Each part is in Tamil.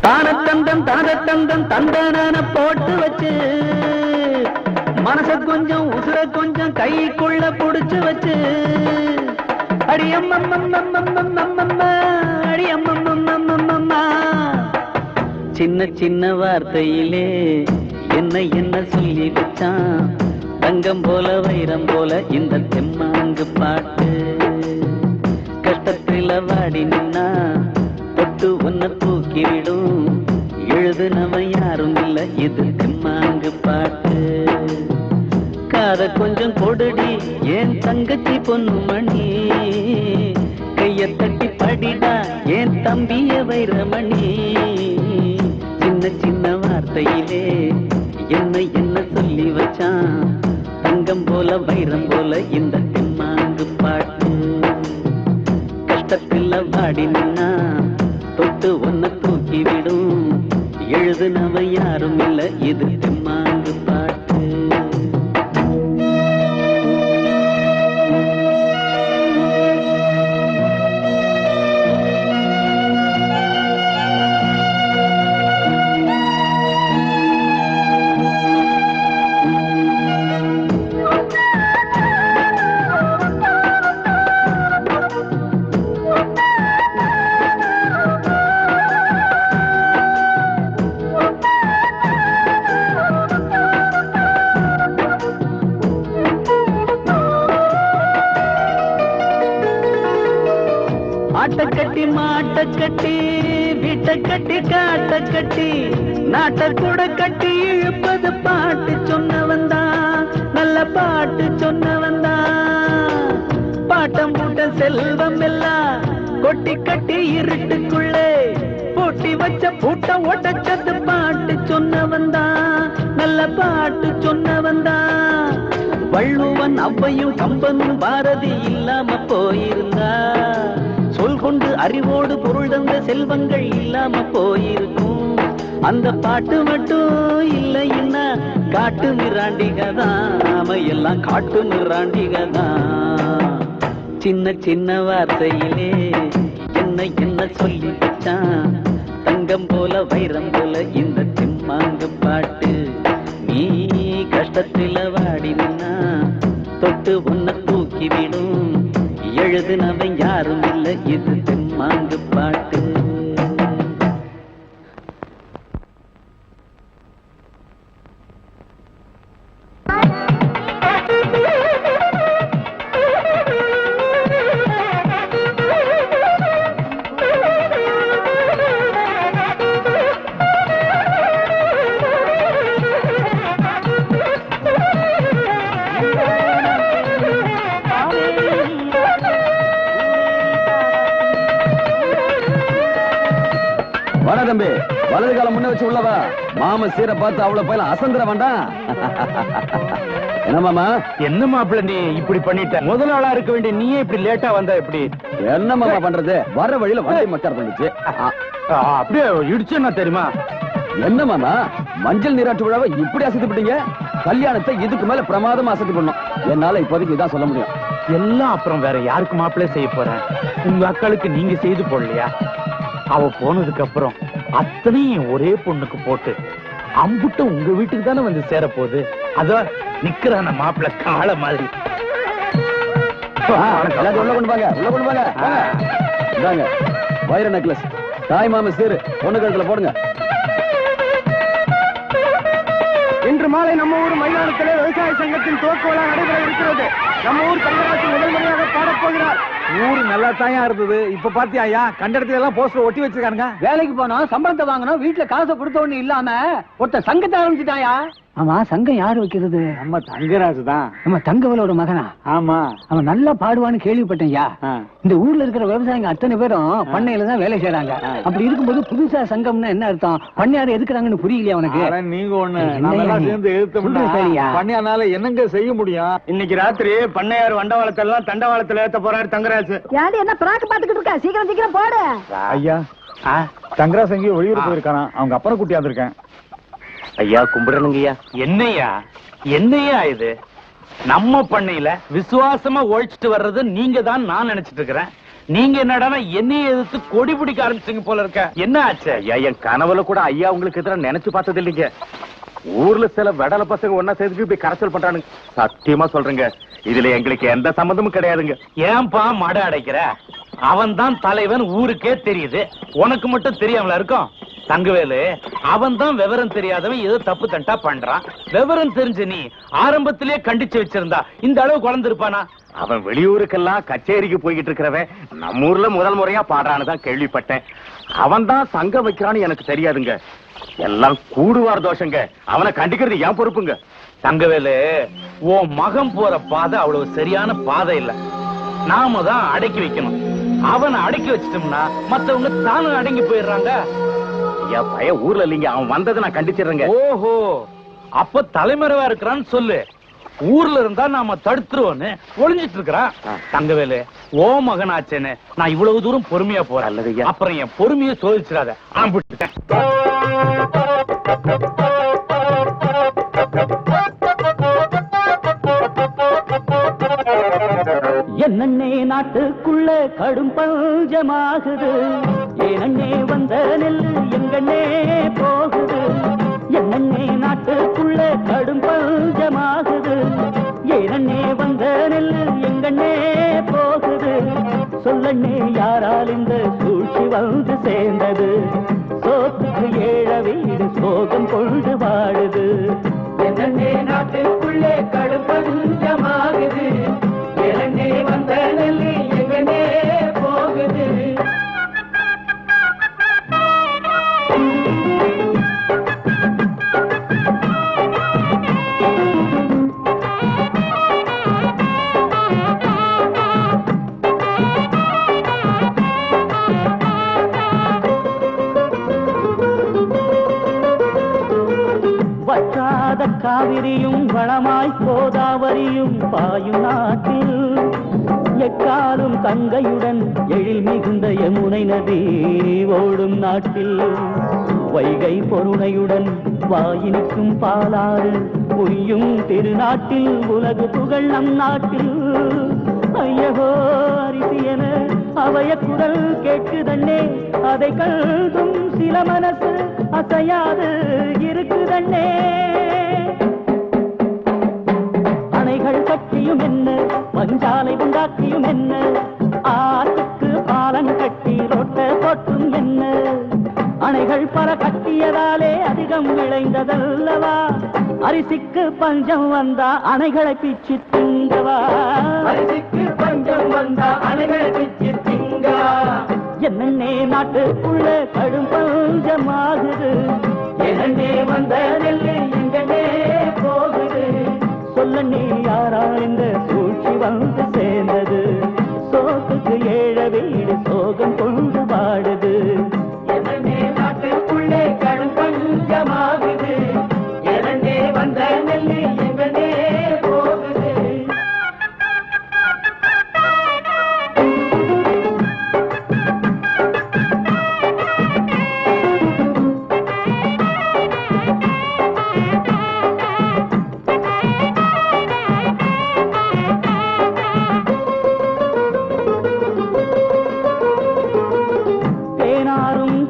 தானத்தந்தம் தந்தன போட்டு வச்சு மனச கொஞ்சம் உசுர கொஞ்சம் கைக்குள்ள புடிச்சு வச்சு அடியம்மம்மம்மம்மம்மம்மம்ம அடியம்மம்மம்மம்மம்ம சின்ன சின்ன வார்த்தையிலே என்ன சொல்லி வச்சான் தங்கம் போல வைரம் போல இந்த தெம்மாங்கு பாட்டு கஷ்டத்துல வாடி நின்னா தொட்டு ஒன்ன தூக்கிவிடும் எழுதுனவன் யாரும் இல்ல இது தெம்மாங்கு பாட்டு காத கொஞ்சம் கொடுடி ஏன் தங்கச்சி பொண்ணு மணி கைய தட்டி படிடா ஏன் தம்பிய வைரமணி சின்ன சின்ன வார்த்தையிலே என்ன சொல்லி வச்சான் தங்கம் போல வைரம் போல இந்த தெம்மாங்கு பாட்டு கஷ்டத்தில் வாடி நின்னா தொட்டு ஒன்ன தூக்கி விடும் எழுதுனவ யாரும் இல்ல இது தெம்மாங்கு பாட்டு ஆட்டக்கட்டி மாட்டக்கட்டி வீட்டை கட்டி காட்ட கட்டி நாட்டை கூட கட்டி இழுப்பது பாட்டு சொன்னவன்தான் நல்ல பாட்டு சொன்னவன்தான் பாட்டம் பூட்ட செல்வம் எல்லாம் கொட்டி கட்டி இருட்டுக்குள்ளே பூட்டி வச்ச பூட்ட ஒட்டச்சது பாட்டு சொன்னவன்தான் நல்ல பாட்டு சொன்னவன்தான் வள்ளுவன் அவ்வையும் கம்பனும் பாரதி இல்லாம போயிருந்தா சொல் கொண்டு அறிவோடு பொருள் தந்த செல்வங்கள் இல்லாம போயிருக்கும் அந்த பாட்டு மட்டும் இல்லைன்னா காட்டு மிராண்டிகதான் எல்லாம் காட்டு மிராண்டிகதான் சின்ன சின்ன வார்த்தையிலே என்ன சொல்லி வச்சான் தங்கம் போல வைரம் போல இந்த தெம்மாங்கு பாட்டு நீ கஷ்டத்துல வாடி நின்னா தொட்டு ஒன்ன தூக்கி விடும் எழுதுனவன் யாரும் இல்ல இது தெம்மாங்கு பாட்டு தம்பி வலது காலம் முன்ன வச்சு உள்ளவா மாம சீரை பார்த்து அவ்வளவு பயில அசந்திர வேண்டாம் என்ன மாமா என்ன மாப்பிள்ள நீ இப்படி பண்ணிட்ட முதல் ஆளா இருக்க வேண்டிய நீயே இப்படி லேட்டா வந்தா எப்படி என்ன மாமா பண்றது வர வழியில வண்டி மக்கார் பண்ணிச்சு அப்படியே இடிச்சுன்னா தெரியுமா என்ன மாமா மஞ்சள் நீராட்டு விழாவை இப்படி அசைத்துப்பட்டீங்க கல்யாணத்தை இதுக்கு மேல பிரமாதமா அசைத்து பண்ணும் என்னால இப்போதைக்கு இதான் சொல்ல முடியும் எல்லாம் அப்புறம் வேற யாருக்கு மாப்பிள்ளை செய்ய போறேன் உங்க அக்காளுக்கு நீங்க செய்து போடலையா அவ போனதுக்கு அப்புறம் அத்தனையும் ஒரே பொண்ணுக்கு போட்டு அம்புட்ட உங்க வீட்டுக்கு தானே வந்து சேர போகுது அத நிக்கிறான மாப்பிள்ள காளை மாதிரி உள்ள கொண்டு வாங்க உள்ள கொண்டு வாங்க இந்தாங்க வைர நெக்லஸ் தாய் மாம சீரு பொண்ணு கழுத்துல போடுங்க இன்று மாலை நம்ம ஊர் மைதானத்திலே விவசாய சங்கத்தின் துவக்க விழா நடைபெற இருக்கிறது நம்ம ஊர் தங்கராசி முதல் முறையாக பாடப்போகிறார் ஊர் நல்லா தாயா இருந்தது இப்ப பாத்தியா கண்ட இடத்துல எல்லாம் போஸ்டர் ஒட்டி வச்சிருக்காங்க வேலைக்கு போனோம் சம்பளத்தை வாங்கணும் வீட்டுல காசை கொடுத்த ஒண்ணு இல்லாம ஒருத்த சங்கத்தை ஆரம்பிச்சுட்டாயா ஆமா சங்கம் யாரு வைக்கிறது நம்ம தங்கராஜு தான் நம்ம தங்கவலோட மகனா ஆமா அவன் நல்லா பாடுவான்னு கேள்விப்பட்டேன்யா இந்த ஊர்ல இருக்கிற விவசாயிங்க அத்தனை பேரும் பண்ணையில தான் வேலை செய்யறாங்க அப்படி இருக்கும்போது புதுசா சங்கம்னா என்ன அர்த்தம் பண்ணையாரு எதுக்குறாங்கன்னு புரியலையா உனக்கு நீங்க ஒண்ணு சேர்ந்து எழுத்து பண்ணையானால என்னங்க செய்ய முடியும் இன்னைக்கு ராத்திரி பண்ணையார் வண்டவாளத்தை எல்லாம் தண்டவாளத்துல ஏத்த போறாரு தங்கராஜு யாரு என்ன பிராக்கு பாத்துக்கிட்டு இருக்கா சீக்கிரம் சீக்கிரம் போடு ஐயா தங்கராஜ் எங்கேயோ வெளியூர் போயிருக்கானா அவங்க அப்புறம் கூட்டியாந்து இருக்கேன் ஐயா கும்பிடணுங்கய்யா. என்னையா இது நம்ம பண்ணையில விசுவாசமா ஒழிச்சிட்டு வர்றது நீங்க தான் நான் நினைச்சிட்டு இருக்கிறேன். நீங்க என்னடா என்னைய எதிர்த்து கொடி பிடிக்க ஆரம்பிச்சீங்க போல இருக்க. என்ன ஆச்சு? ஐயா, என் கனவுல கூட ஐயா உங்களுக்கு எதிராக நினைச்சு பார்த்தது இல்லைங்க. ஊர்ல சில வெடல பசங்க ஒன்னா சேர்த்து இப்படி கரைச்சல் பண்றானுங்க. சத்தியமா சொல்றேங்க, இதுல எங்களுக்கு எந்த சம்பந்தமும் கிடையாதுங்க. ஏன்பா மட அடைக்கிற? அவன் தான் தலைவன், ஊருக்கே தெரியுது. உனக்கு மட்டும் தெரியாமல இருக்கும். தங்கவேலு, அவன் தான் விவரம் தெரியாதவன், ஏதோ தப்பு தண்டா பண்றான். விவரம் தெரிஞ்சு நீ ஆரம்பத்திலே கண்டிச்சு வச்சிருந்தா இந்த அளவு குழந்திருப்பானா? அவன் வெளியூருக்கெல்லாம் கச்சேரிக்கு போய்கிட்டு இருக்கிறவன் நம்ம ஊர்ல முதல் முறையா பாடுறான்னு தான் கேள்விப்பட்டேன். அவன் தான் சங்கம் வைக்கிறான்னு எனக்கு தெரியாதுங்க. எல்லாம் கூடுவார் தோஷங்க. அவனை கண்டிக்கிறது ஏன் பொறுப்புங்க. தங்கவேலு, உன் மகன் போற பாதை அவ்வளவு சரியான பாதை இல்ல. நாம தான் அடக்கி வைக்கணும். அவனை அடக்கி வச்சிட்டோம்னா மத்தவங்க தானும் அடங்கி போயிடுறாங்க. ஐயா, பய ஊர்ல இல்லைங்க. அவன் வந்ததை நான் கண்டிச்சிடுறேங்க. ஓஹோ, அப்ப தலைமறைவா இருக்கிறான்னு சொல்லு. ஊர்ல இருந்தா நாம தடுத்துருவோன்னு ஒளிஞ்சிட்டு இருக்கிறான். தங்கவேலு, ஓ மகனாச்சேன்னு நான் இவ்வளவு தூரம் பொறுமையா போறேன். அல்லது அப்புறம் என் பொறுமையை சோதிச்சிடாத. ஆம்பிட்டேன். என்னண்ணே நாட்டுக்குள்ள கடும் பஞ்சமாகுது, ஏனண்ணே வந்த நெல்லு எங்கண்ணே போகுது. என்னண்ணே நாட்டுக்குள்ள கடும் பஞ்சமாகுது, ஏனண்ணே வந்த நெல்லு எங்கண்ணே போகுது. சொல்லண்ணே யாரால் இந்த சூழ்ச்சி வந்து சேர்ந்தது, சோத்துக்கு ஏழ வீடு சோகம் கொண்டு வாழுது. என்னண்ணே நாட்டுக்குள்ளே கடும் பஞ்சமாகுது, ஏனண்ணே வந்த நெல்லு எங்கண்ணே போகுது. வற்றாத காவிரியும் வளமாய் கோதாவரியும் பாயும் நாட்டில், எக்காலும் கங்கையுடன் எழில் மிகுந்த யமுனை நதி ஓடும் நாட்டில், வைகை பொருணையுடன் வாயினிக்கும் பாலாறு உய்யும் திருநாட்டில், உலகு புகழ் நம் நாட்டில். ஐயகோ அரிசி என அவைய குரல் கேட்குதண்ணே, அதை கல்தும் சில மனசு அசையாது இருக்குதண்ணே. அணைகள் கட்டியும் என்ன, பஞ்சாலை உண்டாக்கியும் என்ன, ஆற்றுக்கு பாலம் கட்டி ரோட்ட போட்டும் என்ன. அணைகள் பல கட்டியதாலே அதிகம் விளைந்ததல்லவா, அரிசிக்கு பஞ்சம் வந்தா அணைகளை பிச்சு திங்கவா. அரிசிக்கு பஞ்சம் வந்தா அணைகளை பிச்சு திங்கவா. என்னண்ணே நாட்டுக்குள்ள கடும் பஞ்சமாகுது, என்னண்ணே வந்த நெல்லு எங்கண்ணே போகுது. சொல்லண்ணே யாரால் இந்த சூழ்ச்சி வந்து சேர்ந்தது, சோத்துக்கு ஏழ வீடு சோகம் கொண்டு வாடுது. என்னண்ணே நாட்டுக்குள்ளே கடும் பஞ்சமாகுது, என்னண்ணே வந்த நெல்லு எங்கண்ணே போகுது.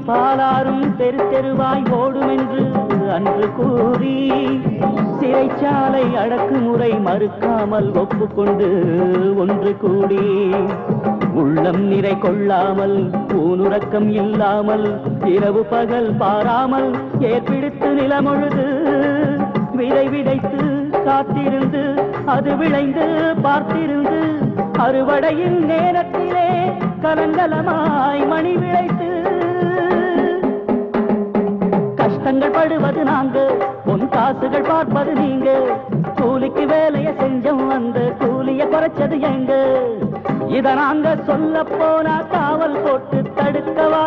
பாலாரும் தெரு தெருவாய் ஓடும் என்று அன்று கூறி, சிறைச்சாலை அடக்குமுறை மறுக்காமல் ஒப்புக்கொண்டு ஒன்று கூடி, உள்ளம் நிறை கொள்ளாமல் ஊனுறக்கம் இல்லாமல் இரவு பகல் பாராமல் ஏற்பிடித்து நிலமொழுது விதை விதைத்து காத்திருந்து அது விளைந்து பார்த்திருந்து, அறுவடையின் நேரத்திலே கலங்கலமாய் மணி விளைத்து. கஷ்டங்கள் படுவது நாங்க, பொன் காசுகள் பார்ப்பது நீங்க, கூலிக்கு வேலைய செஞ்சோம் அந்த கூலிய குறைச்சது எங்க. இத நாங்க சொல்ல போனா காவல் போட்டு தடுக்கவா,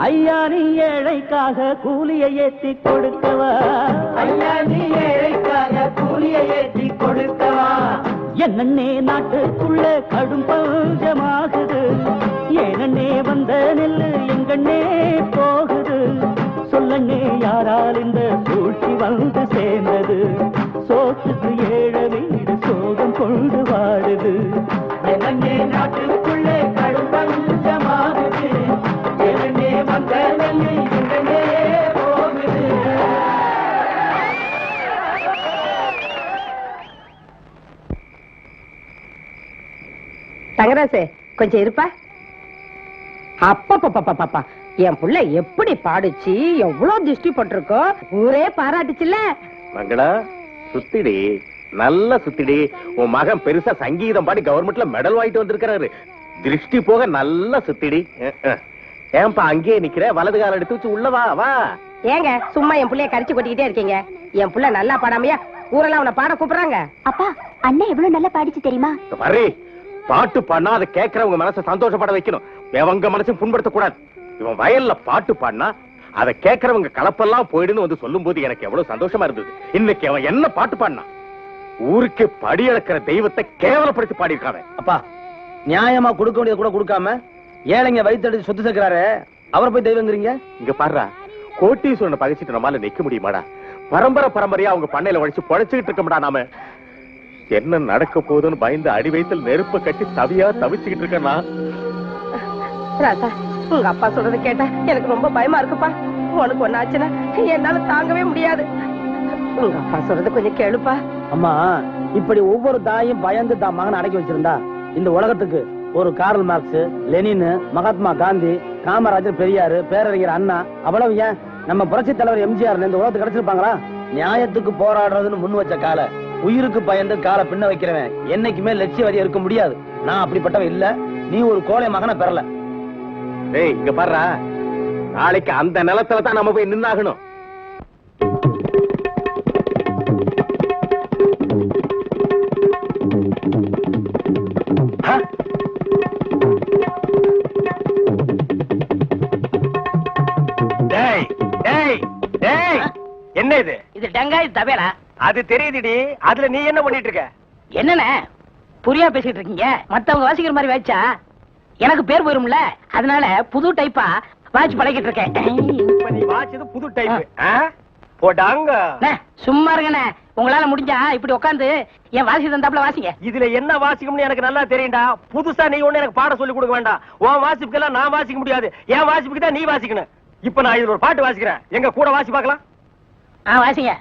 ஐயா நீ ஏழைக்காக கூலியை ஏற்றி கொடுக்கவா. ஐயா நீ ஏழைக்காக கூலியை ஏற்றி கொடுக்கவா. என்னண்ணே நாட்டுக்குள்ள கடும் பஞ்சமாகுது, ஏனண்ணே வந்த நெல்லு எங்கண்ணே போகுது. சொல்லண்ணே யாரால் இந்த சூழ்ச்சி வந்து சேர்ந்தது, சோத்துக்கு ஏழ வீடு சோகம் கொண்டு வாடுது. என்னண்ணே நாட்டுக்குள்ளே கடும் தங்கராசு கொஞ்சம் இருப்பா. அப்பா என் புள்ள எப்படி பாடுச்சு, எவ்வளவு திருஷ்டி போட்டிருக்கோ, ஊரே பாராட்டுச்சுல்ல. மங்களா சுத்திடி, நல்ல சுத்திடி. உன் மகன் பெருசா சங்கீதம் பாடி கவர்மெண்ட்ல மெடல் வாங்கிட்டு வந்திருக்கிறாரு. திருஷ்டி போக நல்ல சுத்திடி. ஏன்பா அங்கேயே நிக்கிற? வலது கால எடுத்து வச்சு உள்ள வா வா. ஏங்க சும்மா என் புள்ளைய கரிச்சு கொட்டிக்கிட்டே இருக்கீங்க? என் புள்ள நல்லா பாடாமையா ஊரெல்லாம் அவனை பாட கூப்பிடுறாங்க. அப்பா அண்ணன் எவ்வளவு நல்லா பாடிச்சு தெரியுமா? பாரு, பாட்டு பாடினா அதை கேட்கறவங்க மனசை சந்தோஷப்பட வைக்கணும். எவங்க மனசையும் புண்படுத்த கூடாது. இவன் வயல்ல பாட்டு பாடினா அதை கேட்கறவங்க கலப்பெல்லாம் போயிடுன்னு வந்து சொல்லும் போது எனக்கு எவ்வளவு சந்தோஷமா இருந்தது. இன்னைக்கு அவன் என்ன பாட்டு பாடினா? ஊருக்கு படி அளக்கிற தெய்வத்தை கேவலப்படுத்தி பாடியிருக்காங்க. அப்பா, நியாயமா கொடுக்க வேண்டியது கூட கொடுக்காம ஏழைங்க வயிற்று சொத்து சேர்க்கிறாரு, அவரை போய் தெய்வங்கிறீங்க. இங்க பாடுறா, கோட்டீஸ்வரனை பகைச்சிட்டு நம்மால நிக்க முடியுமாடா? பரம்பரை பரம்பரையா அவங்க பண்ணையில உழைச்சு பொழைச்சுக்கிட்டு இருக்கோம்டா. நாம என்ன நடக்க போகுதுன்னு பயந்து அடி வயித்துல நெருப்பு கட்டி தவியா தவிச்சுக்கிட்டு இருக்கேன்னா. ராசா, உங்க அப்பா சொல்றத கேட்டா எனக்கு ரொம்ப பயமா இருக்குப்பா. உனக்கு ஒண்ணு ஆச்சுன்னா என்னால தாங்கவே முடியாது. உங்க அப்பா சொல்றது கொஞ்சம் கேளுப்பா. அம்மா, இப்படி ஒவ்வொரு தாயும் பயந்து தான் மகனை அடக்கி வச்சிருந்தா இந்த உலகத்துக்கு ஒரு Karl Marx, Lenin, Mahatma Gandhi, Kamarajar, Periyar, பேரறிஞர் அண்ணா, அவ்வளவு ஏன் நம்ம புரட்சி தலைவர் எம்ஜிஆர் இந்த உலகத்துக்கு கிடைச்சிருப்பாங்களா? நியாயத்துக்கு போராடுறதுன்னு முன் வச்ச கால, உயிருக்கு பயந்து காலை பின்ன வைக்கிறவன் என்னைக்குமே லட்சியவாதியா இருக்க முடியாது. நான் அப்படிப்பட்டவன் இல்ல. நீ ஒரு கோழை மகனை பெறல. டேய் இங்க பாருடா, நாளைக்கு அந்த நிலத்துல தான் நம்ம போய் நின்னாகணும். என்ன இது? இது டங்காய் தவேரா. அது தெரியுதுடி. அதுல நீ என்ன பண்ணிட்டு இருக்க? என்னண்ணே புரியா பேசிட்டு இருக்கீங்க? மத்தவங்க வாசிக்கிற மாதிரி வாய்ச்சா எனக்கு பேர் போயிரும்ல, அதனால புது டைப்பா வாட்ச் பழகிட்டு இருக்கேன். இப்ப நீ வாட்சது புது டைப். போடாங்க. சும்மா இருங்கண்ணே, உங்களால முடிஞ்சா இப்படி உட்காந்து என் வாசி தந்தாப்புல வாசிங்க. இதுல என்ன வாசிக்கும்னு எனக்கு நல்லா தெரியும்டா. புதுசா நீ ஒண்ணு எனக்கு பாட சொல்லி கொடுக்க வேண்டாம். உன் வாசிப்புக்கெல்லாம் நான் வாசிக்க முடியாது. என் வாசிப்புக்கு தான் நீ வாசிக்கணும். இப்ப நான் இதுல ஒரு பாட்டு வாசிக்கிறேன், எங்க கூட வாசி பார்க்கலாம். வாசிங்க.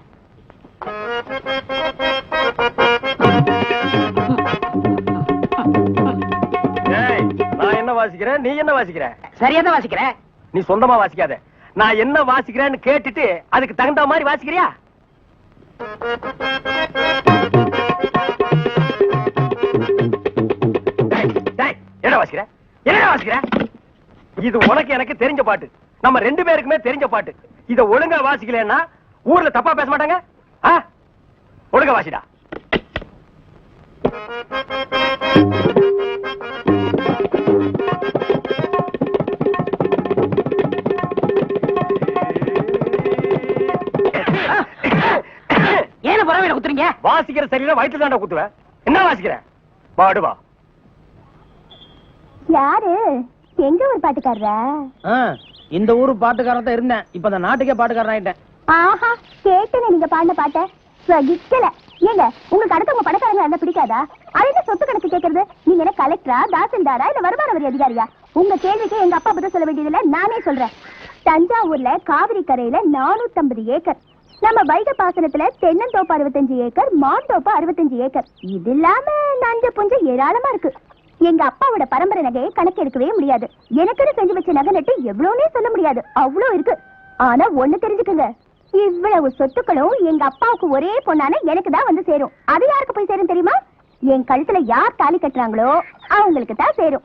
நான் என்ன வாசிக்கிறேன், நீ என்ன வாசிக்கிற? சரியா தான் வாசிக்கிறேன். நீ சொந்தமா வாசிக்காத. நான் என்ன வாசிக்கிறேன்னு கேட்டுட்டு அதுக்கு தகுந்த மாதிரி வாசிக்கிறியா? என்ன வாசிக்கிற? என்ன வாசிக்கிற? இது உனக்கு எனக்கு தெரிஞ்ச பாட்டு, நம்ம ரெண்டு பேருக்குமே தெரிஞ்ச பாட்டு. இத ஒழுங்கா வாசிக்கலன்னா ஊர்ல தப்பா பேச மாட்டாங்க. ஒழுங்கா வாசிடா. ஏன பரவாயில்ல குத்துறீங்க? வாசிக்கிற சரியில்லை, வயிற்று தாண்டா குத்துவேன். என்ன வாசிக்கிற? பாடுவா. யாரு? எங்க ஒரு பாட்டுக்காரரா? இந்த ஊரு பாட்டுக்காரன் தான் இருந்தேன். இப்ப அந்த நாட்டுக்கே பாட்டுக்காரன் ஆயிட்டேன். ஆஹா, கேட்டேனே நீங்க பாடின பாட்ட. சகிக்கல. ஏங்க உங்களுக்கு அடுத்தவங்க பணக்காரங்க என்ன பிடிக்காதா? அது சொத்து கணக்கு கேக்குறது. நீங்க என்ன கலெக்டரா, தாசில்தாரா, இல்ல வருமான வரி அதிகாரியா? உங்க கேள்விக்கு எங்க அப்பா பதில் சொல்ல வேண்டியதில்ல, நானே சொல்றேன். தஞ்சாவூர்ல காவிரி கரையில 450 ஏக்கர், நம்ம வைகை பாசனத்துல தென்னந்தோப்பு 65 ஏக்கர், மாந்தோப்பு 65 ஏக்கர். இது இல்லாம நஞ்ச புஞ்ச ஏராளமா இருக்கு. எங்க அப்பாவோட பரம்பரை நகையை கணக்கு எடுக்கவே முடியாது. எனக்குன்னு செஞ்சு வச்ச நகை நட்டு எவ்வளவுனே சொல்ல முடியாது, அவ்வளவு இருக்கு. ஆனா ஒண்ணு தெரிஞ்சுக்குங்க, இவ்வளவு சொத்துக்களும் எங்க அப்பாவுக்கு ஒரே பொண்ணான எனக்கு தான் வந்து சேரும். அது யாருக்கு போய் சேரும் தெரியுமா? என் கழுத்துல யார் தாலி கட்டுறாங்களோ அவங்களுக்கு தான் சேரும்.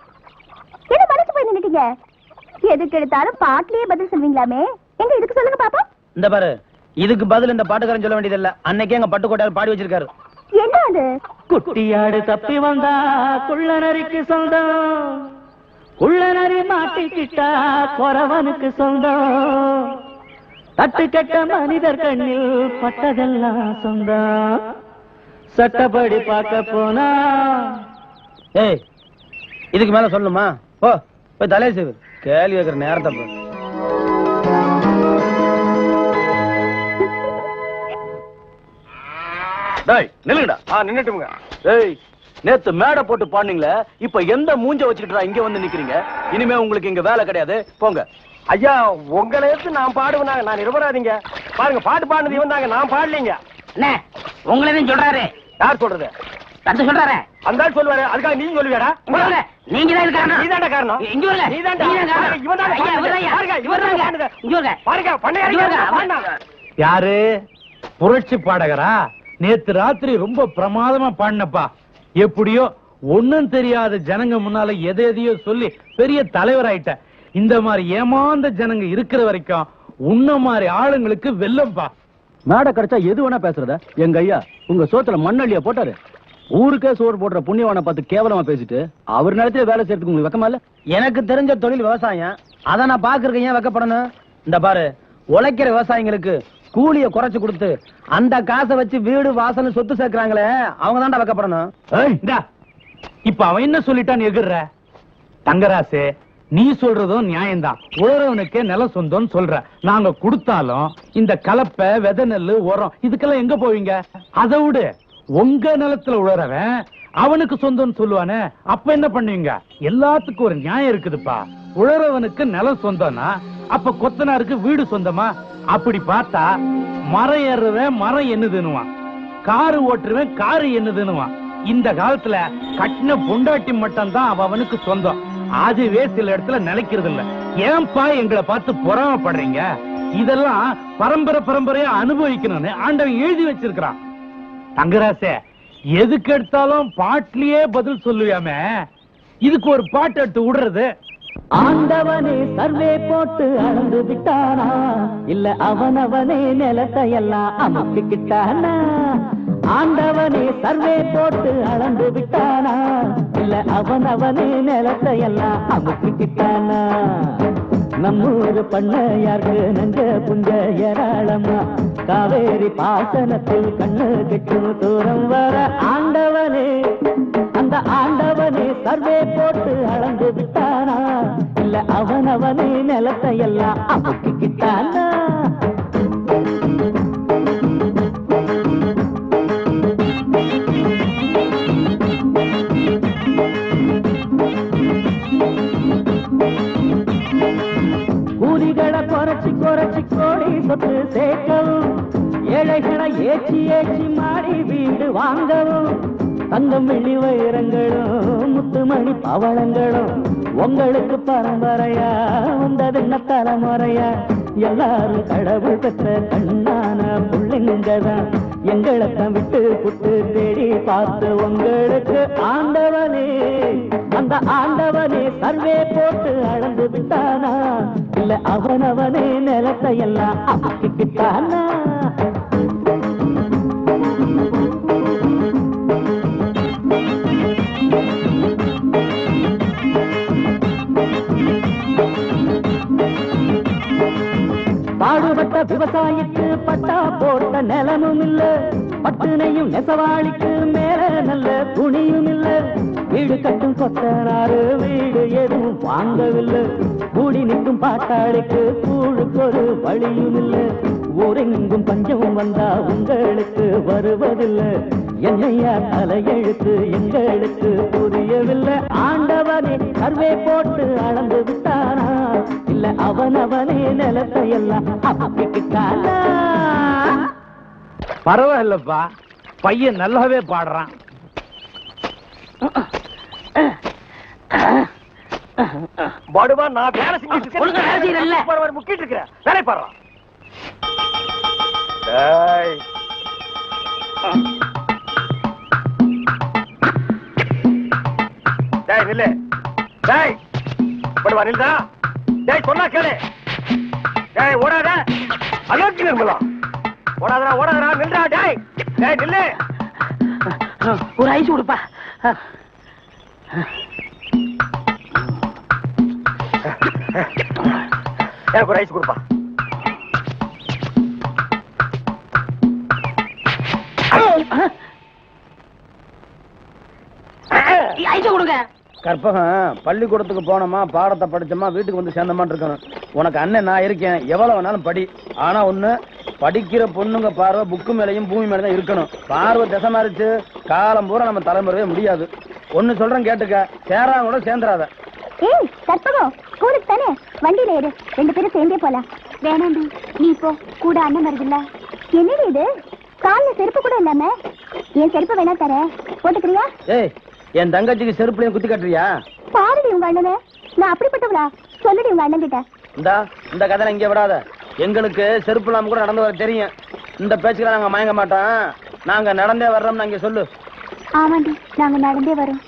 என்ன மனசு போய் நின்னுட்டீங்க? எதுக்கு எடுத்தாலும் பாட்டிலேயே பதில் சொல்வீங்களாமே, எங்க இதுக்கு சொல்லுங்க பாப்பா. இந்த பாரு, இதுக்கு பதில் இந்த பாட்டுக்காரன் சொல்ல வேண்டியதில்ல. அன்னைக்கே எங்க பட்டுக்கோட்டையார் பாடி வச்சிருக்காரு. என்ன அது? குட்டியாடு தப்பி வந்தா குள்ளநரிக்கு சொந்தம், குள்ளநரி மாட்டிக்கிட்டா குறவனுக்கு சொந்தம், தட்டு கட்ட மனிதர் கண்ணில் பட்டதெல்லாம் சொந்தம், சட்டப்படி பார்க்க போனா. ஏய், இதுக்கு மேல சொல்லணுமா? ஓ போய் தலையை செய்வு. கேள்வி வைக்கிற நேரத்தை போ. டேய் நில்லுங்கடா. நின்னுட்டுங்க. ஏய், நேத்து மேடை போட்டு பாடுனீங்களே, இப்ப எந்த மூஞ்ச வச்சுக்கிட்டா இங்க வந்து நிக்கிறீங்க? இனிமே உங்களுக்கு இங்க வேலை கிடையாது, போங்க. ஐயா, உங்களை எடுத்து நான் பாடுவேனாங்க, நான் நிரபராதீங்க. பாருங்க, பாட்டு பாடுனது இவன் தாங்க, நான் பாடலீங்க. என்ன உங்களே சொல்றாரு? யார் சொல்றது? அந்த சொல்றாரு அந்த ஆள் சொல்லுவாரு, அதுக்காக நீ சொல்லுவியாடா? நீங்க தான் இது காரணம். நீதான்டா காரணம். இங்க வரல. நீதான்டா. இவன் தான் பாருங்க பண்ணையாரு. யாரு? புரட்சி பாடகரா? நேத்து ராத்திரி ரொம்ப பிரமாதமா பாடினப்பா. எப்படியோ ஒண்ணும் தெரியாத ஜனங்க முன்னால எதையோ சொல்லி பெரிய தலைவராயிட்ட. இந்த மாதிரி ஏமாந்த ஜனங்க இருக்கிற வரைக்கும் உன்ன மாதிரி ஆளுங்களுக்கு வெல்லம்பா. மேடை கிடைச்சா எது வேணா பேசுறத. எங்க ஐயா உங்க சோத்துல மண்ணள்ளியா போட்டாரு. ஊருக்கே சோறு போடுற புண்ணியவான பார்த்து கேவலமா பேசிட்டு அவர் நேரத்துல வேலை செய்யறதுக்கு உங்களுக்கு வெக்கமா இல்ல? எனக்கு தெரிஞ்ச தொழில் விவசாயம். அதை நான் பாக்குறேன். ஏன் வெக்கப்படணும்? இந்த பாரு, உழைக்கிற விவசாயிங்களுக்கு கூலிய குறைச்சு கொடுத்து அந்த காசை வச்சு வீடு வாசல் சொத்து சேர்க்கிறாங்களே, அவங்க தான்டா வெக்கப்படணும். இப்ப அவன் என்ன சொல்லிட்டான்னு எகிர்ற? தங்கராசு, நீ சொல்றதும் நியாயம்தான். உழறவனுக்கே நிலம் சொந்தம் சொல்ற. நாங்க கொடுத்தாலும் இந்த கலப்பை, விதை நெல்லு, உரம் இதுக்கெல்லாம் எங்க போவீங்க? அதை விடு, உங்க நிலத்துல உழறவன் அவனுக்கு சொந்தம் சொல்லுவானே, அப்ப என்ன பண்ணுவீங்க? எல்லாத்துக்கும் ஒரு நியாயம் இருக்குதுப்பா. உழறவனுக்கு நிலம் சொந்தம்னா அப்ப கொத்தனாருக்கு வீடு சொந்தமா? அப்படி பார்த்தா மரம் ஏறுறவன் மரம் என்னதுன்னுவான், காரு ஓட்டுறவன் காரு என்னதுன்னுவான். இந்த காலத்துல கட்டின பொண்டாட்டி மட்டும் தான் அவனுக்கு சொந்தம். அதுவே சில இடத்துல நிலைக்கிறது இல்ல. ஏன்பா எங்களை பார்த்து பொறாமப்படுறீங்க? இதெல்லாம் பரம்பரை பரம்பரையா அனுபவிக்கணும்னு ஆண்டவன் எழுதி வச்சிருக்கிறான். தங்கராசே, எதுக்கு எடுத்தாலும் பாட்டிலேயே பதில் சொல்லுவாமே, இதுக்கு ஒரு பாட்டு எடுத்து விடுறது. ஆண்டவனே சர்வே போட்டு அளந்து விட்டானா, இல்ல அவனவனே நிலத்தை எல்லாம் அமைக்கிட்டானா? ஆண்டவனே சர்வே போட்டு அளந்து விட்டானா, இல்ல அவனவனே நிலத்தை எல்லாம் அமைக்கிட்டானா? நம்மூரு பண்ணையாருக்கு நஞ்ச புஞ்ச ஏராளமா, காவேரி பாசனத்தில் கண்ணு கெட்டும் தூரம் வர ஆண்டவனே, அந்த ஆண்டவனே சர்வே போட்டு அளந்து விட்டானா, இல்ல அவனவனே நிலத்தை எல்லாம் அமைக்கிட்டானா? கூலிகளை குறைச்சி குறைச்சி கோடி சொத்து சேர்க்கவும், ஏழைகளை ஏற்றி ஏற்றி மாடி வீடு வாங்கவும், தங்கம் வெள்ளி வைரங்களும் முத்துமணி பவளங்களும் உங்களுக்கு பரம்பரையா வந்ததென்ன தலைமுறையா? எல்லாரும் கடவுள் பெற்ற கண்ணான புள்ளைங்கதான். எங்களைத்தான் விட்டு புட்டு தேடி பார்த்து உங்களுக்கு ஆண்டவனே, அந்த ஆண்டவனே சர்வே போட்டு அளந்து விட்டானா, இல்ல அவனவனே நிலத்தை எல்லாம் அமைக்கிட்டானா? பாடுபட்ட விவசாயிக்கு பட்டா போட்ட நிலமும் இல்ல, பட்டுனையும் நெசவாளிக்கு மேல நல்ல துணியும் இல்ல, வீடு கட்டும் கொத்தனாரு வீடு எதுவும் வாங்கவில்லை, கூடி நிற்கும் பாட்டாளிக்கு கூழுக்கு ஒரு வழியும் இல்ல, ஊரெங்கும் பஞ்சம் வந்தா உங்களுக்கு வருவதில்லை, என்னையா தலையெழுத்து எங்களுக்கு புரியவில்லை. ஆண்டவனே சர்வே போட்டு அளந்து விட்டானா, இல்ல அவனவனே நிலத்தை எல்லாம் அமைக்கிட்டானா? பரவாயில்லப்பா, பையன் நல்லாவே பாடுறான். பாடுவா, நான் வேலை செஞ்சுட்டு முக்கிட்டு இருக்கிறேன். வேலை பாடுறான். டேய் நில்லு. டேய் படுவா, நில்லுடா. டேய் சொன்னா கேளு. டேய் ஓடாத. அலோக்கி நிர்மலா. ஓடாதடா ஓடாதடா, நில்லுடா. டேய் டேய் நில்லு. ஒரு ஐஸ் கொடுப்பா. எனக்கு ஒரு ஐஸ் கொடுப்பா. ஐஸ் கொடுங்க. கற்பகம், பள்ளிக்கூடத்துக்கு போனோமா, பாடத்தை படிச்சோமா, வீட்டுக்கு வந்து சேர்ந்தமான்னு இருக்கணும். உனக்கு அண்ணன் நான் இருக்கேன், எவ்வளவு வேணாலும் படி. ஆனா ஒண்ணு, படிக்கிற பொண்ணுங்க பார்வை புக்கு மேலையும் பூமி மேல தான் இருக்கணும். பார்வை திசை மாறிச்சு, காலம் பூரா நம்ம தலைமுறையே முடியாது. ஒண்ணு சொல்றேன் கேட்டுக்க, சேராங்க கூட சேர்ந்துடாத. ஏய் கற்பகம், ஸ்கூலுக்கு தானே, வண்டியில ஏறு, 2 பேரும் சேர்ந்தே போலாம். வேணாண்டி, நீ போ, கூட அண்ணன் வருதுல்ல. என்னடி இது, கால்ல செருப்பு கூட இல்லாம என் செருப்பு வேணா தர போட்டுக்கிறியா? ஏய், என் தங்கச்சிக்கு செருப்புலையும் குத்தி கட்டுறியா? பாருடி உங்க அண்ணனை. நான் அப்படிப்பட்டவளா? சொல்லுடி உங்க அண்ணன் கிட்ட. இந்த கதை இங்க விடாத. எங்களுக்கு செருப்பு இல்லாம கூட நடந்து வர தெரியும். இந்த பேச்சுக்கெல்லாம் நாங்க மயங்க மாட்டோம். நாங்க நடந்தே வர்றோம்னு அங்க சொல்லு. ஆமாண்டி, நாங்க நடந்தே வரோம்.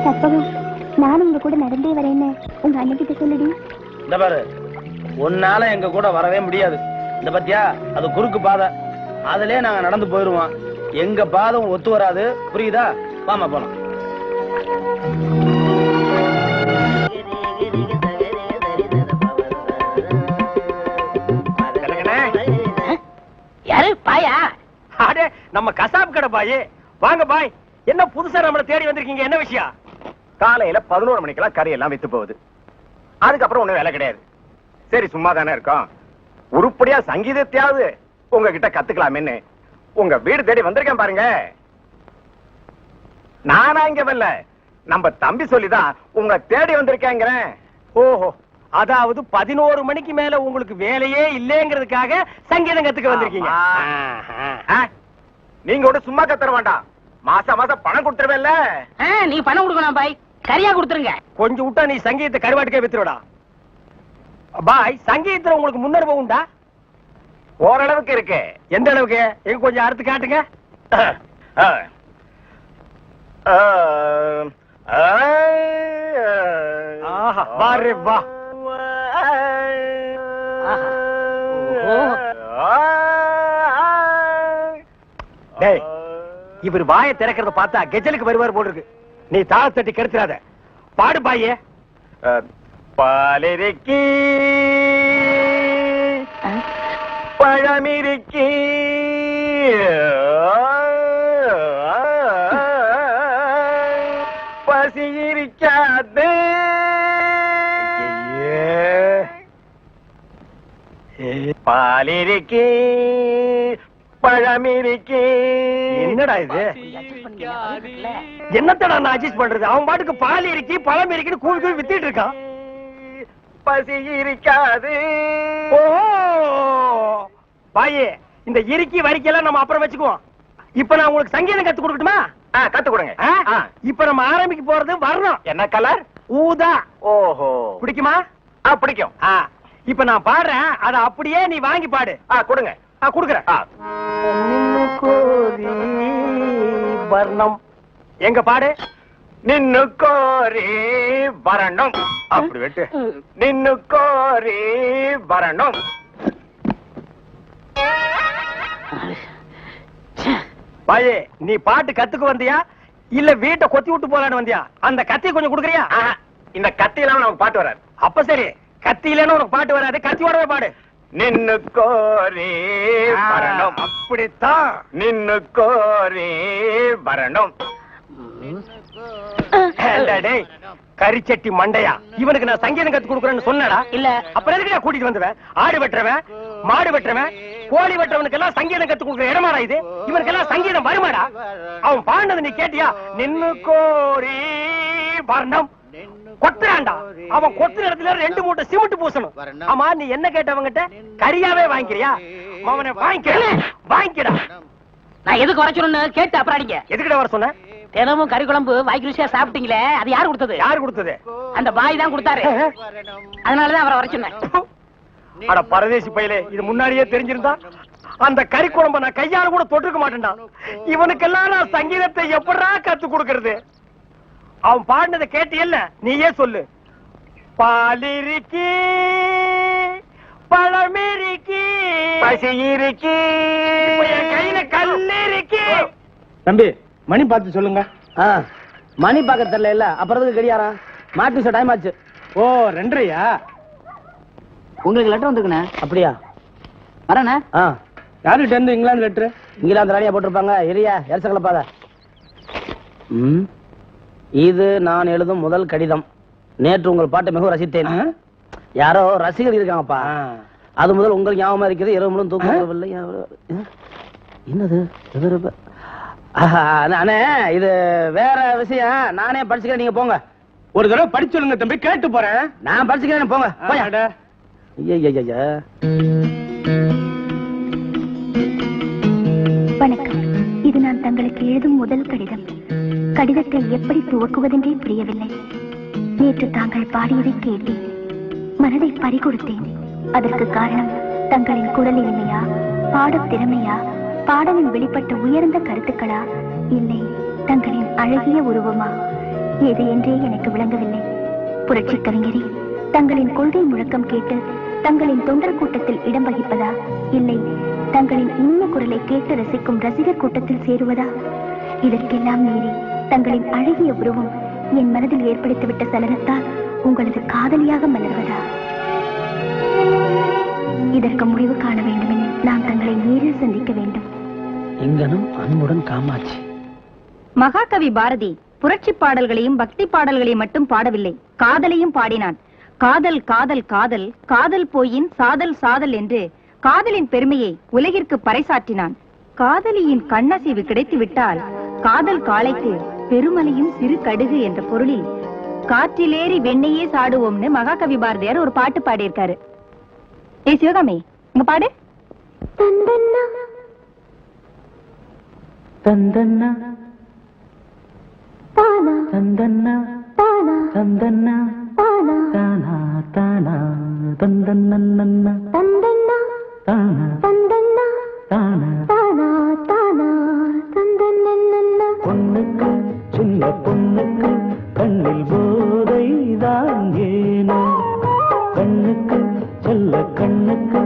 கற்பகம், நானும் உங்க கூட நடந்தே வரேன்னு உங்க அண்ணன் கிட்ட சொல்லுடி. இந்த பாரு, உன்னால எங்க கூட வரவே முடியாது. இந்த பத்தியா, அது குறுக்கு பாதை. அதுலயே நாங்க நடந்து போயிருவோம். எங்க பாதம் ஒத்து வராது, புரியுதா? வாமா போலாம். யாரு பாயா? அடே, நம்ம கசாப் கடை பாய். வாங்க பாய். என்ன புதுசா நம்மள தேடி வந்திருக்கீங்க? என்ன விஷயம்? காலையில 11 மணிக்கெல்லாம் கறி எல்லாம் வித்து போகுது. அதுக்கப்புறம் ஒண்ணும் வேலை கிடையாது. சரி, சும்மா தானே இருக்கோம். உருப்படியா சங்கீதத்தையாவது உங்ககிட்ட கத்துக்கலாமேன்னு உங்க வீடு தேடி வந்திருக்கேன் பாருங்க. நானா இங்க வரல, நம்ம தம்பி சொல்லிதான் உங்க தேடி வந்திருக்கேங்கிறேன். ஓஹோ, அதாவது 11 மணிக்கு மேல உங்களுக்கு வேலையே இல்லைங்கிறதுக்காக சங்கீதம் கத்துக்க வந்திருக்கீங்க. நீங்க கூட சும்மா கத்துற வேண்டாம். மாசம் மாசம் பணம் கொடுத்துருவேன்ல. நீ பணம் கொடுக்கணும் பாய். சரியா கொடுத்துருங்க. கொஞ்சம் விட்டா நீ சங்கீதத்தை கருவாட்டுக்கே வித்துருடா. பாய், சங்கீதத்துல உங்களுக்கு முன்னனுபவம் உண்டா? ஓரளவுக்கு இருக்கு. எந்த அளவுக்கு? எங்க கொஞ்சம் அறுத்து காட்டுங்க. ஆஹா, பாரு வா. டேய், இவர் வாயை திறக்கிறத பார்த்தா கெஜலுக்கு வருவார் போல இருக்கு. நீ தாள தட்டி கெடுத்துறாத. பாடு பாயே. பாலிருக்கி பழமிருக்கி பசி இருக்காது. பாலிருக்கி பழமிருக்கி. என்னடா இது? என்னத்தடா நான் அட்ஜஸ்ட் பண்றது? அவன் பாட்டுக்கு பால் இருக்கி பழம் இருக்குன்னு கூவி கூவி வித்திட்டு இருக்கான். பசி இருக்காது. ஓ பாயே, இந்த இறுக்கி வரிக்கையெல்லாம் நம்ம அப்புறம் வச்சுக்குவோம். இப்ப நான் உங்களுக்கு சங்கீதம் கத்து கொடுக்கட்டுமா? கத்து கொடுங்க. இப்ப நம்ம ஆரம்பிக்க போறது வரணும். என்ன கலர்? ஊதா. ஓஹோ, பிடிக்குமா? பிடிக்கும். இப்ப நான் பாடுறேன், அத அப்படியே நீ வாங்கி பாடு. கொடுங்க. குடுக்குறேன். வர்ணம் எங்க பாடு. நின்னு கோரி வரணும். அப்படி வெட்டு. நின்னு கோரி வரணும். பாயே, நீ பாட்டு கத்துக்கு வந்தியா இல்ல வீட்டை கொத்தி விட்டு போலான்னு வந்தியா? அந்த கத்தியை கொஞ்சம் குடுக்குறியா? இந்த கத்தியெல்லாம் நமக்கு பாட்டு வராது. அப்ப சரி, கத்தி இல்லன்னு உனக்கு பாட்டு வராது. கத்தியோடவே பாடு. நின்னு கோரி வரணும். அப்படித்தான். நின்னு கோரி வரணும். டேய், கரிச்சட்டி மண்டையா, இவனுக்கு நான் சங்கீதம் கத்து கொடுக்குறேன்னு சொன்னடா? இல்ல. அப்புறம் எதுக்கு நான் கூட்டிட்டு வந்துவேன்? ஆடு வெட்டுறவன், மாடு வெட்டுறவன், கோழி வெட்டுறவனுக்கு எல்லாம் சங்கீதம் கத்து கொடுக்குற இடமாடா இது? இவனுக்கு எல்லாம் சங்கீதம் வருமாடா? அவன் பாண்டது நீ கேட்டியா? நின்னு கோரி வரணும். கொத்துறான்டா. அவன் கொத்துற இடத்துல 2 மூட்டை சிமெண்ட் பூசணும். ஆமா, நீ என்ன கேட்டவங்கிட்ட? கரியாவே வாங்கிக்கிறியா? அவனை வாங்கிக்கடா. நான் எதுக்கு வர சொன்னு கேட்டு அப்புறம் அடிங்க. எதுக்கிட்ட வர சொன்ன? தினமும் கறி குழம்பு வாய்க்கு ருசியா சாப்பிட்டீங்களே, அது யாரு கொடுத்தது? யாரு கொடுத்தது? அந்த பாய் தான் கொடுத்தாரு. அதனாலதான் அவரை வர சொன்னேன். அட பரதேசி பையலே, இது முன்னாடியே தெரிஞ்சிருந்தா அந்த கறி குழம்ப நான் கையால கூட தொட்டுக்க மாட்டேன்டா. இவனுக்கெல்லாம் நான் சங்கீதத்தை எப்படா கத்து கொடுக்கறது? அவன் பாடினதை கேட்டியல்ல, நீயே சொல்லு. பாலிருக்கி பழமிருக்கி பசி இருக்கி. என் கையில கல்லிருக்கி. தம்பி, மணி பார்த்து சொல்லுங்க. மணி பார்க்க தெரியல இல்ல, அப்புறம் கடியாரா மாட்டு டைம் ஆச்சு. ஓ, 2:30. உங்களுக்கு லெட்டர் வந்துருக்குண்ணே. அப்படியா? வரண்ணே. யாருகிட்ட இருந்து? இங்கிலாந்து லெட்டர். இங்கிலாந்து ராணியா போட்டிருப்பாங்க. எரியா எரிச கலப்பாத. இது நான் எழுதும் முதல் கடிதம். நேற்று உங்கள் பாட்டை மிகவும் ரசித்தேன். யாரோ ரசிகர் இருக்காங்கப்பா. அது முதல் உங்கள் ஞாபகமா இருக்கிறது. இரவு முழுவதும் தூக்கவில்லை. என்னது? அண்ணே, இது வேற விஷயம். நானே படிச்சுக்கிறேன், நீங்க போங்க. ஒரு தடவை படிச்சு சொல்லுங்க தம்பி, கேட்டு போறேன். நான் படிச்சுக்கிறேன், போங்க. நான் தங்களுக்கு எழுதும் முதல் கடிதம். கடிதத்தை எப்படி துவக்குவதென்றே புரியவில்லை. நேற்று தாங்கள் பாடியதை கேட்டேன், மனதை பறிகொடுத்தேன். அதற்கு காரணம் தங்களின் குரல் இனிமையா, பாடத் திறமையா, பாடலில் வெளிப்பட்ட உயர்ந்த கருத்துக்களா, இல்லை தங்களின் அழகிய உருவமா, எது என்றே எனக்கு விளங்கவில்லை. புரட்சி கவிஞரே, தங்களின் கொள்கை முழக்கம் கேட்டு தங்களின் தொண்டர் கூட்டத்தில் இடம் வகிப்பதா, இல்லை தங்களின் இனிய குரலை கேட்டு ரசிக்கும் ரசிகர் கூட்டத்தில் சேருவதா? இதற்கெல்லாம் மீறி தங்களின் அழகிய உருவம் என் மனதில் ஏற்படுத்திவிட்ட சலனத்தால் உங்களது காதலியாக மலர்வதா? இதற்கு முடிவு காண வேண்டுமெனில் நான் தங்களை நேரில் சந்திக்க வேண்டும். இங்கனும் அன்புடன் காமாட்சி. மகாகவி பாரதி புரட்சி பாடல்களையும் பக்தி பாடல்களையும் மட்டும் பாடவில்லை, காதலையும் பாடினான். காதல் காதல் காதல், காதல் போயின் சாதல் சாதல் என்று காதலின் பெருமையை உலகிற்கு பறைசாற்றினான். காதலியின் கண்ணசைவு கிடைத்துவிட்டால் காதல் காளைக்கு பெருமலையும் சிறு கடுகு என்ற பொருளில் காற்றிலேறி வெண்ணையே சாடுவோம்னு மகாகவி பாரதியார் ஒரு பாட்டு பாடியிருக்காரு. ஏ சிவகாமி, இங்க பாடு. தந்தன்னா தந்தன்னா தானா தந்தன்னா தானா தந்தன்னா தானா தானா தானா தந்தன்னா தந்தன்னா தானா தந்தன்னா தானா தானா தானா தந்தன்னா. பொண்ணுக்கு சின்ன பொண்ணுக்கு கண்ணில் போதைதான் ஏனோ, கண்ணுக்கு செல்ல கண்ணுக்கு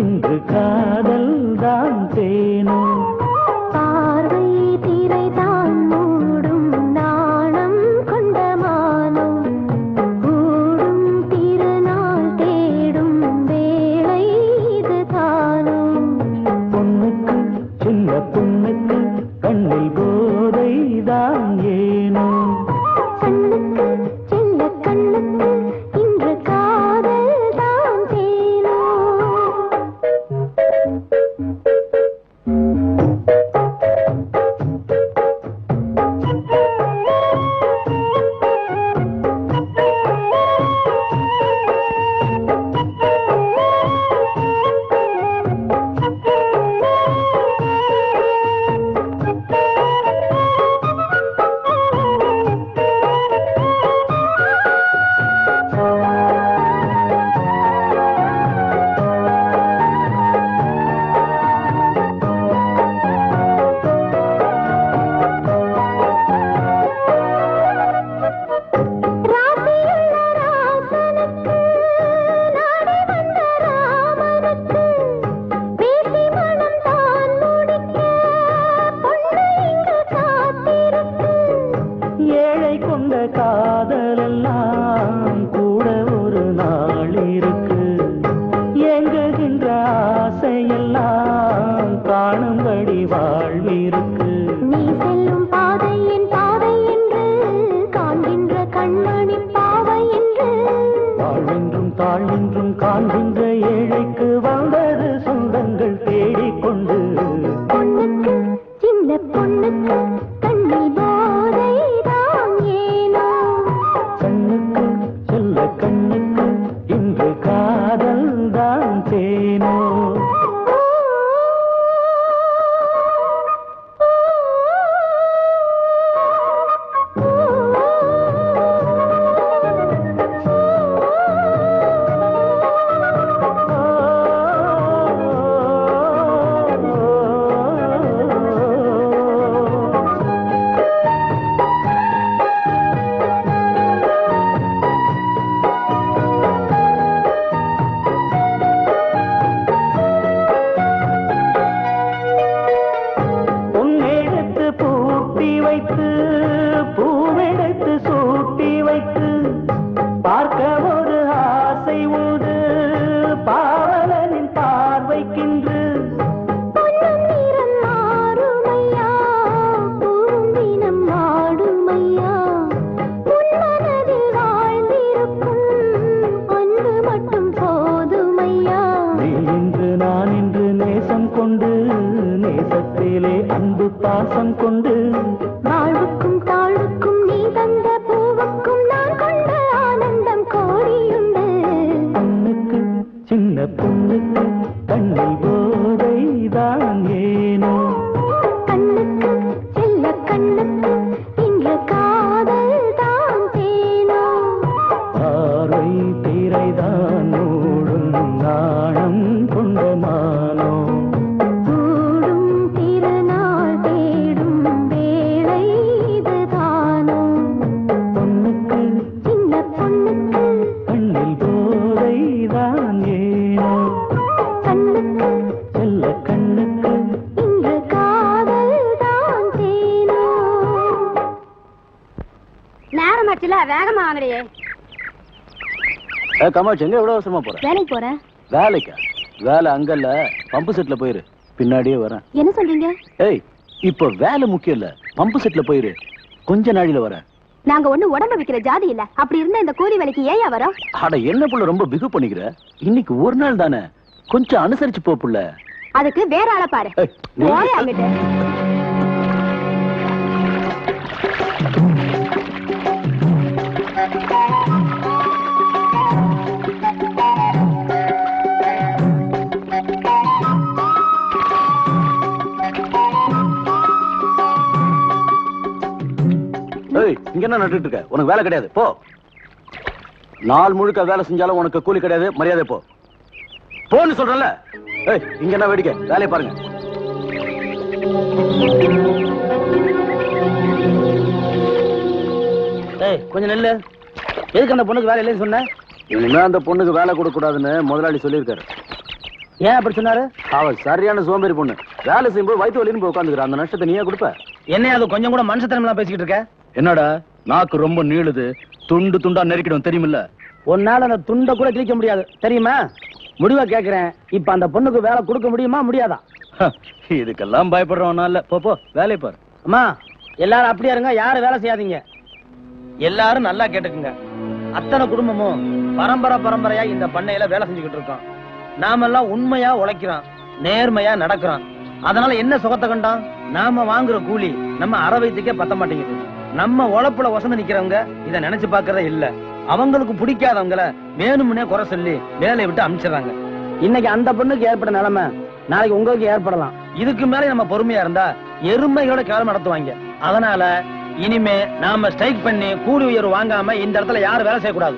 இன்று காதல் தான் தேனோ. பார்வை திரைதான் மூடும் நாணம் கொண்ட மானம், கூடும் திருநாள் தேடும் வேளை இது தானும். பொண்ணுக்கு சின்ன பொண்ணுக்கு கண்ணில் போதைதான் ஏனோ, கண்ணுக்கு சின்ன கண்ணுக்கு இன்று காதல் தான் தேனோ. ஏழை கொண்ட காதலெல்லாம் கூட ஒரு நாள் இருக்கு, எங்குகின்ற ஆசையெல்லாம் காணும்படி வாழ்விருக்கு. நீ செல்லும் பாதை என் பாதை என்று காண்கின்ற கண்மணி பாவை என்று, வாழ்வென்றும் தாழ்வென்றும் காண்கின்ற ஏழைக்கு வந்தது சொந்தங்கள் தேடிக்கொண்டு. பொண்ணுக்கு சின்ன பொண்ணுக்கு கண்ணில் போதை தான் ஏனோ, கண்ணுக்கு செல்ல கண்ணுக்கு இன்று காதல் தான் தேனோ. நேரம் ஆச்சுல வேகமா வாங்கலையே. கமாச்சு எங்க எவ்வளவு அவசரமா போற? வேலைக்கு போறேன். வேலைக்கா? வேலை அங்கல்ல, பம்பு செட்ல போயிரு, பின்னாடியே வரேன். என்ன சொல்றீங்க? ஏய், இப்ப வேலை முக்கியம் இல்ல, பம்பு செட்ல போயிரு, கொஞ்ச நாளில வரேன். நாங்க ஒண்ணு உடம்ப விக்கிற ஜாதி இல்ல, அப்படி இருந்தா இந்த கூலி வேலைக்கு ஏயா வரோம்? அட என்ன புள்ள ரொம்ப பிகு பண்ணிக்கிற, இன்னைக்கு ஒரு நாள் தானே, கொஞ்சம் அனுசரிச்சு போ புள்ள. அதுக்கு வேற ஆளை பாரு. போய் அங்கிட்டு. இங்க என்ன நட்டுட்டு இருக்க? உனக்கு வேலை கிடையாது, போ. நாள் முழுக்க வேலை செஞ்சாலும் உனக்கு கூலி கிடையாது, மரியாதை போ. போன்னு சொல்றல. ஏய், இங்க என்ன வேடிக்கை? வேலையை பாருங்க. ஏய், கொஞ்சம் நெல்லு. எதுக்கு அந்த பொண்ணுக்கு வேலை இல்லைன்னு சொன்ன? இனிமே அந்த பொண்ணுக்கு வேலை கொடுக்க கூடாதுன்னு முதலாளி சொல்லியிருக்காரு. ஏன் அப்படி சொன்னாரு? அவ சரியான சோம்பேறி பொண்ணு, வேலை செய்யும்போது வயிற்று வலின்னு போய் உட்காந்துக்கிற. அந்த நஷ்டத்தை நீயே கொடுப்ப? என்ன அது கொஞ்சம் கூட மனுஷத்தனமா பேசிக்கிட்டு இருக்க? என்னடா நாக்கு ரொம்ப நீளுது, துண்டு துண்டா நெருக்கிடும் தெரியுமில்ல? ஒன்னால அந்த துண்டை கூட கிழிக்க முடியாது தெரியுமா? முடிவா கேக்குறேன், இப்ப அந்த பொண்ணுக்கு வேலை கொடுக்க முடியுமா முடியாதா? இதுக்கெல்லாம் பயப்படுறவனா இல்ல, போ போ வேலையை பாரு. அம்மா, எல்லாரும் அப்படியா இருங்க, யாரும் வேலை செய்யாதீங்க. எல்லாரும் நல்லா கேட்டுக்குங்க. அத்தனை குடும்பமும் பரம்பரை பரம்பரையா இந்த பண்ணையில வேலை செஞ்சுக்கிட்டு இருக்கோம். நாமெல்லாம் உண்மையா உழைக்கிறோம், நேர்மையா நடக்கிறோம். அதனால என்ன சுகத்தை கண்டோம்? நாம வாங்குற கூலி நம்ம அரை வயிற்றுக்கே பத்த மாட்டேங்குது. நம்ம உழைப்புல வசந்து நிக்கிறவங்க இத நினைச்சு பாக்குறதே இல்ல. அவங்களுக்கு பிடிக்காதவங்கள வேணும்னே குறை சொல்லி வேலையை விட்டு அனுப்பிச்சிடறாங்க. இன்னைக்கு அந்த பொண்ணுக்கு ஏற்பட்ட நிலைமை நாளைக்கு உங்களுக்கு ஏற்படலாம். இதுக்கு மேல நம்ம பொறுமையா இருந்தா எருமையோட கிளம்ப நடத்துவாங்க. அதனால இனிமே நாம ஸ்ட்ரைக் பண்ணி கூலி உயர்வு வாங்காம இந்த இடத்துல யாரும் வேலை செய்யக்கூடாது.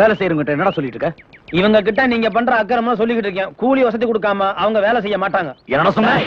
வேலை செய்யறவங்க என்னடா சொல்லிட்டு இருக்க? இவங்க கிட்ட நீங்க பண்ற அக்கிரமம் சொல்லிக்கிட்டு இருக்கேன். கூலி வசதி கொடுக்காம அவங்க வேலை செய்ய மாட்டாங்க. என்ன சொன்ன?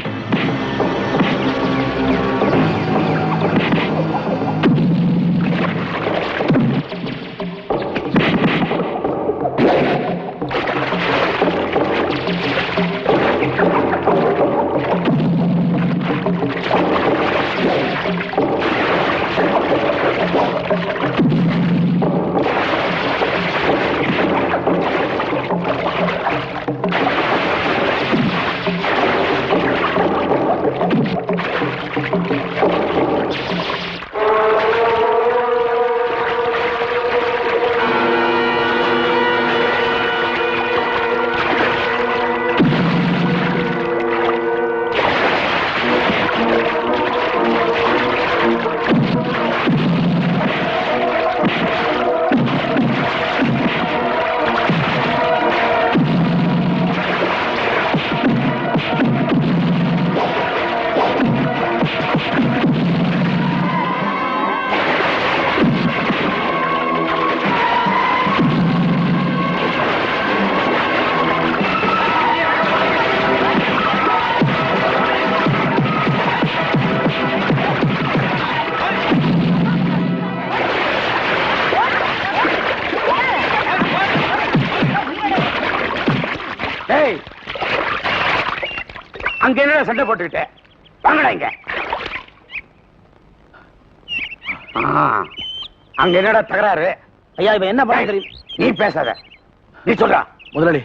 அங்க என்ன சண்டை போட்டுக்கிட்ட? வாங்கடா இங்க. அங்க என்னடா தகராறு? ஐயா, இப்ப என்ன பண்ண தெரியும்? நீ பேசாத, நீ சொல்றா. முதலாளி,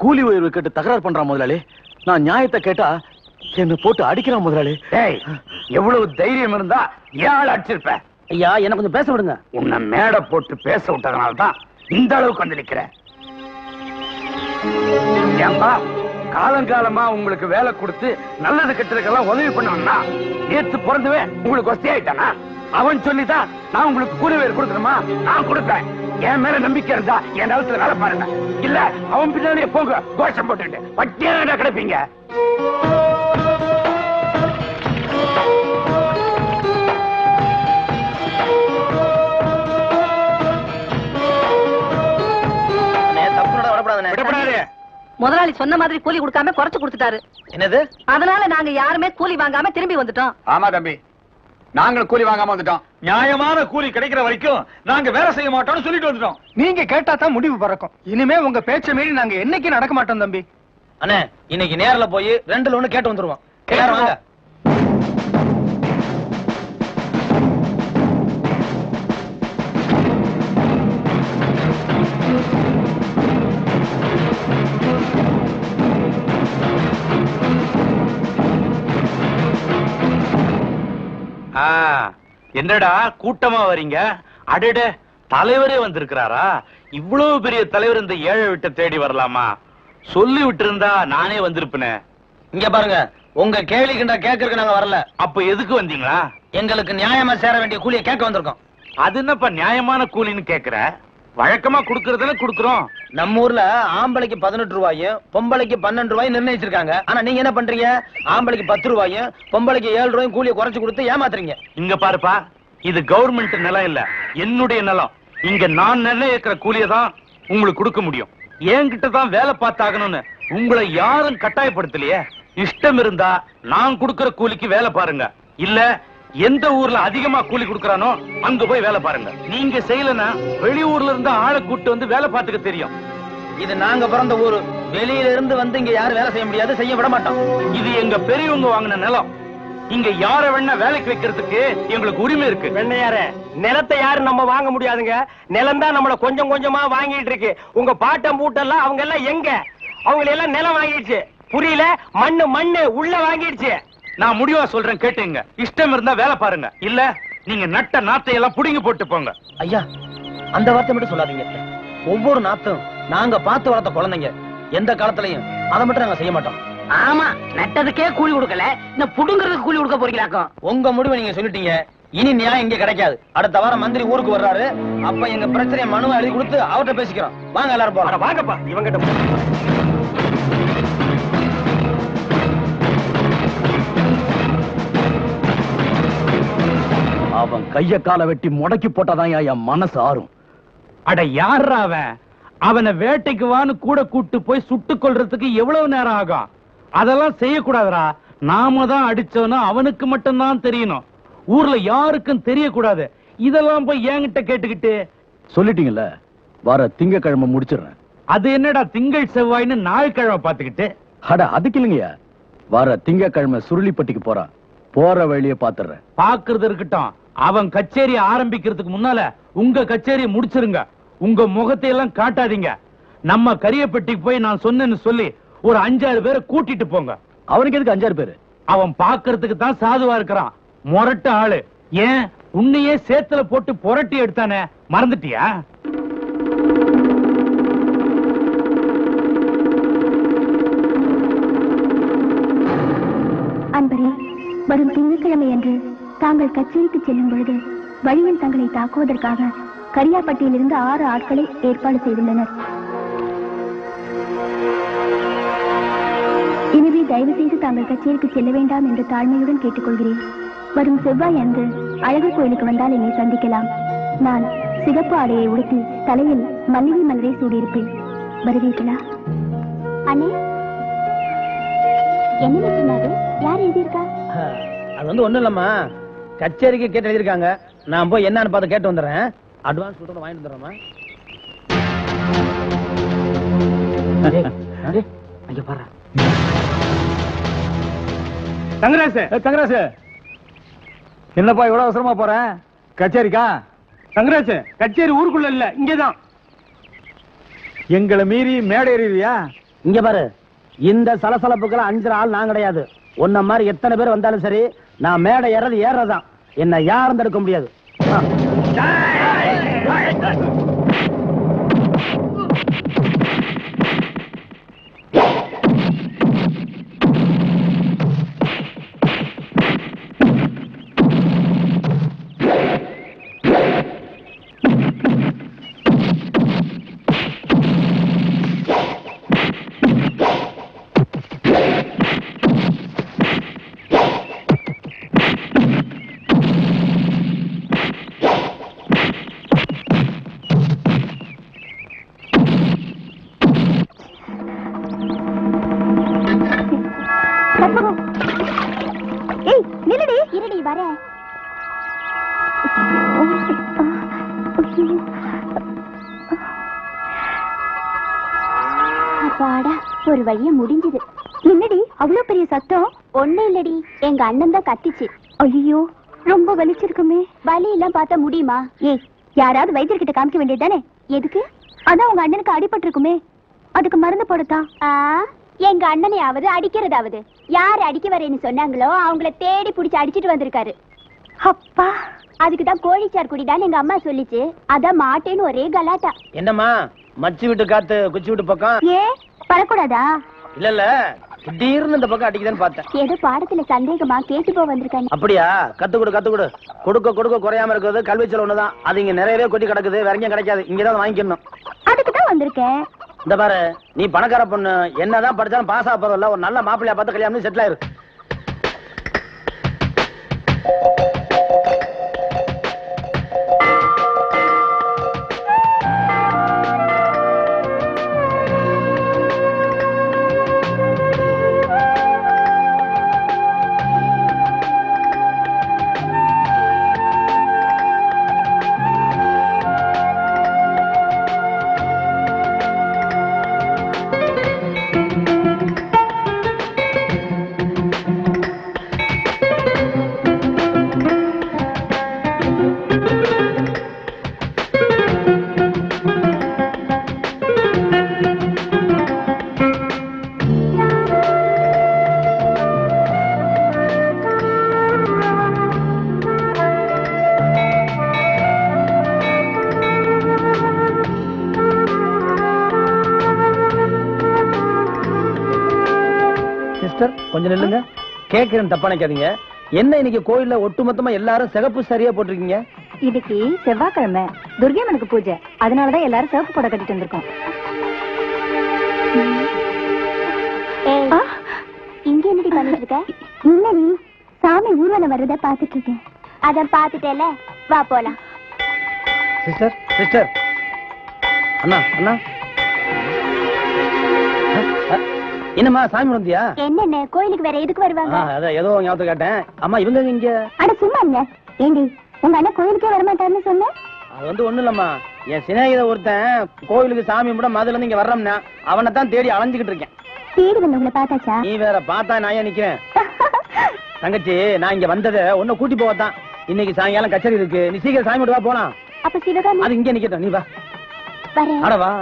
கூலி உயர்வு கேட்டு தகராறு பண்றான் முதலாளி. நான் நியாயத்தை கேட்டா என்ன போட்டு அடிக்கிறான் முதலாளி. டேய், எவ்வளவு தைரியம் இருந்தா ஏன் அடிச்சிருப்ப? ஐயா, என்ன கொஞ்சம் பேச விடுங்க. உன்னை மேடை போட்டு பேச விட்டதுனால்தான் இந்த அளவுக்கு வந்து நிக்கிற. ஏன்பா காலங்காலமா உங்களுக்கு வேலை கொடுத்து நல்லது கெட்டதுக்கெல்லாம் உதவி பண்ணவன்னா நேற்று பிறந்தவே உங்களுக்கு வசதி ஆயிட்டானா? அவன் சொல்லிதான் நான் உங்களுக்கு கூலி உயர்வு கொடுக்கணுமா? நான் கொடுப்பேன். என் மேல நம்பிக்கை இருந்தா என் நிலத்துல வேலை பாருங்க. இல்ல அவன் பின்னாடியே போங்க, கோஷம் போட்டுட்டு பட்டியா கிடைப்பீங்க. முதலாளி சொன்ன மாதிரி கூலி கொடுக்காம குறைச்சு கொடுத்துட்டாரு. என்னது? அதனால நாங்க யாருமே கூலி வாங்காம திரும்பி வந்துட்டோம். ஆமா தம்பி, நாங்கள் கூலி வாங்காம வந்துட்டோம். நியாயமான கூலி கிடைக்கிற வரைக்கும் நாங்க வேலை செய்ய மாட்டோம்னு சொல்லிட்டு வந்துட்டோம். நீங்க கேட்டா தான் முடிவு பறக்கும். இனிமே உங்க பேச்ச மீறி நாங்க என்னைக்கு நடக்க மாட்டோம் தம்பி. அண்ணே, இன்னைக்கு நேர்ல போய் 2ல 1 கேட்டு வந்துருவோம். வாங்க. என்னடா கூட்டமா வரீங்க? அடட, தலைவரே வந்திருக்கிறாரா? இவ்வளவு பெரிய தலைவர் இந்த ஏழை விட்டு தேடி வரலாமா? சொல்லி விட்டு இருந்தா நானே வந்திருப்பேனே. இங்க பாருங்க, உங்க கேள்விக்குண்டா கேட்கறதுக்கு நாங்க வரல. அப்ப எதுக்கு வந்தீங்களா? எங்களுக்கு நியாயமா சேர வேண்டிய கூலியை கேட்க வந்திருக்கோம். அது என்னப்பா நியாயமான கூலின்னு கேக்குற? வழக்கமா குடுக்கறதுல குடுக்கறோம். நம்ம ஊர்ல ஆம்பளைக்கு 18 ரூபாயும் பொம்பளைக்கு 12 ரூபாயும் நிர்ணயிச்சிருக்காங்க. ஆனா நீங்க என்ன பண்றீங்க? ஆம்பளைக்கு 10 ரூபாயும் பொம்பளைக்கு 7 ரூபாயும் கூலியை குறைச்சு கொடுத்து ஏமாத்துறீங்க. இங்க பாருப்பா, இது கவர்மெண்ட் நிலம் இல்ல, என்னுடைய நிலம். இங்க நான் நிர்ணயிக்கிற கூலியை தான் உங்களுக்கு கொடுக்க முடியும். என்கிட்ட தான் வேலை பார்த்தாகணும்னு உங்களை யாரும் கட்டாயப்படுத்தலையே. இஷ்டம் இருந்தா நான் கொடுக்கிற கூலிக்கு வேலை பாருங்க, இல்ல எந்த ஊர்ல அதிகமா கூலி கொடுக்கறானோ அங்க போய் வேலை பாருங்க. நீங்க செய்யலன்னா வெளியூர்ல இருந்து ஆளை கூட்டு வந்து வேலை பார்த்துக்க தெரியும். இது நாங்க பிறந்த ஊரு. வெளியில இருந்து வந்து இங்க யாரும் வேலை செய்ய முடியாது, செய்ய விட மாட்டோம். இது எங்க பெரியவங்க வாங்கின நிலம். இங்க யார வேணா வேலைக்கு வைக்கிறதுக்கு எங்களுக்கு உரிமை இருக்கு. வெண்ணையாரே, நிலத்தை யாரும் நம்ம வாங்க முடியாதுங்க. நிலம் தான் நம்மள கொஞ்சம் கொஞ்சமா வாங்கிட்டு இருக்கு. உங்க பாட்டம் பூட்டெல்லாம் அவங்க எல்லாம் எங்க? அவங்க எல்லாம் நிலம் வாங்கிடுச்சு. புரியல? மண்ணு மண்ணு உள்ள வாங்கிடுச்சு. நான் முடிவா சொல்றேன், கேட்டுங்க. இஷ்டம் இருந்தா வேலை பாருங்க, இல்ல நீங்க நட்ட நாத்தை எல்லாம் புடிங்கி போட்டு போங்க. ஐயா, அந்த வார்த்தை மட்டும் சொல்லாதீங்க. ஒவ்வொரு நாத்தும் நாங்க பார்த்து வளர்த்த குழந்தைங்க. எந்த காலத்திலையும் அதை மட்டும் நாங்க செய்ய மாட்டோம். ஆமா, நட்டதுக்கே கூலி கொடுக்கல, இந்த புடுங்கிறதுக்கு கூலி கொடுக்க போறீங்களாக்கும். உங்க முடிவை நீங்க சொல்லிட்டீங்க. இனி நியாயம் இங்க கிடைக்காது. அடுத்த வாரம் மந்திரி ஊருக்கு வர்றாரு. அப்ப எங்க பிரச்சனையை மனுவை எழுதி கொடுத்து அவர்கிட்ட பேசிக்கிறோம். வாங்க எல்லாரும் போறோம். வாங்கப்பா, இவங்கிட்ட அவன் கைய கால வெட்டி முடக்கி போட்டாதான் என் மனசு ஆறும். அட யாரா அவன்? அவனை வேட்டைக்கு வான்னு கூட கூட்டு போய் சுட்டுக் கொள்றதுக்கு எவ்வளவு நேரம் ஆகும்? அதெல்லாம் செய்யக்கூடாதுரா. நாம தான் அடிச்சோன்னா அவனுக்கு மட்டும்தான் தெரியணும், ஊர்ல யாருக்கும் தெரியக்கூடாது. இதெல்லாம் போய் என்கிட்ட கேட்டுக்கிட்டு சொல்லிட்டீங்கல்ல, வர திங்கக்கிழமை முடிச்சிடுறேன். அது என்னடா திங்கள் செவ்வாய்னு நாள்கிழமை பாத்துக்கிட்டு? அட அதுக்கு இல்லைங்கய்யா, வர திங்கக்கிழமை சுருளிப்பட்டிக்கு போறான். போற வழியே பாத்துறேன். பாக்குறது இருக்கட்டும், அவன் கச்சேரி ஆரம்பிக்கிறதுக்கு முன்னால உங்க கச்சேரியை முடிச்சிருங்க. உங்க முகத்தை எல்லாம் காட்டாதீங்க. நம்ம கரியப்பட்டிக்கு போய் நான் சொன்னேன்னு சொல்லி ஒரு 5-6 பேரை கூட்டிட்டு போங்க. அவனுக்கு எதுக்கு 5-6 பேரு? அவன் பாக்குறதுக்கு தான் சாதுவா இருக்கிறான், முரட்டு ஆளு. ஏன் உன்னையே சேத்துல போட்டு புரட்டி எடுத்தானே, மறந்துட்டியா? அன்பரே, வரும் திங்கட்கிழமை அன்று தாங்கள் கச்சேரிக்கு செல்லும் பொழுது வழியில் தங்களை தாக்குவதற்காக கரியாப்பட்டியிலிருந்து 6 ஆட்களை ஏற்பாடு செய்துள்ளனர். எனவே தயவு செய்து தாங்கள் கச்சேரிக்கு செல்ல வேண்டாம் என்று தாழ்மையுடன் கேட்டுக்கொள்கிறேன். வரும் செவ்வாய் அன்று அழகர் கோயிலுக்கு வந்தால் என்னை சந்திக்கலாம். நான் சிகப்பு ஆடையை உடுத்தி தலையில் மல்லிகை மலரை சூடியிருப்பேன். வருவீர்களா? அண்ணே, என்ன சொன்னாரு? யார் எழுதியிருக்கா? அது வந்து ஒண்ணும் இல்லம்மா, கச்சேரிக்கு கேட்டு எழுதிருக்காங்க. நான் போய் என்னன்னு பார்த்து கேட்டு வந்துடுறேன். அட்வான்ஸ் கொடுத்து வாங்கிட்டு வந்துடுறேம்மா. அங்க பாரு தங்கராசு. தங்கராசு, என்னப்பா இவ்வளவு அவசரமா போறேன்? கச்சேரிக்கா? தங்கராசு, கச்சேரி ஊருக்குள்ள இல்ல, இங்கதான். எங்களை மீறி மேடை ஏறியா? இங்க பாரு, இந்த சலசலப்புக்கெல்லாம் 5 ஆள் நான் கிடையாது. உன்ன மாதிரி எத்தனை பேர் வந்தாலும் சரி, நான் மேடை ஏறதான். என்ன யாரும் தடுக்க முடியாது. ஏய், நில்லடி. இருடி, வரேன். அப்பாடா, ஒரு வழியா முடிஞ்சது. என்னடி அவ்வளவு பெரிய சத்தம்? ஒண்ணு இல்லடி, எங்க அண்ணன் தான் கத்திச்சு. ஐயோ, ரொம்ப வலிச்சிருக்குமே. வலி எல்லாம் பார்த்தா முடியுமா? ஏய், யாராவது வைத்தியர்கிட்ட காமிக்க வேண்டியதுதானே? எதுக்கு? அதான் உங்க அண்ணனுக்கு அடிபட்டு இருக்குமே, அதுக்கு மருந்து போடத்தான். எங்க அண்ணனையாவது அடிக்கிறதாவது யாரு அடிக்க வரேன்னு சொன்னாங்களோ அவங்கள தேடி புடிச்சு அடிச்சிட்டு வந்திருக்காரு. அப்பா அதுக்குதான் கோழிச்சார் குடிடான்னு எங்க அம்மா சொல்லிச்சு. அதான் மாட்டேன்னு ஒரே கலாட்டா. என்னம்மா மச்சி விட்டு காத்து குச்சி விட்டு பக்கம்? ஏன் வரக்கூடாதா? இல்ல திடீர்னு இந்த பக்கம் அடிக்குதுன்னு பார்த்தேன். ஏதோ பாடத்துல சந்தேகமா கேட்டு போ வந்திருக்காங்க. அப்படியா? கத்துக்கொடு கத்துக்கொடு. கொடுக்க குறையாம இருக்கிறது கல்வி செலவு ஒண்ணுதான். அது இங்க நிறையவே கொட்டி கிடக்குது, வேற எங்கேயும் கிடைக்காது. இங்கதான் வாங்கிக்கணும். அதுக்குதான் வந்திருக்கேன். இந்த பாரு, நீ பணக்கார பொண்ணு, என்னதான் படிச்சாலும் பாஸ் ஆக போறதில்ல. ஒரு நல்ல மாப்பிள்ளையா பார்த்து கல்யாணம் செட்டில் ஆயிரு. கொஞ்சம் நில்லுங்க. கேக்குறேன், தப்பா நினைக்காதீங்க. என்ன இன்னைக்கு கோயில்ல ஒட்டுமொத்தமா எல்லாரும் சிகப்பு சரியா போட்டிருக்கீங்க? இன்னைக்கு செவ்வாய்க்கிழமை துர்கையம்மனுக்கு பூஜை, அதனாலதான் எல்லாரும் சிவப்பு புடவை கட்டிட்டு வந்திருக்கோம். இங்க என்னடி பண்ணிட்டு இருக்க? இல்லடி, சாமி ஊர்வலம் வர்றத பாத்துட்டு இருக்கேன். அத பாத்துட்டேல, வா போலாம். சிஸ்டர் சிஸ்டர், அண்ணா அண்ணா, என்னம்மா சாமி வந்தியா? என்னென்ன கோயிலுக்கு வேற எதுக்கு வருவாங்க? அதான் ஏதோ ஞாபகம் கேட்டேன். அம்மா இவங்க இங்க? அட சும்மா இல்ல. ஏண்டி உங்க அண்ணன் கோயிலுக்கே வரமாட்டாருன்னு சொன்னேன். அது ஒண்ணு இல்லம்மா, என் சிநேகித ஒருத்தன் கோயிலுக்கு சாமி கும்பிட மதுல இருந்து இங்க வர்றோம்னா அவனை தான் தேடி அலைஞ்சுக்கிட்டு இருக்கேன். தேடி வந்து உங்களை பார்த்தாச்சா? நீ வேற பார்த்தா நான் ஏன் நிக்கிறேன்? தங்கச்சி, நான் இங்க வந்ததை ஒன்னும் கூட்டி போவதான். இன்னைக்கு சாயங்காலம் கச்சேரி இருக்கு, நீ சீக்கிரம் சாமி விட்டு வா போலாம். அப்ப சிவகாமி அது இங்க நிக்கட்டும், நீ வா. வரேன். அட வா.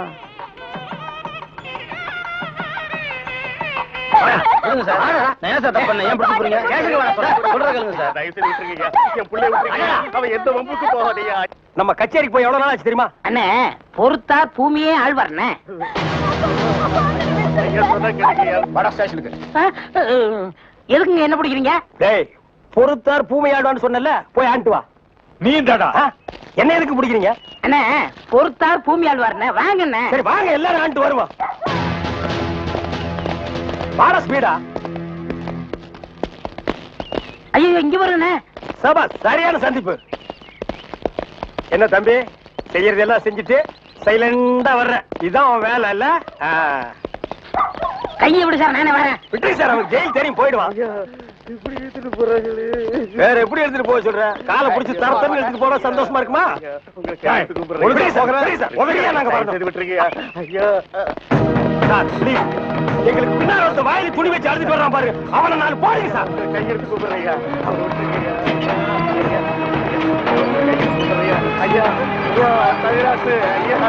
நம்ம கச்சேரிக்கு போய் எவ்வளவு நாள் ஆச்சு தெரியுமா? அண்ணே, பொறுத்தா பூமியே ஆழ்வார்ண்ணே. எதுக்குங்க என்ன பிடிக்கிறீங்க? டேய், பொறுத்தார் பூமி ஆழ்வான்னு சொன்னல, போய் ஆண்டு வா. நீ தாடா என்ன எதுக்கு பிடிக்கிறீங்க? அண்ணே, பொறுத்தார் பூமி ஆழ்வார்ண்ணே, வாங்கண்ணே. சரி வாங்க, எல்லாரும் ஆண்டு வருவோம். பாட ஸ்பீடா. ஐயோ, இங்க வருங்கண்ணே. சபா, சரியான சந்திப்பு. என்ன தம்பி, செய்யறதெல்லாம் செஞ்சுட்டு சைலண்டா வர்ற, இதான் அவன் வேலை இல்ல? கையை விடு சார், நானே வரேன். விட்டு சார், அவன் ஜெயில் தெரியும், போயிடுவான். வேற எப்படி எடுத்துட்டு போக சொல்ற? காலை புடிச்சு தரத்தன்னு எடுத்துட்டு போனா சந்தோஷமா இருக்குமா? எங்களுக்கு பின்னாடி ஒருத்த வாயில துணி வச்சு அழுதுட்டு வர்றான் பாரு, அவனை நான் போடுங்க சார். கையெடுத்து கூப்பிடுறீங்க ஐயா, ஐயா தவிராசு ஐயா.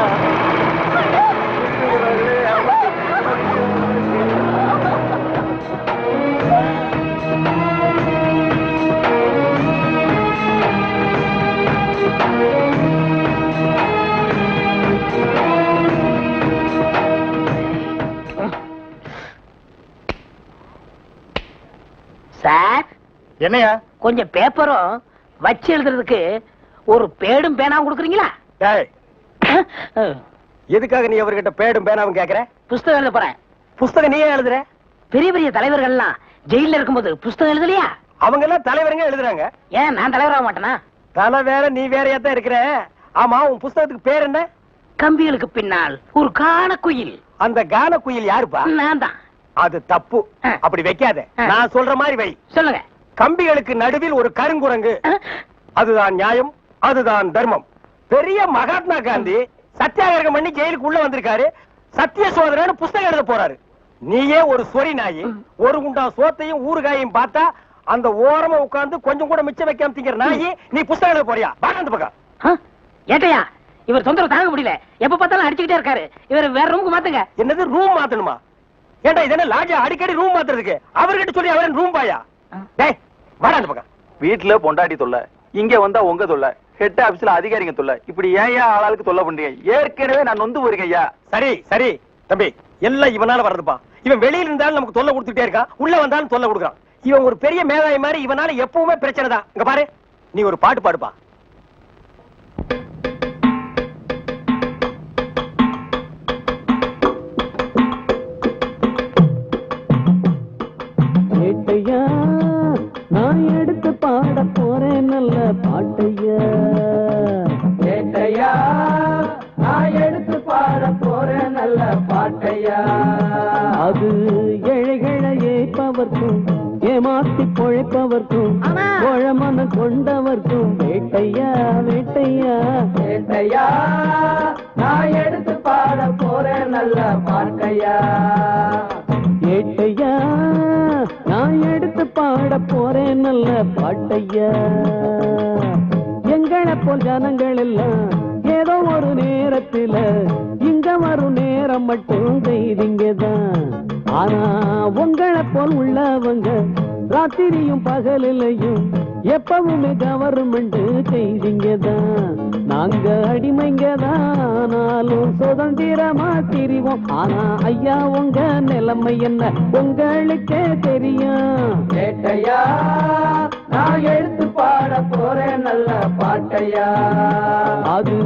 சார், என்னையா? கொஞ்சம் பேப்பரும் வச்சு எழுதுறதுக்கு ஒரு பேடும் பேனாவும் கொடுக்குறீங்களா? எதுக்காக நீ அவர்கிட்ட பேடும் பேனாவும் கேக்குற? புஸ்தகம் எழுத போறேன். புஸ்தகம் நீயே எழுதுற? பெரிய பெரிய தலைவர்கள் எல்லாம் ஜெயில இருக்கும்போது புஸ்தகம் எழுதலையா? அவங்க எல்லாம் தலைவருங்க எழுதுறாங்க. ஏன் நான் தலைவராக மாட்டேனா? தலை வேற, நீ வேறையா தான் இருக்கிற. ஆமா, உன் புஸ்தகத்துக்கு பேர் என்ன? கம்பிகளுக்கு பின்னால் ஒரு கான குயில். அந்த கான குயில் யாருப்பா? நான் தான். அது தப்பு, அப்படி வைக்காத. நான் சொல்ற மாதிரி வை. சொல்லுங்க. கம்பிகளுக்கு நடுவில் ஒரு கருங்குரங்கு, அதுதான் நியாயம், அதுதான் தர்மம். பெரிய மகாத்மா காந்தி சத்தியாகிரகம் பண்ணி ஜெயிலுக்கு உள்ள வந்திருக்காரு. சத்திய சோதனை புஸ்தகம் எழுத போறாரு. நீயே ஒரு சொரி நாயி, ஒரு குண்டா சோத்தையும் ஊறுகாயையும் பார்த்தா அந்த ஓரமா உட்கார்ந்து கொஞ்சம் கூட மிச்சம் வைக்காம திங்கிற நாயி, நீ புஸ்தகம் எழுத போறியா? வாங்க அந்த பக்கம். ஏட்டையா, இவர் தொந்தரவு தாங்க முடியல, எப்ப பார்த்தாலும் அடிச்சுக்கிட்டே இருக்காரு. இவர் வேற ரூமுக்கு மாத்துங்க. என்னது ரூம் மாத்தணுமா? ஏண்டா இது என்ன லாட்ஜா அடிக்கடி ரூம் மாத்துறதுக்கு? அவர்கிட்ட சொல்லி அவரே ரூம் பாயா? டேய் வாடா அந்த பக்கம். வீட்டுல பொண்டாட்டி தொல்லை, இங்க வந்தா உங்க தொல்லை, ஹெட் ஆபீஸ்ல அதிகாரிங்க தொல்லை, இப்படி ஏன் ஆளாளுக்கு தொல்லை பண்றீங்க? ஏற்கனவே நான் நொந்து போயிருக்கேன் ஐயா. சரி சரி தம்பி, எல்லாம் இவனால வர்றதுப்பா. இவன் வெளியில இருந்தாலும் நமக்கு தொல்லை கொடுத்துட்டே இருக்கான், உள்ள வந்தாலும் தொல்லை கொடுக்குறான். இவன் ஒரு பெரிய மேதாவி மாதிரி, இவனால எப்பவுமே பிரச்சனை தான். இங்க பாரு, நீ ஒரு பாட்டு பாடுப்பா. கேட்டையா நான் எடுத்து பாட போறேன் நல்ல பாட்டையா. கேட்டையா நான் எடுத்து பாட போறேன் நல்ல பாட்டையா. அது ஏழைகளை ஏற்பவர்க்கும் ஏமாத்தி பொழைப்பவர்க்கும் கோழமன கொண்டவர்க்கும் வேட்டையா வேட்டையா. கேட்டையா நான் எடுத்து பாட போறேன் நல்ல பாட்டையா. ஏட்டையா நான் எடுத்து பாட போறேன் நல்ல பாட்டையா. எங்களை போல் ஜனங்கள் எல்லாம் ஏதோ ஒரு நேரத்துல இங்க வரும் நேரம் மட்டும் செய்திங்கதான். ஆனா உங்களை போல் உள்ளவங்க ராத்திரியும் பகலிலையும் எப்பவுமே கவர்மெண்ட் செய்திங்கதான். நாங்க அடிமைங்கதானாலும் சுதந்திரமா திரிவோம். ஆனா ஐயா உங்க நிலைமை என்ன உங்களுக்கே தெரியும். கேட்டையா நான் எடுத்து பாட போறேன் நல்ல பாட்டையா. அது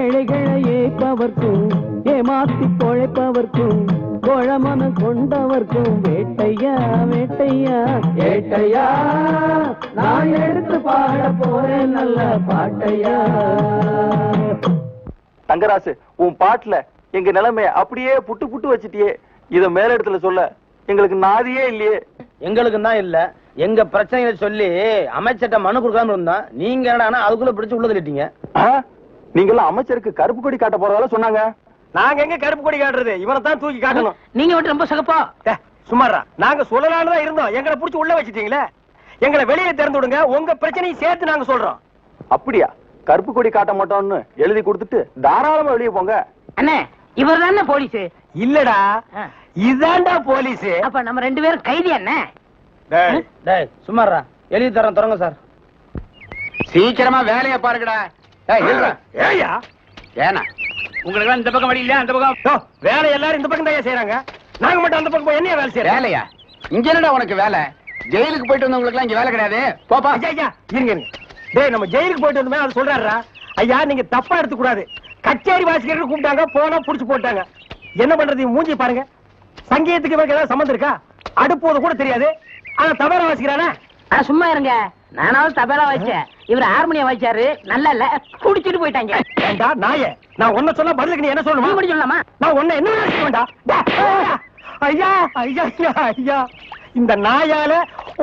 ஏழைகளை ஏற்பவர்க்கும் ஏமாத்தி பொழைப்பவர்க்கும் கோழமன கொண்டவர்க்கும் வேட்டையா வேட்டையா. கேட்டையா நான் எடுத்து பாட போறேன் நல்ல பாட்டையா. தங்கராசு, உன் பாட்டுல எங்க நிலைமைய அப்படியே புட்டு புட்டு வச்சிட்டியே. இத மேல இடத்துல சொல்ல எங்களுக்கு நாதியே இல்லையே. எங்களுக்கு தான் இல்ல, எங்க பிரச்சனைகளை சொல்லி அமைச்சர்ட்ட மனு கொடுக்காம இருந்தா நீங்க என்னடா அதுக்குள்ள பிடிச்சு உள்ள தள்ளிட்டீங்க. நீங்க எல்லாம் அமைச்சருக்கு கருப்பு கொடி காட்ட போறதால சொன்னாங்க. நாங்க எங்க கருப்பு கொடி காட்டுறது? இவனை தான் தூக்கி காட்டணும். நீங்க மட்டும் ரொம்ப சகப்பா. சுமாரா நாங்க சொல்லலான்னு தான் இருந்தோம், எங்களை புடிச்சு உள்ள வச்சிட்டீங்களே. எங்களை வெளியே திறந்து விடுங்க, உங்க பிரச்சனையும் சேர்த்து நாங்க சொல்றோம். அப்படியா? கருப்பு கொடி காட்ட மாட்டோம்னு எழுதி கொடுத்துட்டு தாராளமா வெளியே போங்க. அண்ணே இவர் தானே போலீஸ்? இல்லடா, இதாண்டா போலீஸ். அப்ப நம்ம 2 பேரும் கைதி அண்ணே. டேய் சும்மாரா, எழுதி தரேன் தொடங்க சார். சீக்கிரமா வேலையை பாருங்கடா. ஏயா ஏனா உங்களுக்கு இந்த பக்கம் வழி இல்லையா? அந்த பக்கம் வேலை எல்லாரும் இந்த பக்கம் தான் செய்யறாங்க, நாங்க மட்டும் அந்த பக்கம் போய் என்ன வேலை செய்யறோம்? வேலையா? இங்க என்னடா உனக்கு வேலை? ஜெயிலுக்கு போயிட்டு வந்தவங்களுக்கு எல்லாம் இங்க வேலை கிடையாது. போப்பா. ஐயா இருங்க. டேய் நம்ம ஜெயிலுக்கு போயிட்டு வந்தோமே அது சொல்றாருடா. ஐயா நீங்க தப்பா எடுத்துக்க கூடாது. கச்சேரி வாசிக்கிறதுக்கு கூப்பிட்டாங்க, போனா புடிச்சு போட்டாங்க. என்ன பண்றது? மூஞ்சி பாருங்க. சங்கீதத்துக்கு இவருக்கு ஏதாவது சம்பந்தம் இருக்கா? அடுப்போது கூட தெரியாது, ஆனா தபேலா வாசிக்கிறானே. சும்மா இருங்க, நானாவது தபேலா வாசிச்சேன், இவர் ஹார்மோனியம் வாசிச்சாரு. நல்லா இல்ல, குடிச்சிட்டு போயிட்டாங்க. ஏண்டா நாயே, நான் ஒன்ன சொன்னா பதிலுக்கு நீ என்ன சொல்லணுமா? நீ சொல்லலாமா? நான் ஒன்ன என்ன செய்ய வேண்டாம். ஐயா ஐயா ஐயா, இந்த நாயால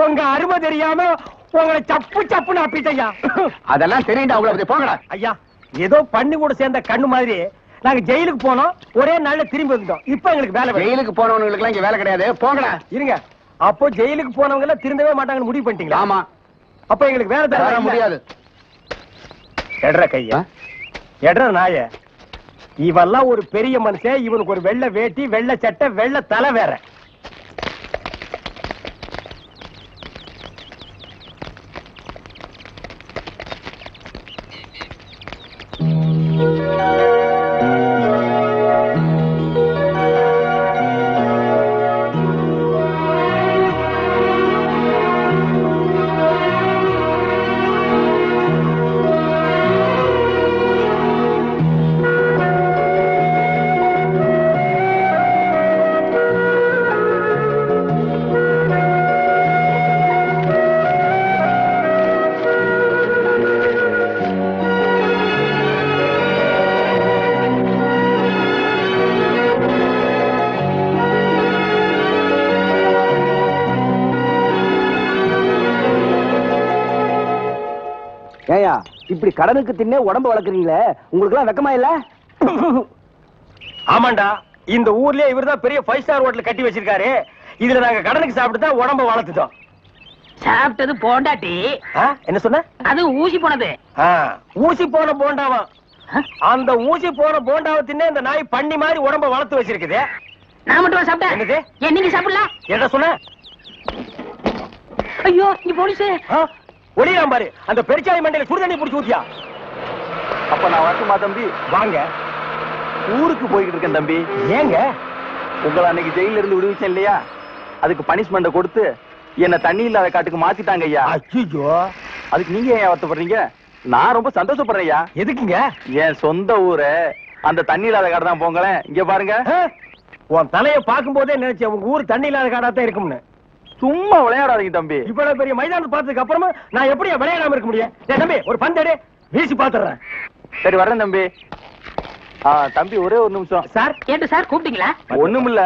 உங்க அருமை தெரியாம உங்களை சப்பு சப்புன்னு அப்பிட்டையா. அதெல்லாம் தெரியுண்டா உங்களுக்கு. போங்கடா. ஐயா ஏதோ பண்ணி கூட சேர்ந்த கண்ணு மாதிரி நாங்க ஜெயிலுக்கு போனோம், ஒரே நாள்ல திரும்பி வந்துட்டோம். இப்ப எங்களுக்கு வேலை. ஜெயிலுக்கு போனவங்களுக்கு எல்லாம் இங்க வேலை கிடையாது. போங்கடா. இருங்க, அப்போ ஜெயிலுக்கு போனவங்க எல்லாம் திரும்பவே மாட்டாங்கன்னு முடிவு பண்ணிட்டீங்களா? ஆமா. அப்ப எங்களுக்கு வேலை தர முடியாது. எட்ற கையா, எட்ற நாய. இவெல்லாம் ஒரு பெரிய மனுஷன், இவனுக்கு ஒரு வெள்ளை வேட்டி, வெள்ளை சட்டை, வெள்ளை தலை வேற. ஏயா இப்படி கடனுக்கு தின்னே உடம்பு வளர்க்குறீங்களே, உங்களுக்கு எல்லாம் வெக்கமா இல்ல? ஆமாண்டா, இந்த ஊர்லயே இவர்தான் பெரிய 5 ஸ்டார் ஹோட்டல் கட்டி வச்சிருக்காரு. இதுல நாங்க கடனுக்கு சாப்பிட்டு தான் உடம்ப வளர்த்துட்டோம். சாப்பிட்டது போண்டாட்டி. என்ன சொன்ன? அது ஊசி போனது. ஊசி போன போண்டாவா? அந்த ஊசி போன போண்டாவை தின்னே இந்த நாய் பண்ணி மாதிரி உடம்ப வளர்த்து வச்சிருக்குது. நான் மட்டும் சாப்பிட்டேன். என்னது? நீங்க சாப்பிடல? என்ன சொன்ன? ஐயோ, நீ போலீஸ். ஒளியாம் பாரு அந்த பெருச்சாய் மண்டையில சுடுதண்ணி புடிச்சு ஊத்தியா. அப்ப நான் வரட்டுமா தம்பி? வாங்க. ஊருக்கு போய்கிட்டு இருக்கேன் தம்பி. ஏங்க? உங்களை அன்னைக்கு ஜெயில இருந்து விடுவிச்சேன் இல்லையா, அதுக்கு பனிஷ்மெண்ட கொடுத்து என்ன தண்ணி இல்லாத காட்டுக்கு மாத்திட்டாங்க ஐயா. ஐயோ, அதுக்கு நீங்க ஏன் வருத்தப்படுறீங்க? நான் ரொம்ப சந்தோஷப்படுறேன் ஐயா. எதுக்குங்க? என் சொந்த ஊரு அந்த தண்ணி இல்லாத காடு தான். போங்களேன், இங்க பாருங்க. உன் தலைய பாக்கும் போதே நினைச்சேன் உங்க ஊர் தண்ணி இல்லாத காடாத்தான் இருக்கும்னு. சும்மா விளையாடாதீங்க தம்பி. இவ்வளவு பெரிய மைதானத்தை பார்த்ததுக்கு அப்புறமா நான் எப்படியா விளையாடாம இருக்க முடியும்? தம்பி ஒரு பந்தடி வீசி பாத்துறேன். சரி வரேன் தம்பி. தம்பி ஒரே ஒரு நிமிஷம். சார் கேட்டு சார் கூப்பிட்டீங்களா? ஒண்ணுமில்ல,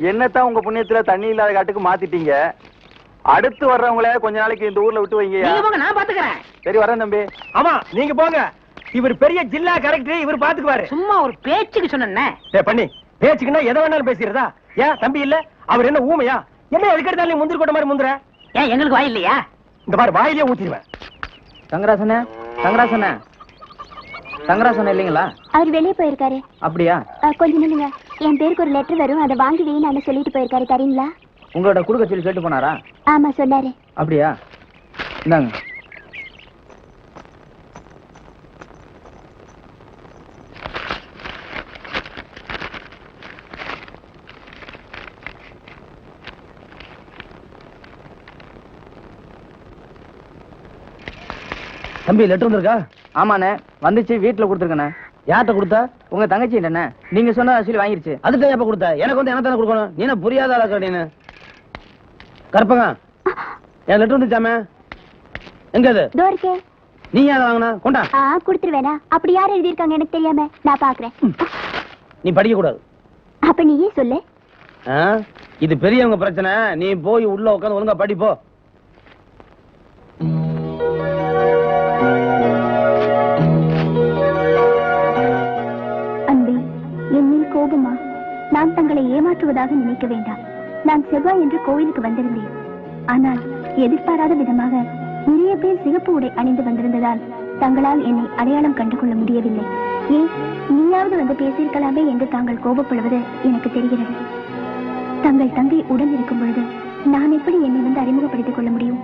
என்னத்தான் உங்க புண்ணியத்துல தண்ணி இல்லாத காட்டுக்கு மாத்திட்டீங்க. அடுத்து வர்றவங்கள கொஞ்ச நாளைக்கு இந்த ஊர்ல விட்டு வைங்க. நான் பாத்துக்கிறேன். சரி வரேன் தம்பி. ஆமா நீங்க போங்க. இவர் பெரிய ஜில்லா கலெக்டர், இவர் பாத்துக்குவாரு. சும்மா ஒரு பேச்சுக்கு சொன்னேன். பண்ணி பேச்சுக்குன்னா எதை வேணாலும் பேசிடுறதா? ஏன் தம்பி இல்ல? அவர் என்ன ஊமையா? என்ன எதுக்கெடுத்தாலும் முந்திரி கொட்ட மாதிரி முந்துற? ஏன் எங்களுக்கு வாய் இல்லையா? இந்த மாதிரி வாயிலே ஊத்திடுவேன். தங்கராசன தங்கராசன தங்கராசன இல்லீங்களா? அவர் வெளியே போயிருக்காரு. அப்படியா? கொஞ்சம் நில்லுங்க, என் பேருக்கு ஒரு லெட்டர் வரும், அதை வாங்கி வைன்னு சொல்லிட்டு போயிருக்காரு. தரீங்களா? உங்களோட குடுக்க சொல்லி கேட்டு போனாரா? ஆமா சொன்னாரு. அப்படியா? இந்தாங்க. தம்பி லெட்டர் வந்திருக்கா? ஆமாண்ணே வந்துச்சு, வீட்டுல கொடுத்துருக்கண்ணே. யார்கிட்ட கொடுத்தா? உங்க தங்கச்சி என்ன நீங்க சொன்ன சொல்லி வாங்கிருச்சு. அதுக்கு எப்ப கொடுத்த? எனக்கு வந்து என்ன தானே கொடுக்கணும். நீ என்ன புரியாத ஆளா நீனு? கற்பங்க என் லெட்டர் வந்துச்சாமே, எங்க அது? நீ யாரை வாங்கினா? கொண்டா. கொடுத்துருவேனா? அப்படி யாரும் எழுதியிருக்காங்க எனக்கு தெரியாம, நான் பாக்குறேன். நீ படிக்க கூடாது. அப்ப நீயே சொல்லு. இது பெரியவங்க பிரச்சனை. நீ போய் உள்ள உட்காந்து ஒழுங்கா படிப்போ. கோபமா? நான் தங்களை ஏமாற்றுவதாக நினைக்க வேண்டாம். நான் செவ்வாய் என்று கோயிலுக்கு வந்திருந்தேன். ஆனால் எதிர்பாராத விதமாக நிறைய பேர் சிகப்பு உடை அணிந்து வந்திருந்ததால் தங்களால் என்னை அடையாளம் கண்டு கொள்ள முடியவில்லை. ஏன் நீயாவது வந்து பேசியிருக்கலாமே என்று தாங்கள் கோபப்படுவது எனக்கு தெரிகிறது. தங்கள் தங்கை உடன் இருக்கும் பொழுது நான் எப்படி என்னை வந்து அறிமுகப்படுத்திக் கொள்ள முடியும்?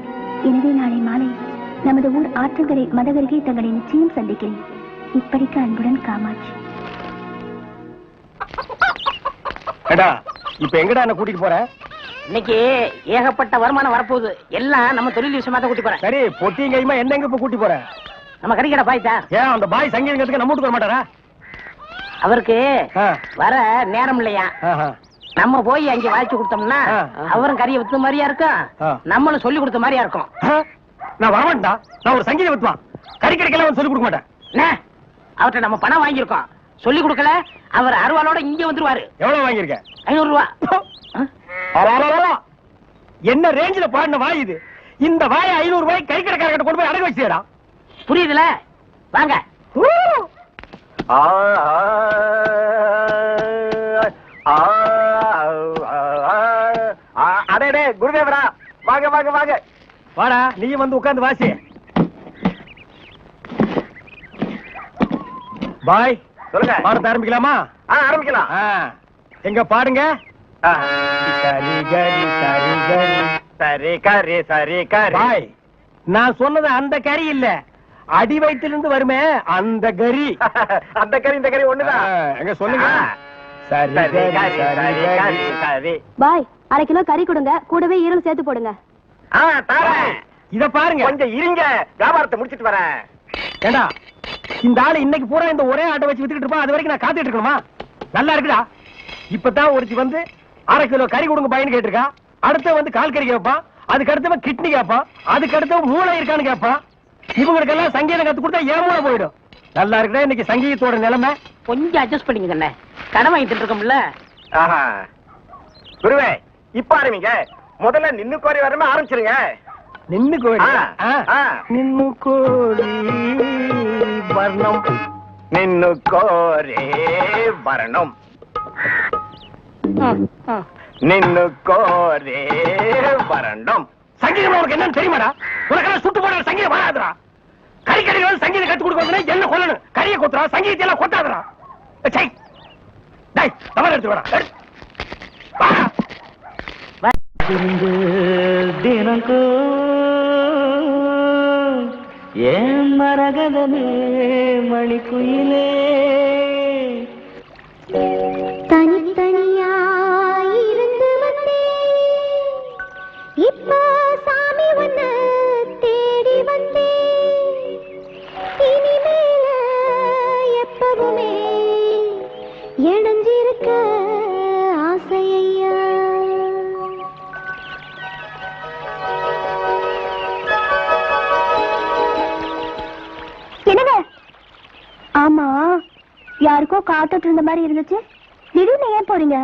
எனவே நாளை மாலை நமது ஊர் ஆற்றங்கரை மதகருகே தங்களை நிச்சயம் சந்திக்கிறேன். இப்படிக்கு அன்புடன் காமாட்சி. இப்ப எங்கடா என்ன கூட்டிட்டு போற? இன்னைக்கு ஏகப்பட்ட வருமானம் வரப்போகுது. எல்லாம் நம்ம தொழில் விஷயமா தான் கூட்டி போறேன். சரி பொட்டியும் கைமா என்ன எங்க இப்ப கூட்டி போற? நம்ம கறிக்கடை பாய்த்தா. ஏன் அந்த பாய் சங்கீதத்துக்கு நம்ம வீட்டுக்கு வர மாட்டாரா? அவருக்கு வர நேரம் இல்லையா? நம்ம போய் அங்க வாய்ச்சி கொடுத்தோம்னா அவரும் கறியை வித்த மாதிரியா இருக்கும், நம்மளும் சொல்லி கொடுத்த மாதிரியா இருக்கும். நான் வரமாட்டா. நான் ஒரு சங்கீத வித்துவான். கறிக்கடைக்கெல்லாம் சொல்லி கொடுக்க மாட்டேன். அவர்கிட்ட நம்ம பணம் வாங்கியிருக்கோம். சொல்லி கொடுக்கல அவர் அருவாளோட இங்க வந்துருவாரு. எவ்வளவு வாங்கியிருக்க? 500 ரூபாய். என்ன ரேஞ்சில பாடின வாய் இது? இந்த வாயை 500 ரூபாய் கறிக்கடைக்காரர்கிட்ட கொண்டு போய் அடகு வச்சுடா. புரியுதுல? வாங்க. அடே குருதேவரா, வாங்க வாங்க வாங்க. வாடா நீ வந்து உட்கார்ந்து வாசி. பாய் சொல்லுங்க. பாடத்தை ஆரம்பிக்கலாமா? ஆரம்பிக்கலாம். எங்க பாடுங்க. சரி கரி சரி கரி சரி கரி சரி கரி. பாய் நான் சொன்னது அந்த கறி இல்ல, அடி வயிற்றிலிருந்து வருமே அந்த கறி. அந்த கறி இந்த கறி ஒண்ணுதான். எங்க சொல்லுங்க. சரி சரி கரி சரி. பாய் 1/2 கிலோ கறி கொடுங்க, கூடவே ஈரல் சேர்த்து போடுங்க. இத பாருங்க. கொஞ்சம் இருங்க, வியாபாரத்தை முடிச்சிட்டு வரேன். ஏண்டா இந்த ஆளு இன்னைக்கு பூரா இந்த ஒரே ஆட்டை வச்சு வித்துக்கிட்டு இருப்பான். அது வரைக்கும் நான் காத்துட்டு இருக்கணுமா? நல்லா இருக்குடா. இப்பதான் ஒருத்தி வந்து 1/2 கிலோ கறி கொடுங்க பாயின்னு கேட்டிருக்கா. அடுத்த வந்து கால் கறி கேட்பான், அதுக்கு அடுத்தவன் கிட்னி கேட்பான், அதுக்கு அடுத்தவன் மூளை இருக்கான்னு கேட்பான். இவங்களுக்கெல்லாம் சங்கீதம் கத்து கொடுத்தா ஏன் மூளை போயிடும். நல்லா இருக்குடா இன்னைக்கு சங்கீதத்தோட நிலைமை. கொஞ்சம் அட்ஜஸ்ட் பண்ணிக்க கண்ணே, கடன் வாங்கிட்டு இருக்கோம்ல. குருவே இப்ப ஆரம்பிங்க. முதல்ல நின்னு கோரி வரமே ஆரம்பிச்சிருங்க. நின்னு கோரி நின்னு கோரி வர்ணம் நின்னு கோரே வர்ணம் நின்னு கோரே வர்ணம். சங்கீதம் உனக்கு என்னன்னு தெரியுமாடா? உனக்கெல்லாம் சுட்டு போட சங்கீதம் வராதுடா. கறிக்கடையில் சங்கீதம் கத்து கொடுக்க என்ன கொல்லணும்? கறியை கொத்துறா, சங்கீதத்தை எல்லாம் கொத்தாதுடா. தவறு எடுத்து வரா. தினங்கோ ஏன் மரகதமே மணிக்குயிலே தனித்தனியாயிருந்து வந்தேன் இப்போ சாமி ஒண்ணு தேடி வந்தேன் இனிமேல எப்பவுமே இணைஞ்சிருக்க ஆசையா என்னங்க ஆமா யாருக்கோ காத்துட்டு இருந்த மாதிரி இருந்துச்சு திடீர்னு ஏன் போறீங்க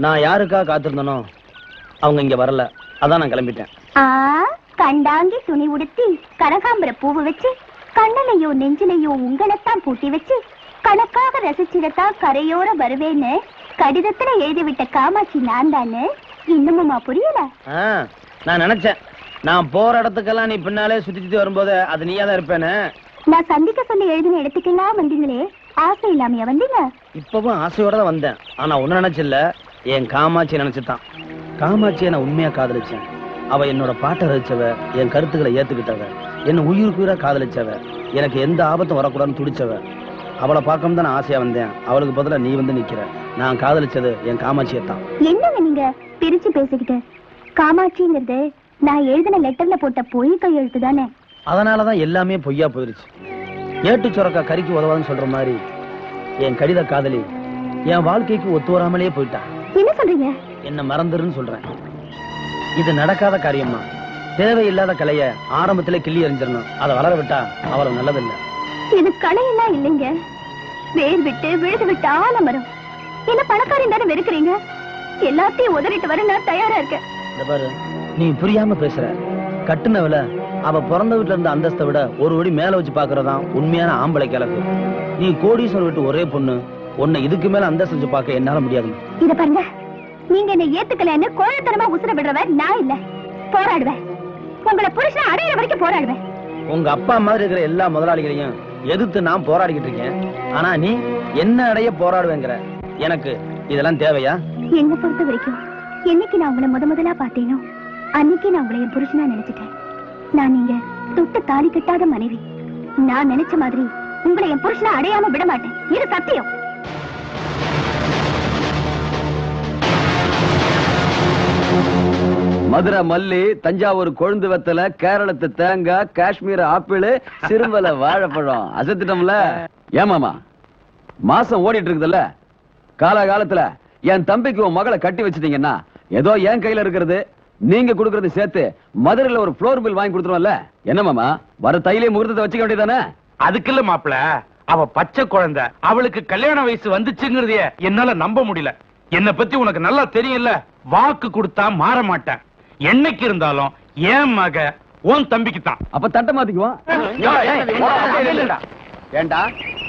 நான் யாருக்கா காத்திருந்தனோ அவங்க இங்க வரல அதான் நான் கிளம்பிட்டேன் கண்டாங்கி துணி உடுத்தி கனகாம்பர பூவு வச்சு கண்ணனையோ நெஞ்சிலையோ உங்களைத்தான் பூட்டி வச்சு கணக்காக ரசிச்சிடத்தான் கரையோர வருவேன்னு கடிதத்துல எழுதிவிட்ட காமாட்சி நான் தானே இன்னுமுமா புரியல நான் நினைச்சேன் நான் போற இடத்துக்கெல்லாம் நீ பின்னாலே சுத்தி சுத்தி வரும்போது அது நீயா தான் இருப்பேன்னு நான் சந்திக்க சொல்லி எழுதின இடத்துக்கெல்லாம் வந்தீங்களே ஆசை இல்லாமையா வந்தீங்க இப்பவும் ஆசையோட தான் வந்தேன் ஆனா ஒண்ணு நினைச்சில்ல என் காமாட்சி நினைச்சுதான் காமாட்சியை நான் உண்மையா காதலிச்சேன் அவ என்னோட பாட்டை ரசிச்சவ என் கருத்துக்களை ஏத்துக்கிட்டவ என்ன உயிருக்குயிரா காதலிச்சவ எனக்கு எந்த ஆபத்தும் வரக்கூடாதுன்னு துடிச்சவ அவளை பார்க்க தான் ஆசையா வந்தேன் அவளுக்கு பதிலா நீ வந்து நிக்கிற நான் காதலிச்சது என் காமாட்சியை தான் என்னங்க நீங்க பிரிச்சு பேசிக்கிட்டு காமாட்சிங்கிறது நான் எழுதின லெட்டர்ல போட்ட பொய் கையெழுத்து தானே அதனாலதான் எல்லாமே பொய்யா போயிருச்சு ஏட்டு சுரக்கா கறிக்கு உதவாதுன்னு சொல்ற மாதிரி என் கடித காதலி என் வாழ்க்கைக்கு ஒத்து வராமலே போயிட்டா என்ன சொல்றீங்க என்ன மறந்துருன்னு சொல்றேன் இது நடக்காத காரியமா தேவையில்லாத கலைய ஆரம்பத்திலே கிள்ளி எறிஞ்சிடணும் அதை வளர விட்டா அவ்வளவு நல்லதில்லை இது கலையெல்லாம் இல்லைங்க வேர் விட்டு விழுது விட்டு ஆலமரம் என்ன பணக்காரன் தானே வெறுக்கிறீங்க எல்லாத்தையும் உதறிட்டு வர நான் தயாரா இருக்கேன் பாரு நீ புரியாம பேசுற கட்டுனவள அவ பிறந்த வீட்டுல இருந்த அந்தஸ்தை விட ஒரு வடி மேல வச்சு பாக்குறதான் உண்மையான ஆம்பளை கிழக்கு நீ கோடீஸ்வரர் வீட்டு ஒரே பொண்ணு உன்னை இதுக்கு மேல அந்தஸ்து வச்சு பார்க்க என்னால முடியாது இத பாருங்க நீங்க என்ன ஏத்துக்கலன்னு கோழத்தனமா உசுர விடுறவர் நான் இல்ல போராடுவேன் உங்களை புருஷன் அடையிற வரைக்கும் போராடுவேன் உங்க அப்பா மாதிரி இருக்கிற எல்லா முதலாளிகளையும் எதிர்த்து நான் போராடிக்கிட்டு இருக்கேன் ஆனா நீ என்ன அடைய போராடுவேங்கிற எனக்கு இதெல்லாம் தேவையா என்ன பொறுத்த வரைக்கும் என்னைக்கு நான் உங்களை முதலா பார்த்தேனோ அன்னைக்கு நான் உங்களை என் புருஷனா நினைச்சிட்டேன் நான் நீங்க தொட்டு தாலி கட்டாத மனைவி நான் நினைச்ச மாதிரி உங்களை என் புருஷனா அடையாம விட மாட்டேன் இது சத்தியம் மதுரை மல்லி, தஞ்சாவூர் கொழுந்து வெத்தலை, கேரளத்து தேங்காய், காஷ்மீர் ஆப்பிள், சிறுமலை வாழைப்பழம் அசத்துட்டோம்ல. ஏமாமா மாசம் ஓடிட்டு இருக்குதுல்ல, காலகாலத்துல என் தம்பிக்கு உன் மகளை கட்டி வச்சிட்டீங்கன்னா ஏதோ என் கையில இருக்கிறது நீங்க கொடுக்கறது சேர்த்து மதுரையில ஒரு ஃப்ளோர் பில் வாங்கி கொடுத்துருவோம்ல. என்ன மாமா, வர தையிலே முகூர்த்தத்தை வச்சுக்க வேண்டியதானே? அதுக்கு இல்ல மாப்பிள, அவ பச்சை குழந்தை, அவளுக்கு கல்யாண வயசு வந்துச்சுங்கிறதைய என்னால நம்ப முடியல. என்ன பத்தி உனக்கு நல்லா தெரியும்ல, வாக்கு கொடுத்தா மாற மாட்டேன். என்னைக்கு இருந்தாலும் என் மக உன் தம்பிக்கு தான். அப்ப தட்ட மாத்திக்குவான். ஏண்டா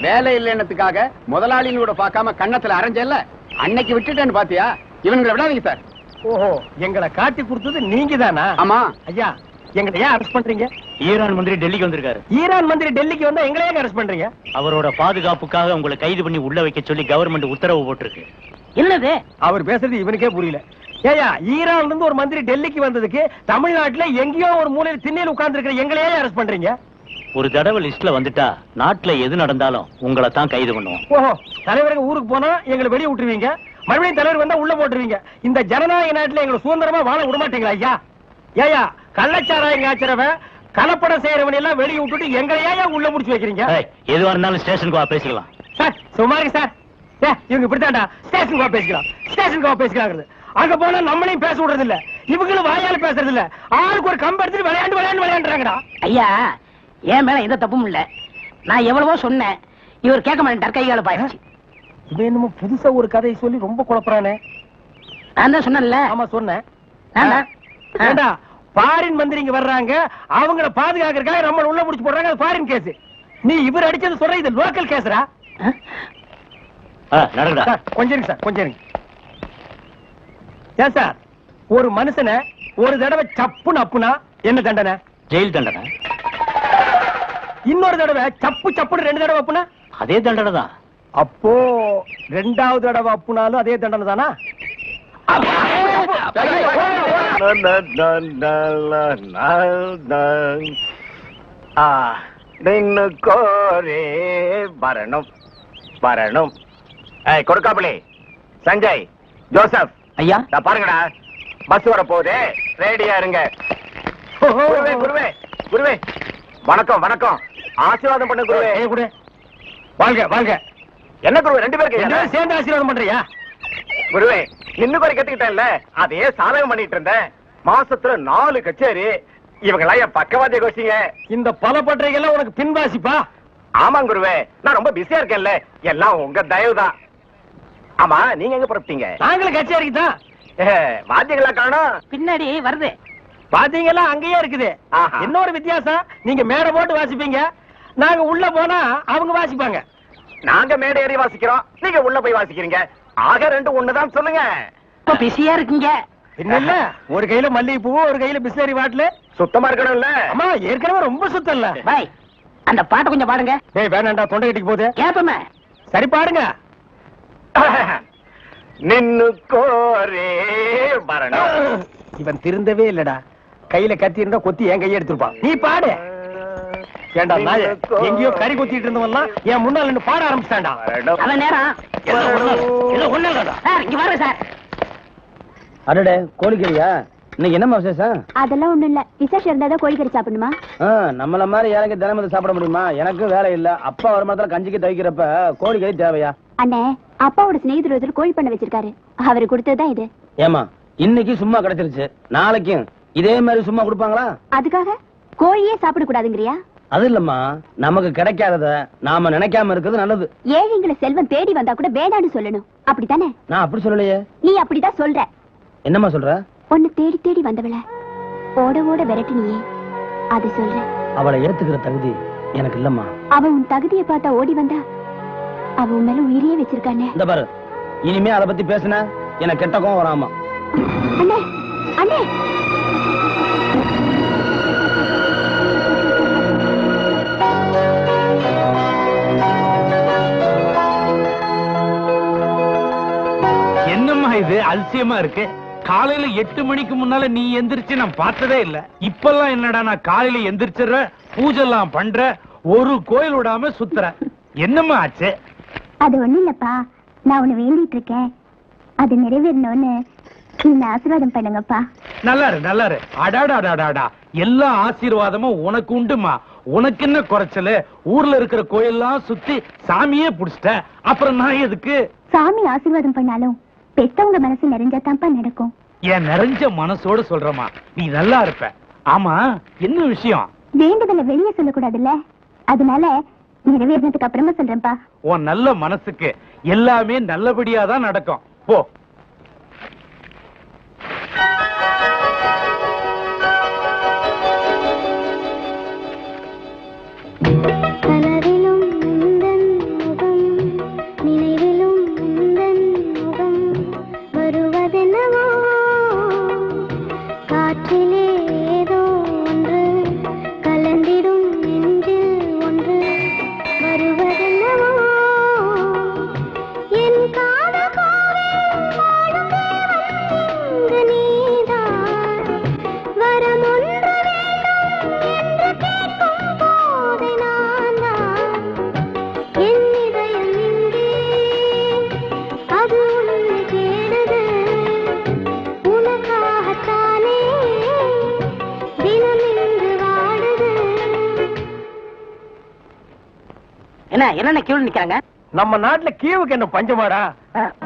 வேலை இல்லைன்னதுக்காக முதலாளிகளோட பார்க்காம கண்ணத்துல அரைஞ்சல்ல, அன்னைக்கு விட்டுட்டேன்னு பாத்தியா? இவங்களை விடாதீங்க சார். ஓஹோ, எங்களை காட்டி கொடுத்தது நீங்க தானா? ஆமா ஐயா, எங்களை ஏன் அரெஸ்ட் பண்றீங்க? ஈரான் மந்திரி டெல்லிக்கு வந்திருக்காரு. ஈரான் மந்திரி டெல்லிக்கு வந்தா எங்களை ஏன் அரெஸ்ட் பண்றீங்க? அவரோட பாதுகாப்புக்காக உங்களை கைது பண்ணி உள்ள வைக்க சொல்லி கவர்மெண்ட் உத்தரவு போட்டிருக்கு. என்னது அவர் பேசுறது இவனுக்கே புரியல. ஏயா, ஈரான்ல இருந்து ஒரு மந்திரி டெல்லிக்கு வந்ததுக்கு தமிழ்நாட்டுல எங்கேயோ ஒரு மூலையில திண்ணையில் உட்கார்ந்து இருக்கிற எங்களையே அரெஸ்ட் பண்றீங்க? ஒரு தடவை லிஸ்ட்ல வந்துட்டா நாட்டுல எது நடந்தாலும் உங்களை தான் கைது பண்ணுவோம். ஓஹோ, தலைவருக்கு ஊருக்கு போனா எங்களை வெளியே விட்டுருவீங்க, மறுபடியும் தலைவர் வந்தா உள்ள போட்டுருவீங்க. இந்த ஜனநாயக நாட்டுல எங்களை சுதந்திரமா வாழ விட மாட்டீங்களா ஐயா? ஏயா, கள்ளச்சாராயம் காய்ச்சறவன் கலப்படம் செய்யறவன் எல்லாம் வெளியே விட்டுட்டு எங்களையா உள்ள முடிச்சு வைக்கிறீங்க? எதுவா இருந்தாலும் ஸ்டேஷனுக்கு வா, பேசிக்கலாம். சார் சுமாரி சார், இவங்க இப்படித்தான்டா ஸ்டேஷனுக்கு வா பேசிக்கலாம், ஸ்டேஷனுக்கு வா பேசிக்கலாங்கிறது. அங்க போனா நம்மளையும் பேச விடுறது இல்ல, இவங்களும் வாயால பேசுறது இல்ல, ஆளுக்கு ஒரு கம்பு எடுத்துட்டு விளையாண்டுறாங்கடா. ஐயா, என் மேல எந்த தப்பும் இல்ல. நான் எவ்வளவோ சொன்னேன், இவர் கேட்க மாட்டேன், கைகால பாயிடுச்சு. இவன் என்னமோ புதுசா ஒரு கதையை சொல்லி ரொம்ப குழப்பறானே. நான் தான் சொன்னேன்ல. ஆமா சொன்னேன். ஏண்டா, ஃபாரின் மந்திரிங்க வர்றாங்க, அவங்கள பாதுகாக்கிறதுக்காக நம்ம உள்ள முடிச்சு போடுறாங்க, அது ஃபாரின் கேஸ். நீ இவர் அடிச்சது சொல்ற, இது லோக்கல் கேஸ்ரா. கொஞ்சம் இருங்க சார், கொஞ்சம் இருங்க. ஏன் சார், ஒரு மனுஷனை ஒரு தடவை சப்புன்னு அப்புனா என்ன தண்டனை? ஜெயில் தண்டனை. இன்னொரு தடவை சப்பு சப்புன்னு 2 தடவை அப்புனா அதே தண்டனை தான். அப்போ 2வது தடவை அப்புனாலும் அதே தண்டனை தானா? நின்னு கோரே வரணும் வரணும். கொடுக்காமலே சஞ்சய், ஜோசப், ஐயா பாருங்கடா, பஸ் வர போகுது, ரெடியா இருங்க. குருவே குருவே குருவே, வணக்கம் வணக்கம், ஆசீர்வாதம் பண்ண குருவே. குரு வாங்க வாங்க. என்ன குருவே, 2 பேருக்கு சேர்ந்து ஆசீர்வாதம் பண்றியா? குருவே, இன்னும் குறை கத்துக்கிட்டேன்ல, அதையே சாதகம் பண்ணிட்டு இருந்தேன். மாசத்துல 4 கச்சேரி. இவங்கெல்லாம் என் பக்கவாதிய கோஷிங்க. இந்த பல பற்றைகள்லாம் உனக்கு பின்வாசிப்பா? ஆமாங்க குருவே, நான் ரொம்ப பிஸியா இருக்கேன்ல, எல்லாம் உங்க தயவுதான். ஆமா, நீங்க எங்க புறப்பட்டீங்க? நாங்களும் கச்சேரிக்கு தான். வாத்தியங்களா காணோம்? பின்னாடி வருது. பாத்தீங்களா, அங்கேயே இருக்குது. இன்னொரு வித்தியாசம், நீங்க மேடை போட்டு வாசிப்பீங்க, நாங்க உள்ள போனா அவங்க வாசிப்பாங்க. நாங்க மேடை ஏறி வாசிக்கிறோம், நீங்க உள்ள போய் வாசிக்கிறீங்க. ஆக 2 ஒண்ணுதான் சொல்லுங்க. பிஸியா இருக்கீங்க. இல்ல, ஒரு கையில மல்லிகை பூ, ஒரு கையில பிஸ்லரி பாட்டில். சுத்தமா இருக்கணும்ல? அம்மா ஏற்கனவே ரொம்ப சுத்தம் இல்ல. பாய், அந்த பாட்டை கொஞ்சம் பாடுங்க. ஏய் வேணாண்டா, தொண்டை கட்டிக்கு போகுது. கேப்பமே. சரி பாடுங்க. நின்னு கோரே வரணும். இவன் திருந்தவே இல்லடா. கையில கத்தி இருந்தா கொத்தி என் கையை எடுத்துருப்பான். நீ பாடு. ஏண்டா நாய, எங்கேயோ கறி கொத்திட்டு இருந்தவன்லாம் என் முன்னால நின்னு பாட ஆரம்பிச்சான்டா. அவன் நேரம் சார், இங்க வாங்க சார். அடடே, கோழிக்கறியா? இன்னைக்கு என்னமா விசேஷம்? அதெல்லாம் ஒண்ணும் இல்ல, விசேஷம் இருந்தாதான் கோழிக்கறி சாப்பிடணுமா? நம்மள மாதிரி ஏழைக்கு தினமும் சாப்பிட முடியுமா? எனக்கு வேலை இல்ல. அப்பா வருமானத்துல கஞ்சிக்கு தவிக்கிறப்ப கோழிக்கறி தேவையா? அண்ணே, அப்பாவோட சிநேகிதர் ஒருத்தர் கோழி பண்ண வச்சிருக்காரு, அவரு கொடுத்ததுதான் இது. ஏமா, இன்னைக்கு சும்மா கிடைச்சிருச்சு, நாளைக்கும் இதே மாதிரி சும்மா கொடுப்பாங்களா? அதுக்காக கோழியே சாப்பிட கூடாதுங்கறியா? அது இல்லம்மா, நமக்கு கிடைக்காதத நாம நினைக்காம இருக்கிறது நல்லது. ஏழைங்களை செல்வம் தேடி வந்தா கூட வேண்டான்னு சொல்லணும், அப்படித்தானே? நான் அப்படி சொல்லலையே. நீ அப்படிதான் சொல்ற. என்னம்மா சொல்ற? உன்னை தேடி தேடி வந்தவள ஓட ஓட விரட்டினியே, அது சொல்ற. அவளை ஏத்துக்கிற தகுதி எனக்கு இல்லம்மா. அவ உன் தகுதியை பார்த்தா ஓடி வந்தா, அவ உன் மேல உயிரியே வச்சிருக்கானே. இந்த பாரு, இனிமே அதை பத்தி பேசுன எனக்கு கெட்ட கோவம் வராமா. அண்ணே அண்ணே, என்னம்மா இது அதிசயமா இருக்கு? காலையில 8 மணிக்கு முன்னால நீ எந்திரிச்சு நான் பார்த்ததே இல்ல. இப்பெல்லாம் என்னடா, நான் காலையில எந்திரிச்சிடுற, பூஜை எல்லாம் பண்ற, ஒரு கோயில் விடாம சுத்துற. என்னம்மா ஆச்சு? அது ஒண்ணு இல்லப்பா, நான் உன்னை வேண்டிட்டு இருக்கேன், அது நிறைவேறணும்னு நீங்க ஆசீர்வாதம் பண்ணுங்கப்பா. நல்லாரு நல்லாரு. அடாடாடாடாடா, எல்லா ஆசீர்வாதமும் உனக்கு உண்டுமா. உனக்கு என்ன குறைச்சல? ஊர்ல இருக்கிற கோயில்லாம் சுத்தி சாமியே புடிச்சிட்ட, அப்புறம் நான் எதுக்கு? சாமி ஆசீர்வாதம் பண்ணாலும் பெத்தவங்க மனசு நிறைஞ்சாதான்ப்பா நடக்கும். என் நிறைஞ்ச மனசோட சொல்றமா, நீ நல்லா இருப்ப. ஆமா, என்ன விஷயம்? வேண்டுதலை வெளியே சொல்லக்கூடாதுல்ல, அதனால நிறைவேறினதுக்கு அப்புறமா சொல்றேன்ப்பா. உன் நல்ல மனசுக்கு எல்லாமே நல்லபடியாதான் நடக்கும். போ. என்ன கியூல நிக்கிறாங்க? நம்ம நாட்டுல கியூவுக்கு என்ன பஞ்சமாடா?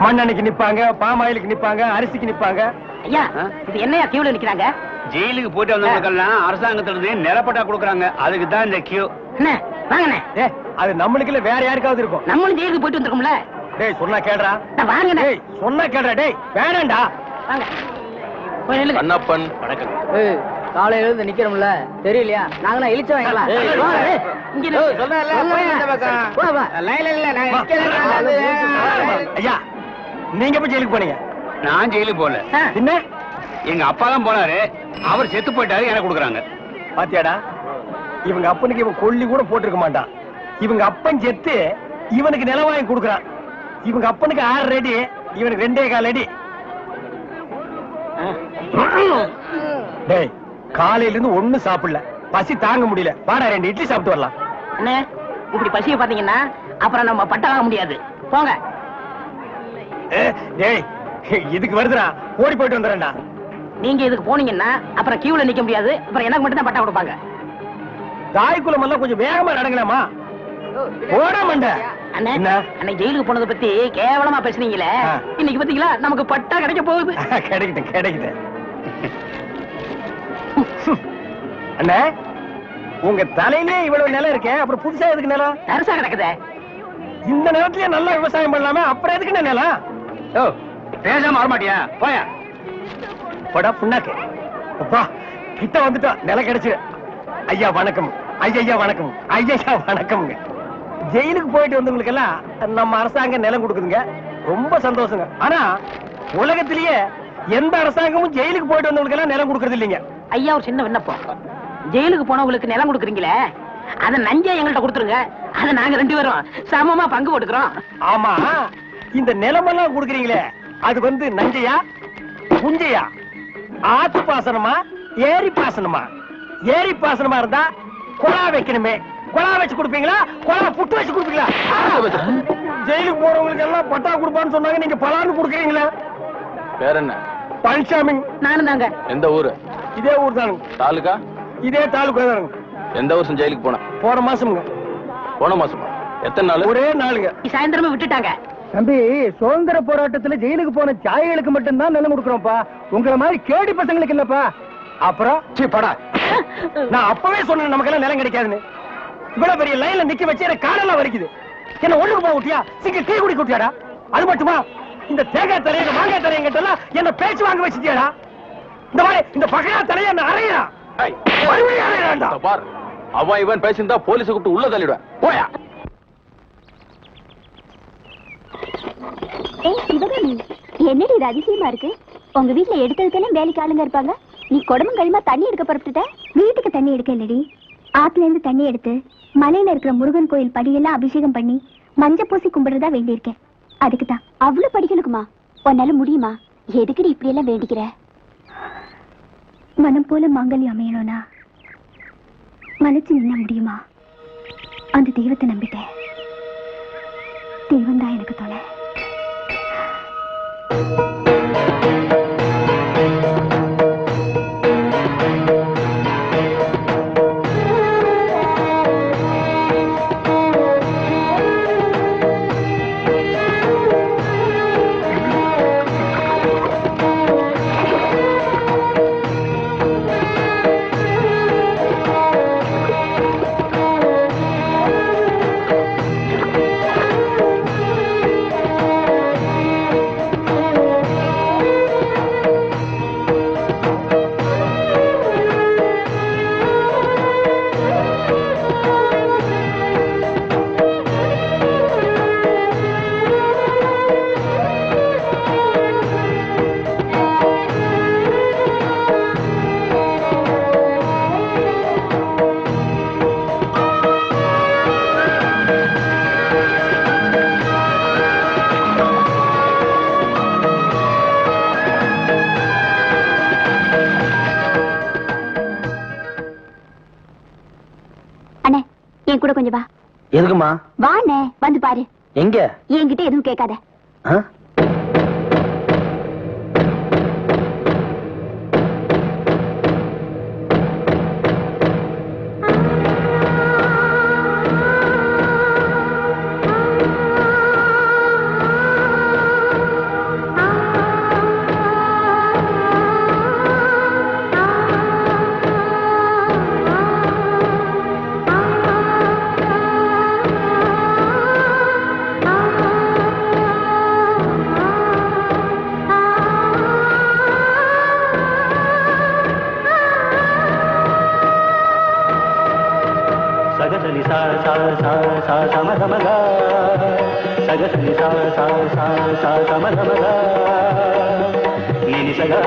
மண்ணெண்ணைக்கு நிப்பாங்க, பாமாயிலுக்கு நிப்பாங்க, அரிசிக்கு நிப்பாங்க. ஐயா, இது என்னையா கியூல நிக்கிறாங்க? ஜெயிலுக்கு போயிட்டு வந்தவங்களுக்கெல்லாம் அரசாங்கத்துல இருந்து நிலப்பட்டா கொடுக்குறாங்க, அதுக்கு தான் இந்த கியூ. என்ன வாங்கண்ணே. அது நம்மளுக்கு இல்ல, வேற யாருக்காவது இருக்கும். நம்மளும் ஜெயிலுக்கு போயிட்டு வந்திருக்கோம்ல. டேய் சொன்னா கேடுறா. வாங்கண்ணே. டேய் சொன்னா கேடுறா. டேய் வேணாண்டா. வாங்க. போய் நில்லுங்க. அண்ணப்பன் வணக்கம். காலையில இருந்து நிக்கிறோம்ல, தெரியலையா? நாங்க இழிச்ச வாங்கலாம். ஐயா, நீங்க போய் ஜெயிலுக்கு போனீங்க? நான் ஜெயிலுக்கு போல. என்ன? எங்க அப்பா தான் போனாரு, அவர் செத்து போயிட்டாரு, எனக்கு கொடுக்குறாங்க. பாத்தியாடா, இவங்க அப்பனுக்கு இவன் கொல்லி கூட போட்டிருக்க மாட்டான். இவங்க அப்பன் செத்து இவனுக்கு நில வாங்கி கொடுக்குறான். இவங்க அப்பனுக்கு 6 அடி, இவனுக்கு 2.25 அடி. டேய், காலையில இருந்து ஒண்ணு சாப்பிடல, பசி தாங்க முடியல. வாடா 2 இட்லி சாப்பிட்டு வரலாம். அண்ணே இப்படி பசிய பாத்தீங்கன்னா அப்புறம் நம்ம பட்ட வாங்க முடியாது. போங்க. டேய் இதுக்கு வருதுடா, ஓடி போயிட்டு வந்துறேன்டா. நீங்க இதுக்கு போனீங்கன்னா அப்புறம் கியூல நிக்க முடியாது. அப்புறம் எனக்கு மட்டும் தான் பட்டா கொடுப்பாங்க. தாய்க்குளம் எல்லாம் கொஞ்சம் வேகமா நடங்கலாமா? ஓட மாட்ட. அண்ணே அன்னைக்கு ஜெயிலுக்கு போனதை பத்தி கேவலமா பேசுனீங்களே, இன்னைக்கு பாத்தீங்களா நமக்கு பட்டா கிடைக்க போகுது. கிடைக்கட்டும். அண்ணே உங்க தலையிலே இவ்வளவு நிலம் இருக்கே, அப்புறம் புதுசா எதுக்கு நிலம்? தரிசா கிடக்குதே. இந்த நிலத்திலேயே நல்லா விவசாயம் பண்ணலாமே, அப்புறம் எதுக்கு நிலம்? ஓ பேசாம வரமாட்டியா? போயா போடா புண்ணாக்கு. அப்பா கிட்ட வந்துட்டோம், நிலம் கிடைச்சு. ஐயா வணக்கம். ஐயா வணக்கம். ஐயா வணக்கம்ங்க. ஜெயிலுக்கு போயிட்டு வந்தவங்களுக்கு எல்லாம் நம்ம அரசாங்கம் நிலம் கொடுக்குதுங்க, ரொம்ப சந்தோஷங்க. ஆனா உலகத்திலேயே எந்த அரசாங்கமும் ஜெயிலுக்கு போயிட்டு வந்தவங்களுக்கு எல்லாம் நிலம் கொடுக்கறது இல்லைங்க. ஐயா ஒரு சின்ன விண்ணப்பம். ஜெயிலுக்கு போனவங்களுக்கு நிலம் கொடுக்குறீங்களே, அத நஞ்சா எங்கள்கிட்ட கொடுத்துருங்க. அத நாங்க 2 பேரும் சமமா பங்கு போட்டுக்கிறோம். ஆமா, இந்த நிலமெல்லாம் கொடுக்குறீங்களே அது வந்து நஞ்சையா புஞ்சையா, ஆத்து பாசனமா ஏரி பாசனமா? ஏரி பாசனமா இருந்தா குழா வைக்கணுமே, குழா வச்சு கொடுப்பீங்களா, குழா புட்டு வச்சு கொடுப்பீங்களா? ஜெயிலுக்கு போறவங்களுக்கு எல்லாம் பட்டா கொடுப்பான்னு சொன்னாங்க, நீங்க பலான்னு கொடுக்குறீங்களா? பேர் என்ன? பழனிசாமி. நானும் தாங்க. எந்த ஊரு? இதே ஊர் தானுங்க. தாலுகா? இதே தாலுகா தானுங்க. எந்த வருஷம் ஜெயிலுக்கு போன? போன மாசம்ங்க. போன மாசமா? எத்தனை நாள்? ஒரே நாளுங்க. சாயந்தரமே விட்டுட்டாங்க. தம்பி, சுதந்திர போராட்டத்துல ஜெயிலுக்கு போன தியாகிகளுக்கு மட்டும்தான் நிலம் கொடுக்குறோம்ப்பா, உங்களை மாதிரி கேடி பசங்களுக்கு இல்லப்பா. அப்புறம் படா, நான் அப்பவே சொன்னேன் நமக்கெல்லாம் நிலம் கிடைக்காதுன்னு. இவ்வளவு பெரிய லைன்ல நிக்க வச்சு எனக்கு காலெல்லாம் வலிக்குது. என்ன ஒண்ணுக்கு போக விட்டியா? சிங்க டீ குடி குட்டியாடா? அது மட்டுமா, இந்த தேங்காய் தலைய மாங்காய் தலைய கிட்ட என்ன பேச்சு வாங்க வச்சுட்டியாடா? இந்த மாதிரி இந்த பகையா தலைய என்ன அறையா? பார், அவன் இவன் பேசியிருந்தா போலீஸ் கூப்பிட்டு உள்ள தள்ளிடுவேன். போயா. என்னடி இது அதிசயமா இருக்கு? உங்க வீட்டுல எடுக்கிறதுக்கெல்லாம் வேலைக்கு ஆளுங்க இருப்பாங்க, நீ குடமும் கைமா தண்ணி எடுக்க புறப்பட்டுட்ட. வீட்டுக்கு தண்ணி எடுக்க இல்லடி, ஆத்துல இருந்து தண்ணி எடுத்து மலையில இருக்கிற முருகன் கோயில் படியெல்லாம் அபிஷேகம் பண்ணி மஞ்சள் பூசி கும்பிடுறதா வேண்டியிருக்கேன். அதுக்குதான். அவ்வளவு படிக்கணுக்குமா? உன்னால முடியுமா? எதுக்குடி இப்படி எல்லாம் வேண்டிக்கிற? மனம் போல மாங்கல்யம் அமையணும்னா மலைச்சு நின்ன முடியுமா? அந்த தெய்வத்தை நம்பிட்டேன். தெய்வம் தான் எனக்கு துணை. கூட கொஞ்சம் வா. எதுக்குமா? வாண்ணே, வந்து பாரு. எங்க? என்கிட்ட எதுவும் கேட்காத. Ga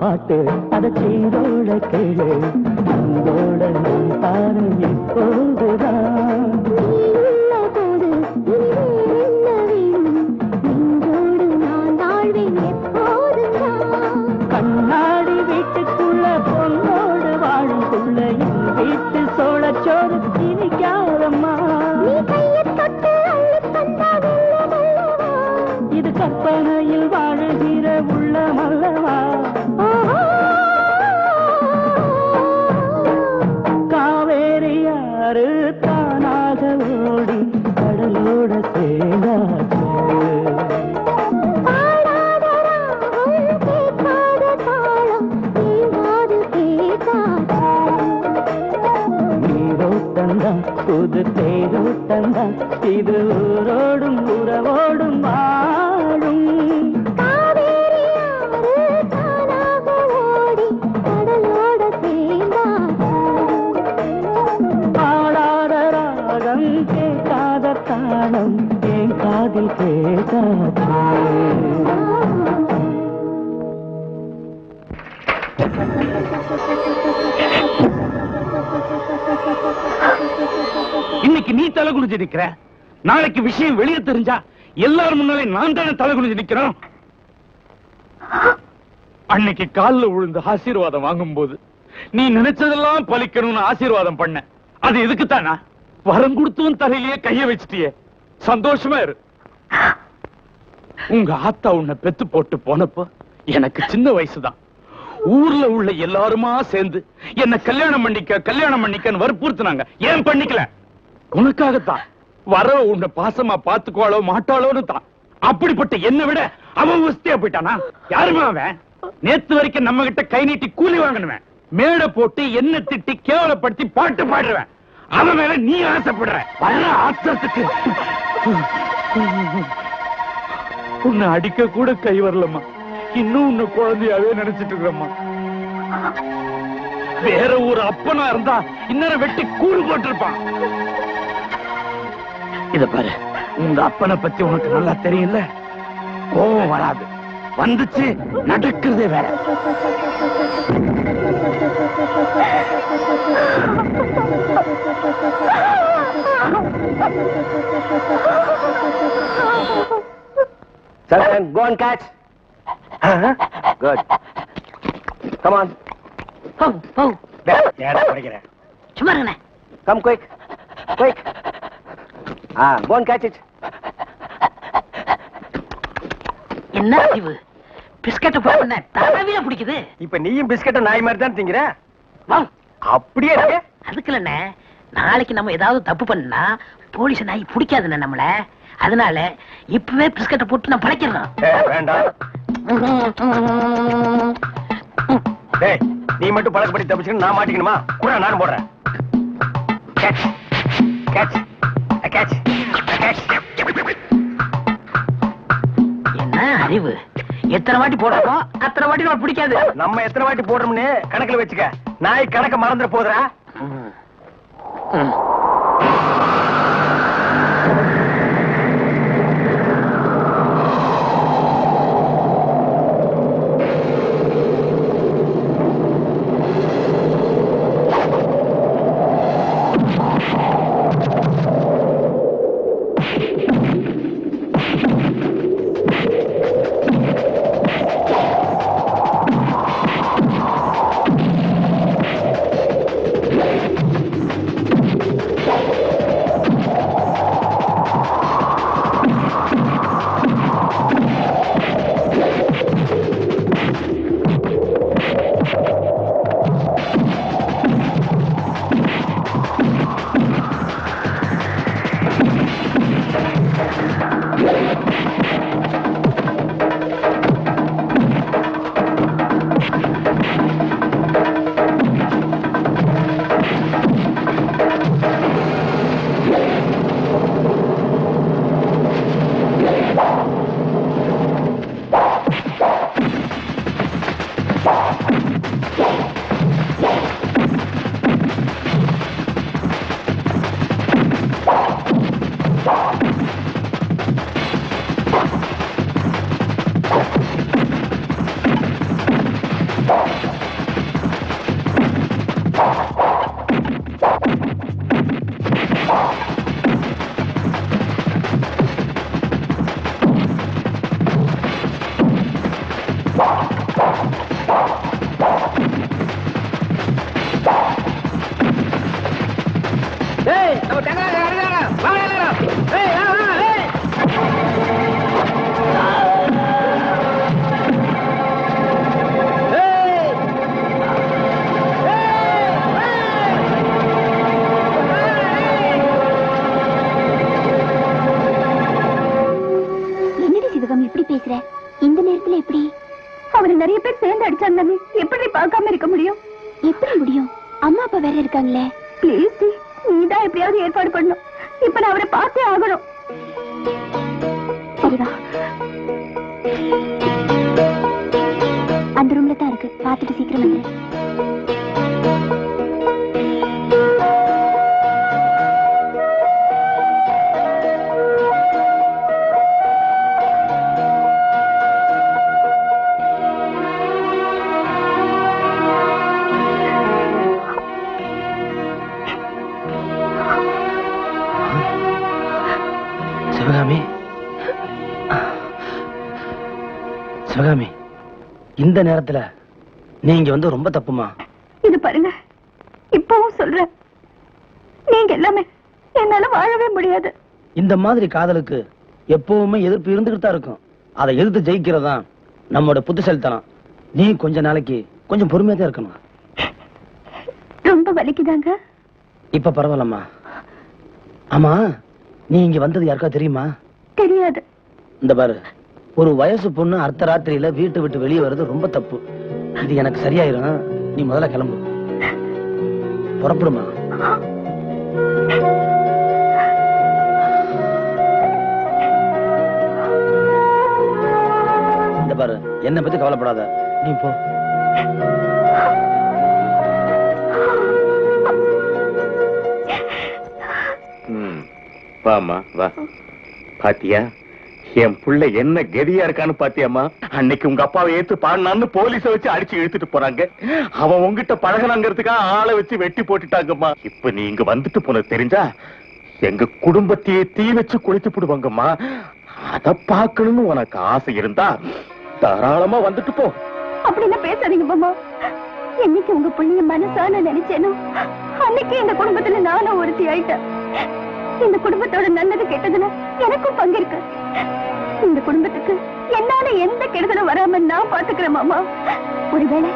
பாட்டு அத செய்தோட கேளு அங்கோட நான் பாரு எப்போதுதான் கண்ணாடி வீட்டுக்குள்ள பொண்ணோடு வாழும் புள்ள என் வீட்டு சோழச்சோறு திணிக்காதம்மா இது கற்பனையில் வாழுகிற உள்ளமல்லவா காவேரியாறு தானாக ஓடி கடலோட சேர்ந்தாச்சு நீரோட்டந்தான் புது தேரோட்டந்தான் இது ஊரோடும் உறவோடும் வாழும் பாடாத ராகம் கேட்காத தாளம் என் காதில் கேட்டாச்சு இன்னைக்கு நீ தலை குனிஞ்சு நிக்கிற, நாளைக்கு விஷயம் வெளியே தெரிஞ்சா எல்லாரும் முன்னாலே நான் தானே தலை குனிஞ்சு நிக்கிறோம். அன்னைக்கு காலில் விழுந்து ஆசீர்வாதம் வாங்கும் போது நீ நினைச்சதெல்லாம் பலிக்கணும்னு ஆசீர்வாதம் பண்ண, அது எதுக்குத்தானா? வரம் கொடுத்தும் தலையிலேயே கைய வச்சிட்டியே, சந்தோஷமா இரு. உங்க ஆத்தா உன்னை பெத்து போட்டு போனப்போ எனக்கு சின்ன வயசுதான். ஊர்ல உள்ள எல்லாருமா சேர்ந்து என்ன கல்யாணம் பண்ணிக்கன்னு வற்புறுத்தினாங்க. ஏன் பண்ணிக்கல? உனக்காகத்தான். வர உன்னை பாசமா பாத்துக்குவாளோ மாட்டாளோன்னு தான். அப்படிப்பட்ட என்ன விட அவன் உஸ்தியா போயிட்டானா? யாருமா அவன்? நேத்து வரைக்கும் நம்ம கிட்ட கை நீட்டி கூலி வாங்கினுவேன். மேடை போட்டு என்ன திட்டி கேவலப்படுத்தி பாட்டு பாடுறவன். அவன் மேல நீ ஆசைப்படுற. வர ஆத்திரத்துக்கு உன்னை அடிக்க கூட கை வரலம்மா. இன்னும் உன்னை குழந்தையாவே நினைச்சிட்டு இருக்கிறம்மா. வேற ஒரு அப்பனா இருந்தா இன்னொரு வெட்டி கூறு போட்டிருப்பான். இத பாரு, உங்க அப்பனை பத்தி உனக்கு நல்லா தெரியல. கோபம் வராது, வந்துச்சு நடக்கிறதே வேற. Sultan, go and catch. Good. Come on. சும்மா இருங்கண்ணே. Come quick. Quick. Go and catch it. என்ன அறிவு? பிஸ்கட்ட போன தரவில பிடிக்குது. இப்ப நீயும் பிஸ்கட்ட நாய் மாதிரி தான் திங்கற. அப்படியே இருக்கு. அதுக்கு இல்லண்ணே, நாளைக்கு நம்ம ஏதாவது தப்பு பண்ணா போலீஸ் நாய் பிடிக்காதுண்ணே நம்மள. அதனால இப்பவே பிஸ்கட்ட போட்டு நான் பழைக்கிறேன். வேண்டாம். டேய், நீ மட்டும் பழக்கப்படி தப்பிச்சுன்னு நான் மாட்டிக்கணுமா? கூட நானும் போடுறேன். Catch catch catch catch. என்ன அறிவு? எத்தனை வாட்டி போடுறோம் அத்தனை வாட்டி நான் பிடிக்காது. நம்ம எத்தனை வாட்டி போடுறோம்னு கணக்குல வச்சுக்க. நாய் கணக்க மறந்துட போதுறா. இந்த நேரத்துல எப்படி அவரை நிறைய பேர் சேர்ந்து அடிச்சாங்க? எப்படி பார்க்காம இருக்க முடியும்? எப்படி முடியும்? அம்மா அப்பா வேற இருக்காங்களே. பிளீஸ் நீதான் எப்படியாவது ஏற்பாடு பண்ணணும். இப்ப நான் அவரை பார்த்தே ஆகணும். சரிதான், அந்த ரூம்ல தான் இருக்கு. பார்த்துட்டு சீக்கிரம் வந்து. சிவகாமி, சிவகாமி, இந்த நேரத்துல நீங்க வந்து ரொம்ப தப்புமா. இது பாருங்க, இப்பவும் சொல்றேன், நீங்க எல்லாமே என்னால வாழவே முடியாது. இந்த மாதிரி காதலுக்கு எப்பவுமே எதிர்ப்பு இருந்துகிட்டு தான் இருக்கும். அதை எதிர்த்து ஜெயிக்கிறதா நம்மோட புத்திசாலித்தனம். நீ கொஞ்ச நாளைக்கு கொஞ்சம் பொறுமையா தான் இருக்கணும். ரொம்ப வலிக்குதாங்க? இப்ப பரவாயில்லம்மா. ஆமா, நீ இங்க வந்தது யாருக்கா தெரியுமா? தெரியாது. இந்த பாரு, ஒரு வயசு பொண்ணு அர்த்த ராத்திரியில வீட்டை விட்டு வெளியே வர்றது ரொம்ப தப்பு. இது எனக்கு சரியாயிரும். நீ முதல்ல கிளம்பு. புறப்படுமா? இந்த பாரு, என்னை பத்தி கவலைப்படாத, நீ போ. வாமா வா. பாத்தியா என் புள்ள என்ன கெதியா இருக்கான்னு பாத்தியாமா? அன்னைக்கு உங்க அப்பாவை ஏத்து பாடினான்னு போலீஸ வச்சு அடிச்சு இழுத்துட்டு போறாங்க. அவன் உங்ககிட்ட பழகலாங்கிறதுக்காக ஆளை வச்சு வெட்டி போட்டுட்டாங்கம்மா. இப்ப நீ இங்க வந்துட்டு போனது தெரிஞ்சா எங்க குடும்பத்தையே தீ வச்சு குளித்து போடுவாங்கம்மா. அத பாக்கணும்னு உனக்கு ஆசை இருந்தா தாராளமா வந்துட்டு போ. அப்படின்னு பேசாதீங்க மாமா. என்னைக்கு உங்க புள்ளிய மனசான நினைச்சேனோ அன்னைக்கு இந்த குடும்பத்துல நானும் ஒருத்தி ஆயிட்டேன். இந்த குடும்பத்தோட நல்லது கெட்டதுல எனக்கும் பங்கு இருக்கு. இந்த குடும்பத்துக்கு என்னால எந்த கெடுதலும் வராம நான் பாத்துக்கிறேன் மாமா. ஒருவேளை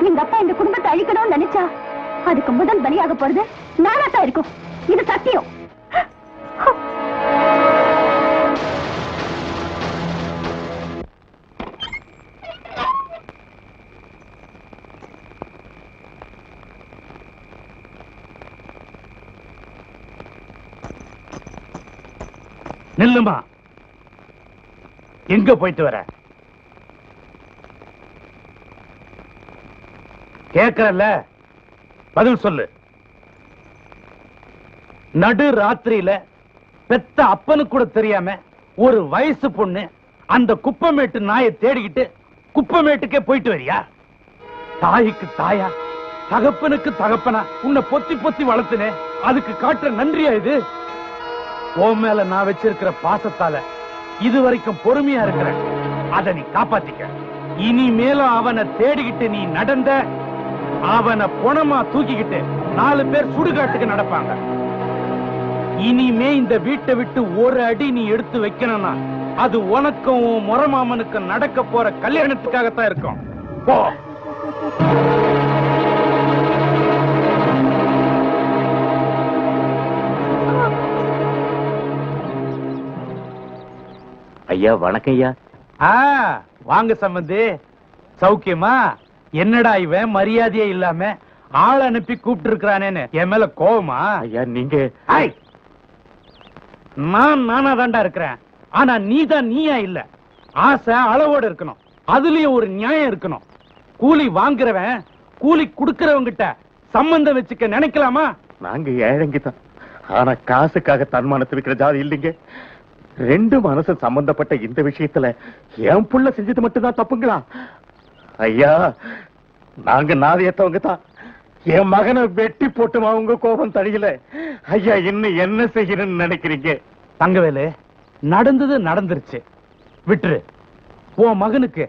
எங்க அப்பா இந்த குடும்பத்தை அழிக்கணும்னு நினைச்சா அதுக்கு முதல் பலியாக போறது நானா தான் இருக்கும். இது சத்தியம். நில்லுமா, எங்க போயிட்டு வர? கேக்குறல்ல, பதில் சொல்லு. நடு ராத்திரியில பெத்த அப்பனுக்கு கூட தெரியாம ஒரு வயசு பொண்ணு அந்த குப்பமேட்டு நாயை தேடிக்கிட்டு குப்பமேட்டுக்கே போயிட்டு வரியா? தாய்க்கு தாயா, தகப்பனுக்கு தகப்பனா உன்னை பொத்தி பொத்தி வளர்த்துனே, அதுக்கு காட்டுற நன்றியா இது? உன் மேல நான் வச்சிருக்கிற பாசத்தால இதுவரைக்கும் பொறுமையா இருக்கிறேன். அதை நீ காப்பாத்திக்க. இனிமேலும் அவனை தேடிக்கிட்டு நீ நடந்த, அவனை பொணமா தூக்கிக்கிட்டு 4 பேர் சுடுகாட்டுக்கு நடப்பாங்க. இனிமே இந்த வீட்டை விட்டு ஒரு அடி நீ எடுத்து வைக்கணும்னா அது உனக்கும் உன் முறமாமனுக்கும் நடக்க போற கல்யாணத்துக்காகத்தான் இருக்கும். போ. ஐயா வணக்கம் ஐயா. வாங்க சம்பந்தி, சௌக்கியமா? என்னடா இவன் மரியாதையே இல்லாம ஆள் அனுப்பி கூப்பிட்டு இருக்கிறானேன்னு என் மேல கோவமா? ஐயா நீங்க நான் நானா தாண்டா இருக்கிறேன். ஆனா நீதான் நீயா இல்ல. ஆசை அளவோட இருக்கணும், அதுலயும் ஒரு நியாயம் இருக்கணும். கூலி வாங்குறவன் கூலி குடுக்கிறவங்கிட்ட சம்பந்தம் வச்சுக்க நினைக்கலாமா? நாங்க ஏழைங்கதான், ஆனா காசுக்காக தன்மானத்தில் இருக்கிற ஜாதி இல்லைங்க. 2 மனசு சம்பந்தப்பட்ட இந்த விஷயத்துல என் புள்ள செஞ்சது மட்டும்தான் தப்புங்களா? ஐயா நாங்க நாதியத்தவங்க தான். என் மகனை வெட்டி போட்டு அவங்க கோபம் தழியல. ஐயா இன்னும் என்ன செய்யணும்னு நினைக்கிறீங்க? தங்கவேலு, நடந்தது நடந்துருச்சு, விட்டுரு. உன் மகனுக்கு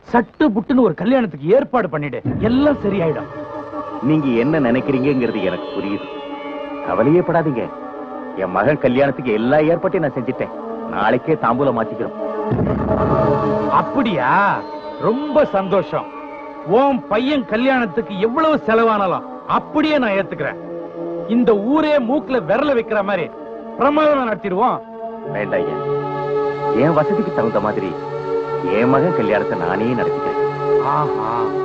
சட்டு புட்டுன்னு ஒரு கல்யாணத்துக்கு ஏற்பாடு பண்ணிடு, எல்லாம் சரியாயிடும். நீங்க என்ன நினைக்கிறீங்கிறது எனக்கு புரியுது, கவலையே படாதீங்க. என் மகன் கல்யாணத்துக்கு எல்லா ஏற்பாட்டையும் நான் செஞ்சுட்டேன். நாளைக்கே தாம்பூலம் மாத்திக்கிறோம். அப்படியா? ரொம்ப சந்தோஷம். உன் பையன் கல்யாணத்துக்கு எவ்வளவு செலவானாலும் அப்படியே நான் ஏத்துக்கிறேன். இந்த ஊரே மூக்குல விரல வைக்கிற மாதிரி பிரமாதம் நடத்திடுவோம். வேண்டாம் ஐயா, என் வசதிக்கு தகுந்த மாதிரி என் மகன் கல்யாணத்தை நானே நடத்திக்கிறேன்.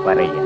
வரையா?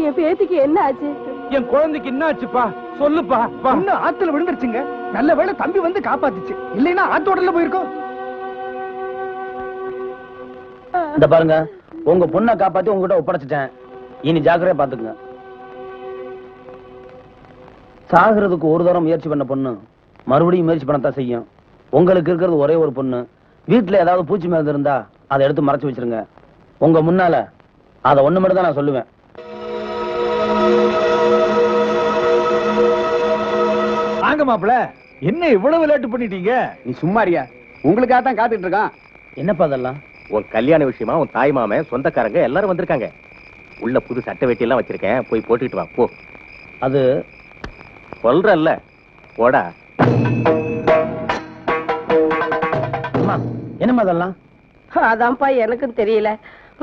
என் பேத்திக்கு என்ன ஆச்சு? என் குழந்தைக்கு என்ன ஆச்சுப்பா? சொல்லுப்பா. ஆத்துல விழுந்துருச்சுங்க. நல்ல வேளை தம்பி வந்து காப்பாத்துச்சு, இல்லைன்னா ஆத்தோடல போயிருக்கோம். இந்த பாருங்க, உங்க பொண்ணை காப்பாத்தி உங்ககிட்ட ஒப்படைச்சிட்டேன். இனி ஜாக்கிரதையா பாத்துக்குங்க. சாகிறதுக்கு ஒரு தரம் முயற்சி பண்ண பொண்ணு மறுபடியும் முயற்சி பண்ணத்தான் செய்யும். உங்களுக்கு இருக்கிறது ஒரே ஒரு பொண்ணு. வீட்டுல ஏதாவது பூச்சி மருந்து இருந்தா அதை எடுத்து மறைச்சு வச்சிருங்க. உங்க முன்னால அதை ஒண்ணு மட்டும் தான் நான் சொல்லுவேன். வாங்க மாப்பிள, என்ன இவ்வளவு லேட் பண்ணிட்டீங்க? நீ சும்மாரியா, உங்களுக்காக தான் காத்துட்டு இருக்கான். என்னப்பா அதெல்லாம்? உன் கல்யாண விஷயமா உன் தாய் மாமன் சொந்தக்காரங்க எல்லாரும் வந்திருக்காங்க. உள்ள புது சட்டை வெட்டி எல்லாம் வச்சிருக்கேன், போய் போட்டுக்கிட்டு வா போ. அது சொல்றல்ல, போடா. என்னம்மா அதெல்லாம்? அதான்ப்பா எனக்கும் தெரியல.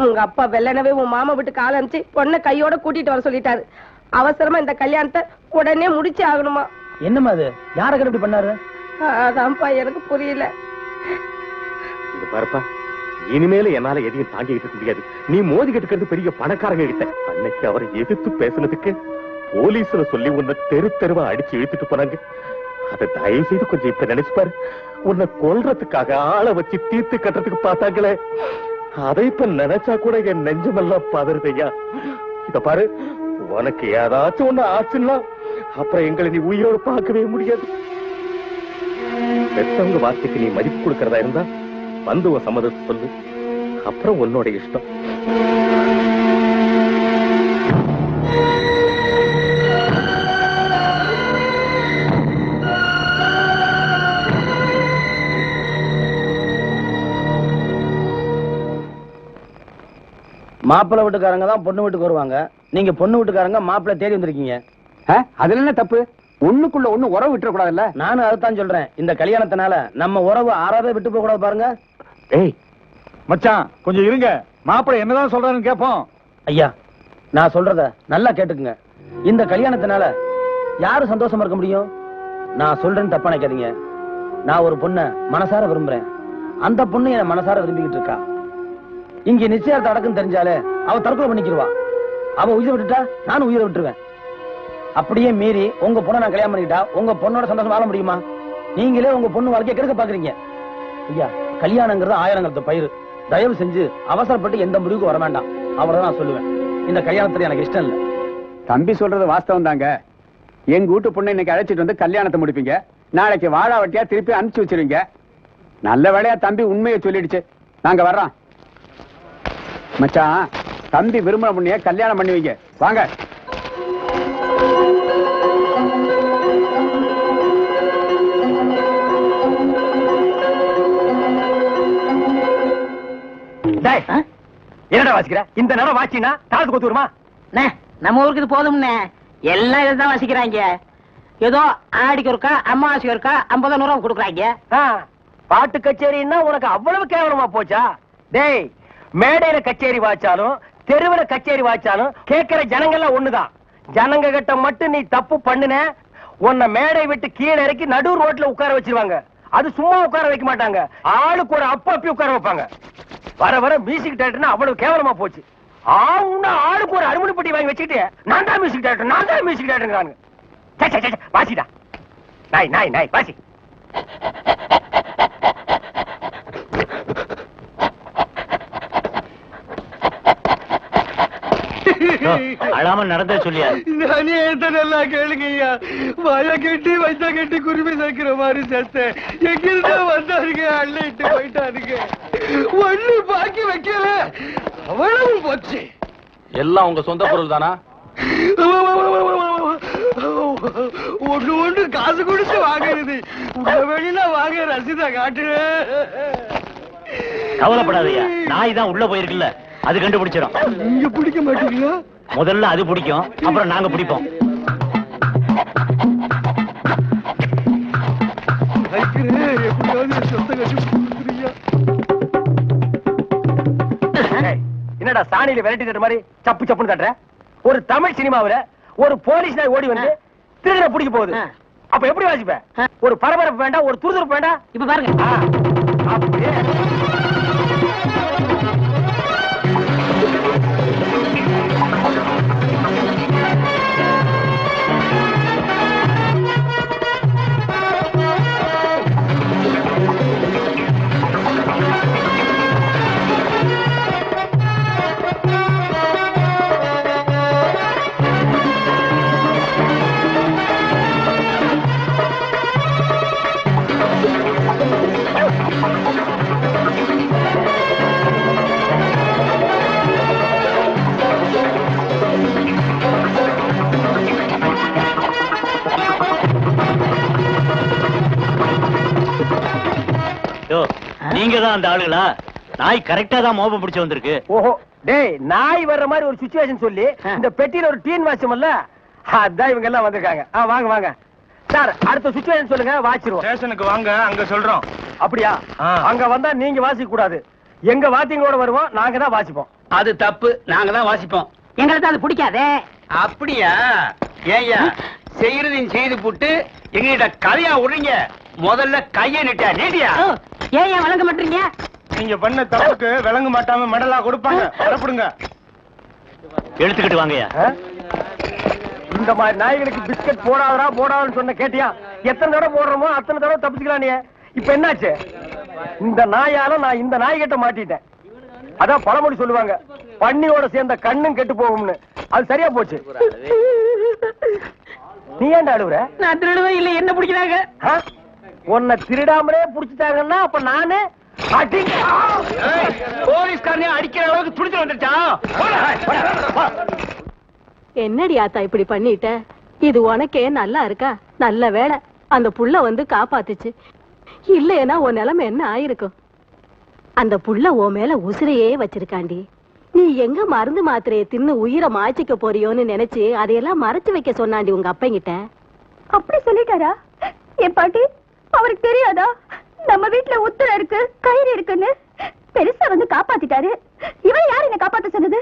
உங்க அப்பா வெள்ளனவே உன் மாமா விட்டு கால அனுப்பிச்சு பொண்ணை கையோட கூட்டிட்டு வர சொல்லிட்டாரு. அவசரமா இந்த கல்யாணத்தை உடனே முடிச்சு ஆகணுமா? என்னம்மா அது? யார கிட்ட இப்படி பண்ணாரு? அதான்ப்பா எனக்கு புரியல. இது பாருப்பா, இனிமேல என்னால எதையும் தாங்கிக்கிட்டு இருக்க முடியாது. நீ மோதிக்கிட்டு இருக்கிறது பெரிய பணக்காரங்க கிட்ட. அன்னைக்கு அவரை எதிர்த்து பேசுனதுக்கு போலீஸ்ல சொல்லி உன்னை தெருவா அடிச்சு இழுத்துட்டு போனாங்க. அதை தயவு செய்து கொஞ்சம் இப்ப நினைச்சு பாரு. உன்னை கொல்றதுக்காக ஆளை வச்சு தீர்த்து கட்டுறதுக்கு பார்த்தாங்களே, அதை இப்ப நினைச்சா கூட என் நெஞ்சமெல்லாம் பதறுதையா. இத பாரு, உனக்கு ஏதாச்சும் ஒண்ணு ஆச்சுன்னா அப்புறம் எங்களை நீ உயிரோடு பார்க்கவே முடியாது. பெற்றவங்க வார்த்தைக்கு நீ மதிப்பு கொடுக்கறதா இருந்தா வந்து உன் சம்மதத்தை சொல்லு, அப்புறம் உன்னோட இஷ்டம். மாப்பிள்ளை வீட்டுக்காரங்க தான் பொண்ணு வீட்டுக்கு வருவாங்க. நீங்க பொண்ணு வீட்டுக்காரங்க மாப்பிள்ளை தேடி வந்திருக்கீங்க. அதுல என்ன தப்பு? ஒண்ணுக்குள்ள ஒண்ணு உறவு விட்டுற கூடாதுல்ல? நானும் அதுதான் சொல்றேன். இந்த கல்யாணத்தினால நம்ம உறவு ஆறாவே விட்டு போக கூடாது பாருங்க. ஏய் மச்சான், கொஞ்சம் இருங்க. மாப்பிள்ளை என்னதான் சொல்றாருன்னு கேட்போம். ஐயா, நான் சொல்றத நல்லா கேட்டுக்குங்க. இந்த கல்யாணத்தினால யாரு சந்தோஷமா இருக்க முடியும்? நான் சொல்றேன்னு தப்பா நினைக்காதீங்க. நான் ஒரு பொண்ணை மனசார விரும்புறேன். அந்த பொண்ணு என்ன மனசார விரும்பிக்கிட்டு இருக்கா. இங்க நிச்சயத்தை அடக்குன்னு தெரிஞ்சாலே அவ தற்கொலை பண்ணிக்கிடுவா. அவ உயிரை விட்டுட்டா நானும் உயிரை விட்டுருவேன். அப்படியே மீறி உங்க பொண்ணை நான் கல்யாணம் பண்ணிக்கிட்டா உங்க பொண்ணோட சந்தோஷம் வாழ முடியுமா? நீங்களே உங்க பொண்ணு வாழ்க்கையை கெடுக்க பாக்குறீங்க. ஐயா, கல்யாணங்கிறது ஆயிரங்கிறது பயிர். தயவு செஞ்சு அவசரப்பட்டு எந்த முடிவுக்கு வர வேண்டாம். அவரை நான் சொல்லுவேன். இந்த கல்யாணத்துல எனக்கு இஷ்டம் இல்ல. தம்பி சொல்றது வாஸ்தவம் தாங்க. எங்க வீட்டு பொண்ணை இன்னைக்கு அழைச்சிட்டு வந்து கல்யாணத்தை முடிப்பீங்க. நாளைக்கு வாழா வட்டியா திருப்பி அனுப்பிச்சு வச்சிருவீங்க. நல்ல வேளையா தம்பி உண்மையை சொல்லிடுச்சு. நாங்க வர்றோம். மச்சான், தம்பி விரும்பின பொண்ணைய கல்யாணம் பண்ணி வைங்க. வாங்க. என்னடா வாசிக்கிற? இந்த நேரம் வாசினா காது கொத்து வருமா? நம்ம ஊருக்கு இது போதும்னே. எல்லாம் இதுதான் வாசிக்கிறாங்க. ஏதோ ஆடிக்கு ஒருக்கா அம்மாவாசைக்கு ஒருக்கா 50 ரூபா கொடுக்குறாங்க. பாட்டு கச்சேரின்னா உனக்கு அவ்வளவு கேவலமா போச்சா? டேய், மேடையில கச்சேரி வாச்சாலும் தெருவுல கச்சேரி வாச்சாலும் கேட்கிற ஜனங்கள்லாம் ஒண்ணுதான். ஜனங்க கிட்ட மட்டும் நீ தப்பு பண்ணுன, உன்னை மேடை விட்டு கீழே இறக்கி நடு ரோட்ல உட்கார வச்சிருவாங்க. அது சும்மா உட்கார வைக்க மாட்டாங்க, ஆளுக்கு ஒரு அப்பி உட்கார வைப்பாங்க. வர வர மியூசிக் டைரக்டர்னா அவ்வளவு கேவலமா போச்சு. ஆளுக்கு ஒரு அருமணி பெட்டி வாங்கி வச்சுக்கிட்டு நான் தான் மியூசிக் டைரக்டர், நான் தான் மியூசிக் டைரக்டர். வாசிடா, நாய் நாய் நாய் வாசி. அழாம நடந்த சொல்லியா? நானே நல்லா கேளுங்கய்யா. வாய கட்டி வச்சா கட்டி குருவி சேர்க்கிற மாதிரி சேர்த்தேன். எங்கிருந்தா வந்தாருங்க, அள்ளிட்டு போயிட்டாருங்க. ஒண்ணு பாக்கி வைக்கல, அவ்வளவு போச்சு. எல்லாம் உங்க சொந்த பொருள் தானா? ஒண்ணு ஒண்ணு காசு கொடுத்து வாங்குறது. உங்க வெளியில வாங்க ரசீதா காட்டுறேன். கவலைப்படாதயா, நாய் தான் உள்ள போயிருக்குல்ல, அது கண்டுபிடிச்சிடும். நீங்க பிடிக்க மாட்டீங்களா? முதல்ல அது பிடிக்கும், அப்புறம் நாங்க பிடிப்போம். என்னடா சாணியில விரட்டி தட்ட மாதிரி சப்பு சப்புன்னு தட்டுற? ஒரு தமிழ் சினிமாவில ஒரு போலீஸ் நாய் ஓடி வந்து திருடனை பிடிக்க போகுது. அப்ப எப்படி வாசிப்ப? ஒரு பரபரப்பு வேண்டாம், ஒரு துருதுருப்பு வேண்டாம். இப்ப பாருங்க. அப்படியே தான் அந்த ஆளுகளா? நாய் கரெக்டா தான் மோப்பம் பிடிச்சு வந்திருக்கு. ஓஹோ, டேய் நாய் வர்ற மாதிரி ஒரு சிச்சுவேஷன் சொல்லி இந்த பெட்டியில ஒரு டீன் வாட்சமல்ல, அதான் இவங்க எல்லாம் வந்திருக்காங்க. வாங்க வாங்க சார், அடுத்த சிச்சுவேஷன் சொல்லுங்க, வாச்சிருவோம். ஸ்டேஷனுக்கு வாங்க, அங்க சொல்றோம். அப்படியா? அங்க வந்தா நீங்க வாசிக்க கூடாது, எங்க வாத்தியங்களோட வருவோம், நாங்க தான் வாசிப்போம். அது தப்பு, நாங்க தான் வாசிப்போம். எங்களுக்கு அது பிடிக்காதே. அப்படியா? ஏய்யா, செய்யறதையும் செய்து போட்டு எங்ககிட்ட கதையா விடுறீங்க. முதல்ல கைய நீட்டியா? ஏன் வழங்க மாட்டீங்க? நீங்க பண்ண தப்புக்கு விளங்க மாட்டாம மெடலா கொடுப்பாங்க. வரப்படுங்க. எடுத்துக்கிட்டு வாங்கயா. இந்த மாதிரி நாய்களுக்கு பிஸ்கட் போடாதுன்னு சொன்ன கேட்டியா? எத்தனை தடவை போடுறோமோ அத்தனை தடவை தப்பிச்சுக்கலாம். நீ இப்ப என்னாச்சு? இந்த நாயால நான் இந்த நாய் கிட்ட மாட்டிட்டேன். அதான் பழமொழி சொல்லுவாங்க, பன்னியோட சேர்ந்த கண்ணும் கெட்டு போகும்னு. அது சரியா போச்சு. நீ ஏன்டா அழுவுற? நான் திருடுவே இல்ல, என்ன பிடிக்கிறாங்க. உன்னை திருடாமலே புடிச்சிட்டாங்கன்னா அப்ப நானு போலீஸ்காரனே அடிக்கிற அளவுக்கு துடிச்சு வந்துருச்சா? என்னடி ஆத்தா இப்படி பண்ணிட்ட? இது உனக்கே நல்லா இருக்கா? நல்ல வேளை அந்த புள்ள வந்து காப்பாத்துச்சு. இல்லைன்னா உன் நிலைமை என்ன ஆயிருக்கும்? அந்த புள்ள உன் மேல உசிரையே வச்சிருக்காண்டி. நீ எங்க மருந்து மாத்திரையை தின்னு உயிரை மாய்ச்சிக்க போறியோன்னு நினைச்சு அதையெல்லாம் மறைச்சு வைக்க சொன்னாண்டி உங்க அப்பங்கிட்ட. அப்படி சொல்லிட்டாரா? என் பாட்டி, அவருக்கு தெரியாதா நம்ம வீட்டுல உத்தரம் இருக்கு, கயிறு இருக்குன்னு? பெருசா வந்து காப்பாத்திட்டாரு. இவன் யாரு என்ன காப்பாத்த சொன்னது?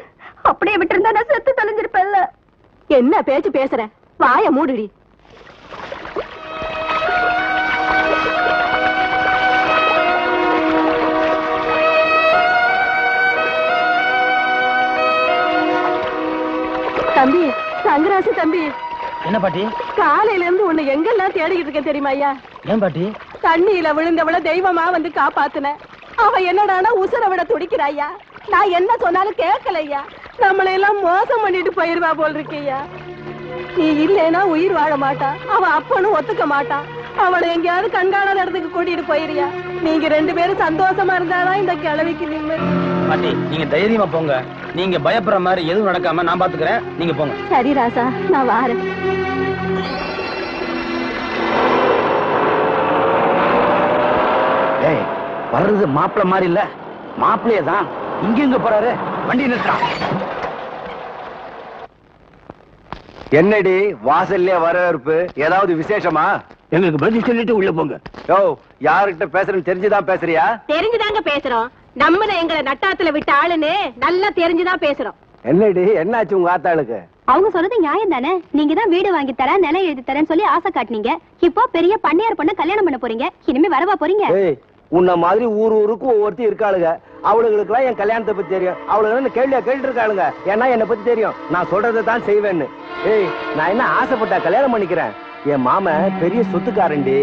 அப்படியே விட்டுருந்தா நான் செத்து தொலைஞ்சிருப்பேன்ல. என்ன பேச்சு பேசுற? வாய மூடுடி. தம்பி, தங்கராசு தம்பி. என்ன பாட்டி? காலையில இருந்து உன்னை எங்கெல்லாம் தேடிக்கிட்டு இருக்கேன் தெரியுமா ஐயா? ஏன் பாட்டி? தண்ணியில விழுந்தவள தெய்வமா வந்து காப்பாத்துன. அவ என்னடானா உசுர விட துடிக்கிறாய்யா. நான் என்ன சொன்னாலும் கேட்கலையா. நம்மளை எல்லாம் மோசம் பண்ணிட்டு போயிருவா போல் இருக்கையா. நீ இல்லைன்னா உயிர் வாழ மாட்டா. அவ அப்பனும் ஒத்துக்க மாட்டான். அவளை எங்கேயாவது கண்காணாத இடத்துக்கு கூட்டிட்டு போயிருயா. நீங்க 2 பேரும் சந்தோஷமா இருந்தாதான் இந்த கிழவிக்கு நிம்மதி. பாட்டி, நீங்க தைரியமா போங்க. நீங்க பயப்படுற மாதிரி எதுவும் நடக்காம நான் பாத்துக்கிறேன். நீங்க போங்க. சரி ராசா, நான் வாரேன். ஏய், வர்றது மாப்பிள்ள மாதிரி இல்ல, மாப்பிள்ளையே தான். இங்க போறாரு, வண்டி நிறுத்தான். என்னடி வாசல்லே வரவேற்பு? ஏதாவது விசேஷமா? எங்களுக்கு பதில் சொல்லிட்டு உள்ள போங்க. யோ, யாருகிட்ட பேசுறேன்னு தெரிஞ்சுதான் பேசுறியா? தெரிஞ்சுதாங்க பேசுறோம். நம்மள எங்களை நட்டாத்துல விட்ட ஆளுன்னு நல்லா தெரிஞ்சுதான் பேசுறோம். என்னடி, என்னாச்சு உங்க ஆத்தாளுக்கு? அவங்க சொல்றது நியாயம் தானே? நீங்க தான் வீடு வாங்கி தரேன், நிலம் எழுதி தரேன்னு சொல்லி ஆசை காட்டினீங்க. இப்போ பெரிய பண்ணையார் பொண்ண கல்யாணம் பண்ண போறீங்க. இனிமே வரவா போறீங்க? உன்ன மாதிரி ஊருக்கும் ஒவ்வொருத்தி இருக்காளுங்க. அவளுங்களுக்கு எல்லாம் என் கல்யாணத்தை பத்தி தெரியும். அவளுக்கு கேள்வியா கேட்டு இருக்காளுங்க. ஏன்னா என்னை பத்தி தெரியும், நான் சொல்றதை தான் செய்வேன்னு. நான் என்ன ஆசைப்பட்டா கல்யாணம் பண்ணிக்கிறேன்? என் மாம பெரிய சொத்துக்காரண்டி,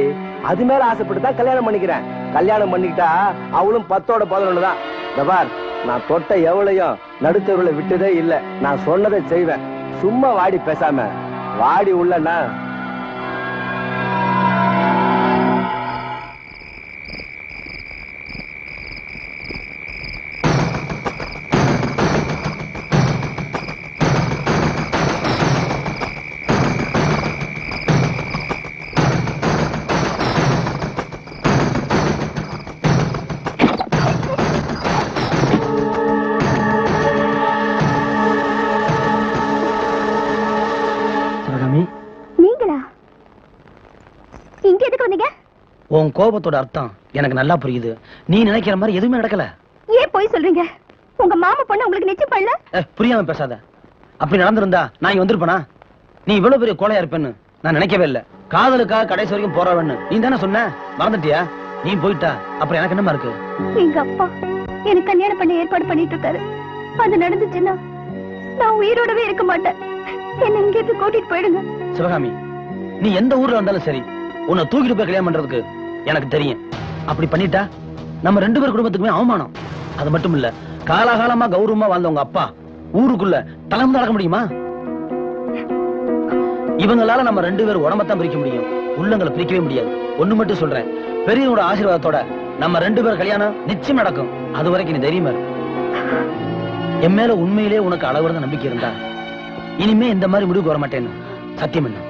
அது மேல ஆசைப்பட்டு தான் கல்யாணம் பண்ணிக்கிறேன். கல்யாணம் பண்ணிக்கிட்டா அவளும் 10ஓட 11 தான். பார், நான் தொட்ட எவ்வளையும் நடுத்தருளை விட்டதே இல்ல. நான் சொன்னதை செய்வேன். சும்மா வாடி பேசாம வாடி உள்ளனா. உன் கோபத்தோட அர்த்தம் எனக்கு நல்லா புரியுது. நீ நினைக்கிற மாதிரி எதுவுமே நடக்கல. ஏன் போய் சொல்றீங்க? உங்க மாமா பொண்ணு உங்களுக்கு நிச்சயம் பண்ணல? புரியாம பேசாத. அப்படி நடந்திருந்தா நான் இங்க வந்திருப்பேனா? நீ இவ்வளவு பெரிய கோழையா இருப்பேன்னு நான் நினைக்கவே இல்ல. காதலுக்காக கடைசி வரைக்கும் போறவன்னு நீ தானே சொன்ன. மறந்துட்டியா? நீ போயிட்டா அப்புறம் எனக்கு என்னமா இருக்கு? எங்க அப்பா எனக்கு கல்யாணம் பண்ண ஏற்பாடு பண்ணிட்டு இருக்காரு. அது நடந்துச்சுன்னா நான் உயிரோடவே இருக்க மாட்டேன். என்ன இங்க இருந்து கூட்டிட்டு போயிடுங்க. சிவகாமி, நீ எந்த ஊர்ல வந்தாலும் சரி, உன்னை தூக்கிட்டு போய் கல்யாணம் பண்றதுக்கு எனக்கு தெரியும். அப்படி பண்ணிட்டா நம்ம 2 பேர் குடும்பத்துக்குமே அவமானம். அது மட்டும் இல்ல, காலாகாலமா கௌரவமா வாழ்ந்த உங்க அப்பா ஊருக்குள்ள தலைமை நடக்க முடியுமா? இவங்களால நம்ம 2 பேரும் உடம்பத்தான் பிரிக்க முடியும், உள்ளங்களை பிரிக்கவே முடியாது. ஒண்ணு மட்டும் சொல்றேன், பெரியவரோட ஆசீர்வாதத்தோட நம்ம 2 பேர் கல்யாணம் நிச்சயம் நடக்கும். அது வரைக்கும் நீ தைரியமா இரு. என் மேல உண்மையிலே உனக்கு அளவுறத நம்பிக்கை இருந்தா இனிமே இந்த மாதிரி முடிவுக்கு வர மாட்டேன்னு சத்தியம் என்ன?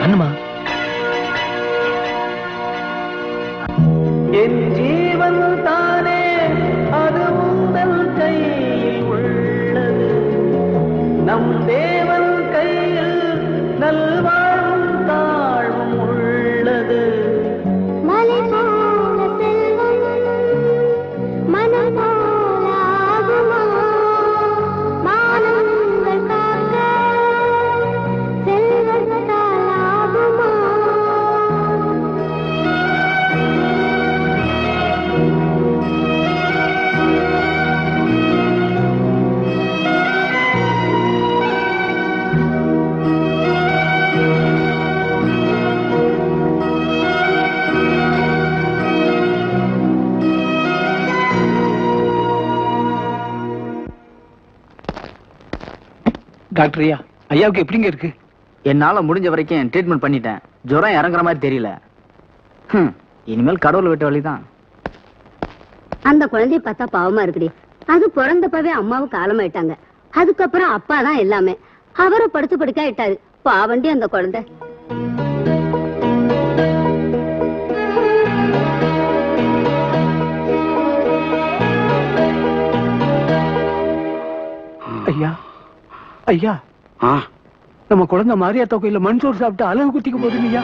அண்ணுமா, என் ஜீவன் தானே அது உங்கள் கையில் உள்ளது, நம் தேவன் கையில் நல்வாழ்வும் தாழ்வும் உள்ளது. மலை போல செல்வம் மனம் போல ஆகுமா, மானங்கள் காக்க செல்வத்தால் ஆகுமா. டாக்டர் ஐயா, ஐயாவுக்கு எப்படிங்க இருக்கு? என்னால முடிஞ்ச வரைக்கும் ட்ரீட்மெண்ட் பண்ணிட்டேன். ஜுரம் இறங்குற மாதிரி தெரியல. இனிமேல் கடவுள் விட்ட வழிதான். அந்த குழந்தைய பார்த்தா பாவமா இருக்குடி. அது பிறந்தப்பவே அம்மாவும் காலமாயிட்டாங்க. அதுக்கப்புறம் அப்பா தான் எல்லாமே. அவரை படுத்து படுக்க ஆயிட்டாரு. பாவண்டி அந்த குழந்தை. ஐயா ஐயா, நம்ம குழந்தை மாரியாத்தா கோயில்ல மண்சோறு சாப்பிட்டு அழகு குத்திக்க போதுங்கய்யா.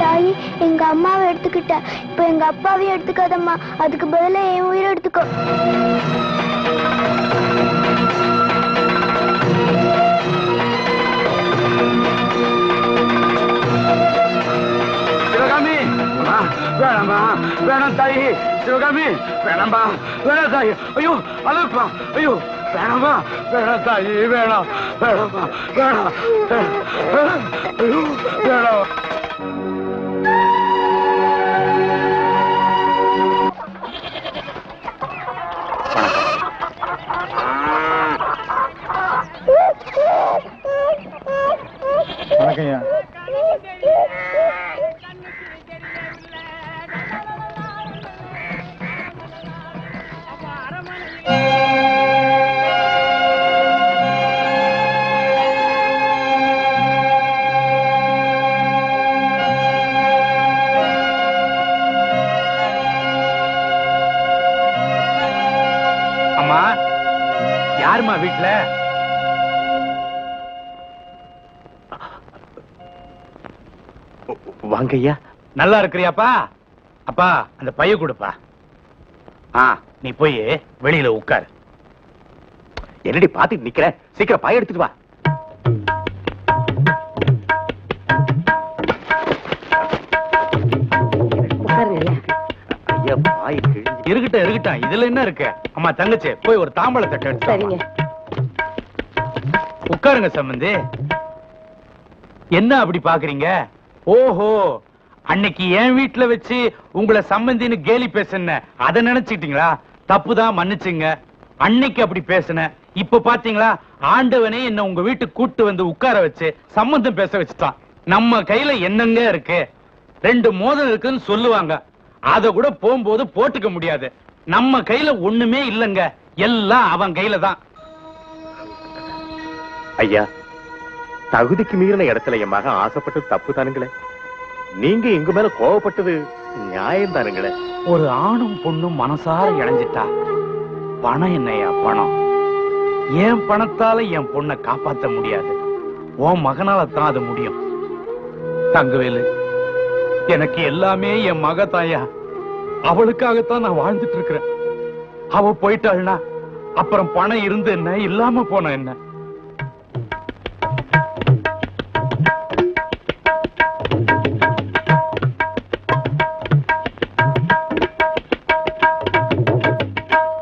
தாயி, எங்க அம்மாவை எடுத்துக்கிட்ட, இப்ப எங்க அப்பாவையும் எடுத்துக்காதம்மா. அதுக்கு பதிலா என் உயிரை எடுத்துக்கோ. சிவகாமி, வேணாமா, வேணாம் தாயி. சிவகாமி, வேணாம்பா, வேணாம் தாயி. ஐயோ அழுப்பா, ஐயோ வேணாமா, வேணாம் தாயி, வேணாம், வேணாமா, வேணாம், ஐயோ வேணாம். வணக்கம்யா. அம்மா, யாருமா வீட்டுல? வாங்க ஐயா. நல்லா இருக்கிறியாப்பா? அப்பா, அந்த பைய கொடுப்பா. நீ போய் வெளியில உட்காரு. என்னடி பாத்துட்டு நிக்கிற? சீக்கிரம் பாய எடுத்துட்டு வா. ஐயா, பாய் இருக்கட்டும் இருக்கட்டும், இதுல என்ன இருக்கு? அம்மா தங்கச்சி, போய் ஒரு தாம்பழ தட்டை எடுத்து சரிங்க. உட்காருங்க சம்பந்தி. என்ன அப்படி பாக்குறீங்க? ஓஹோ, அன்னைக்கு என் வீட்டுல வச்சு உங்களை சம்பந்தின்னு கேலி பேசுன, அத நினைச்சுக்கிட்டீங்களா? தப்புதான், மன்னிச்சுங்க. அன்னைக்கு அப்படி பேசுன. இப்ப பாத்தீங்களா, ஆண்டவனே என்ன உங்க வீட்டுக்கு கூட்டு வந்து உட்கார வச்சு சம்பந்தம் பேச வச்சுட்டான். நம்ம கையில என்னங்க இருக்கு? 2 மோதிரம் இருக்குன்னு சொல்லுவாங்க, அத கூட போகும்போது போட்டுக்க முடியாது. நம்ம கையில ஒண்ணுமே இல்லங்க, எல்லாம் அவன் கையில தான். ஐயா, தகுதிக்கு மீறின இடத்துல என் மகன் ஆசைப்பட்டது தப்பு தானுங்களே. நீங்க எங்க மேல கோவப்பட்டது நியாயம் தானுங்களே. ஒரு ஆணும் பொண்ணும் மனசார இணைஞ்சிட்டா பணம் என்னையா பணம்? என் பணத்தால என் பொண்ணை காப்பாத்த முடியாது, உன் மகனால தான் அது முடியும். தங்கவேலு, எனக்கு எல்லாமே என் மக தாயா. அவளுக்காகத்தான் நான் வாழ்ந்துட்டு இருக்கிறேன். அவ போயிட்டாள்னா அப்புறம் பணம் இருந்து என்ன, இல்லாம போன என்ன?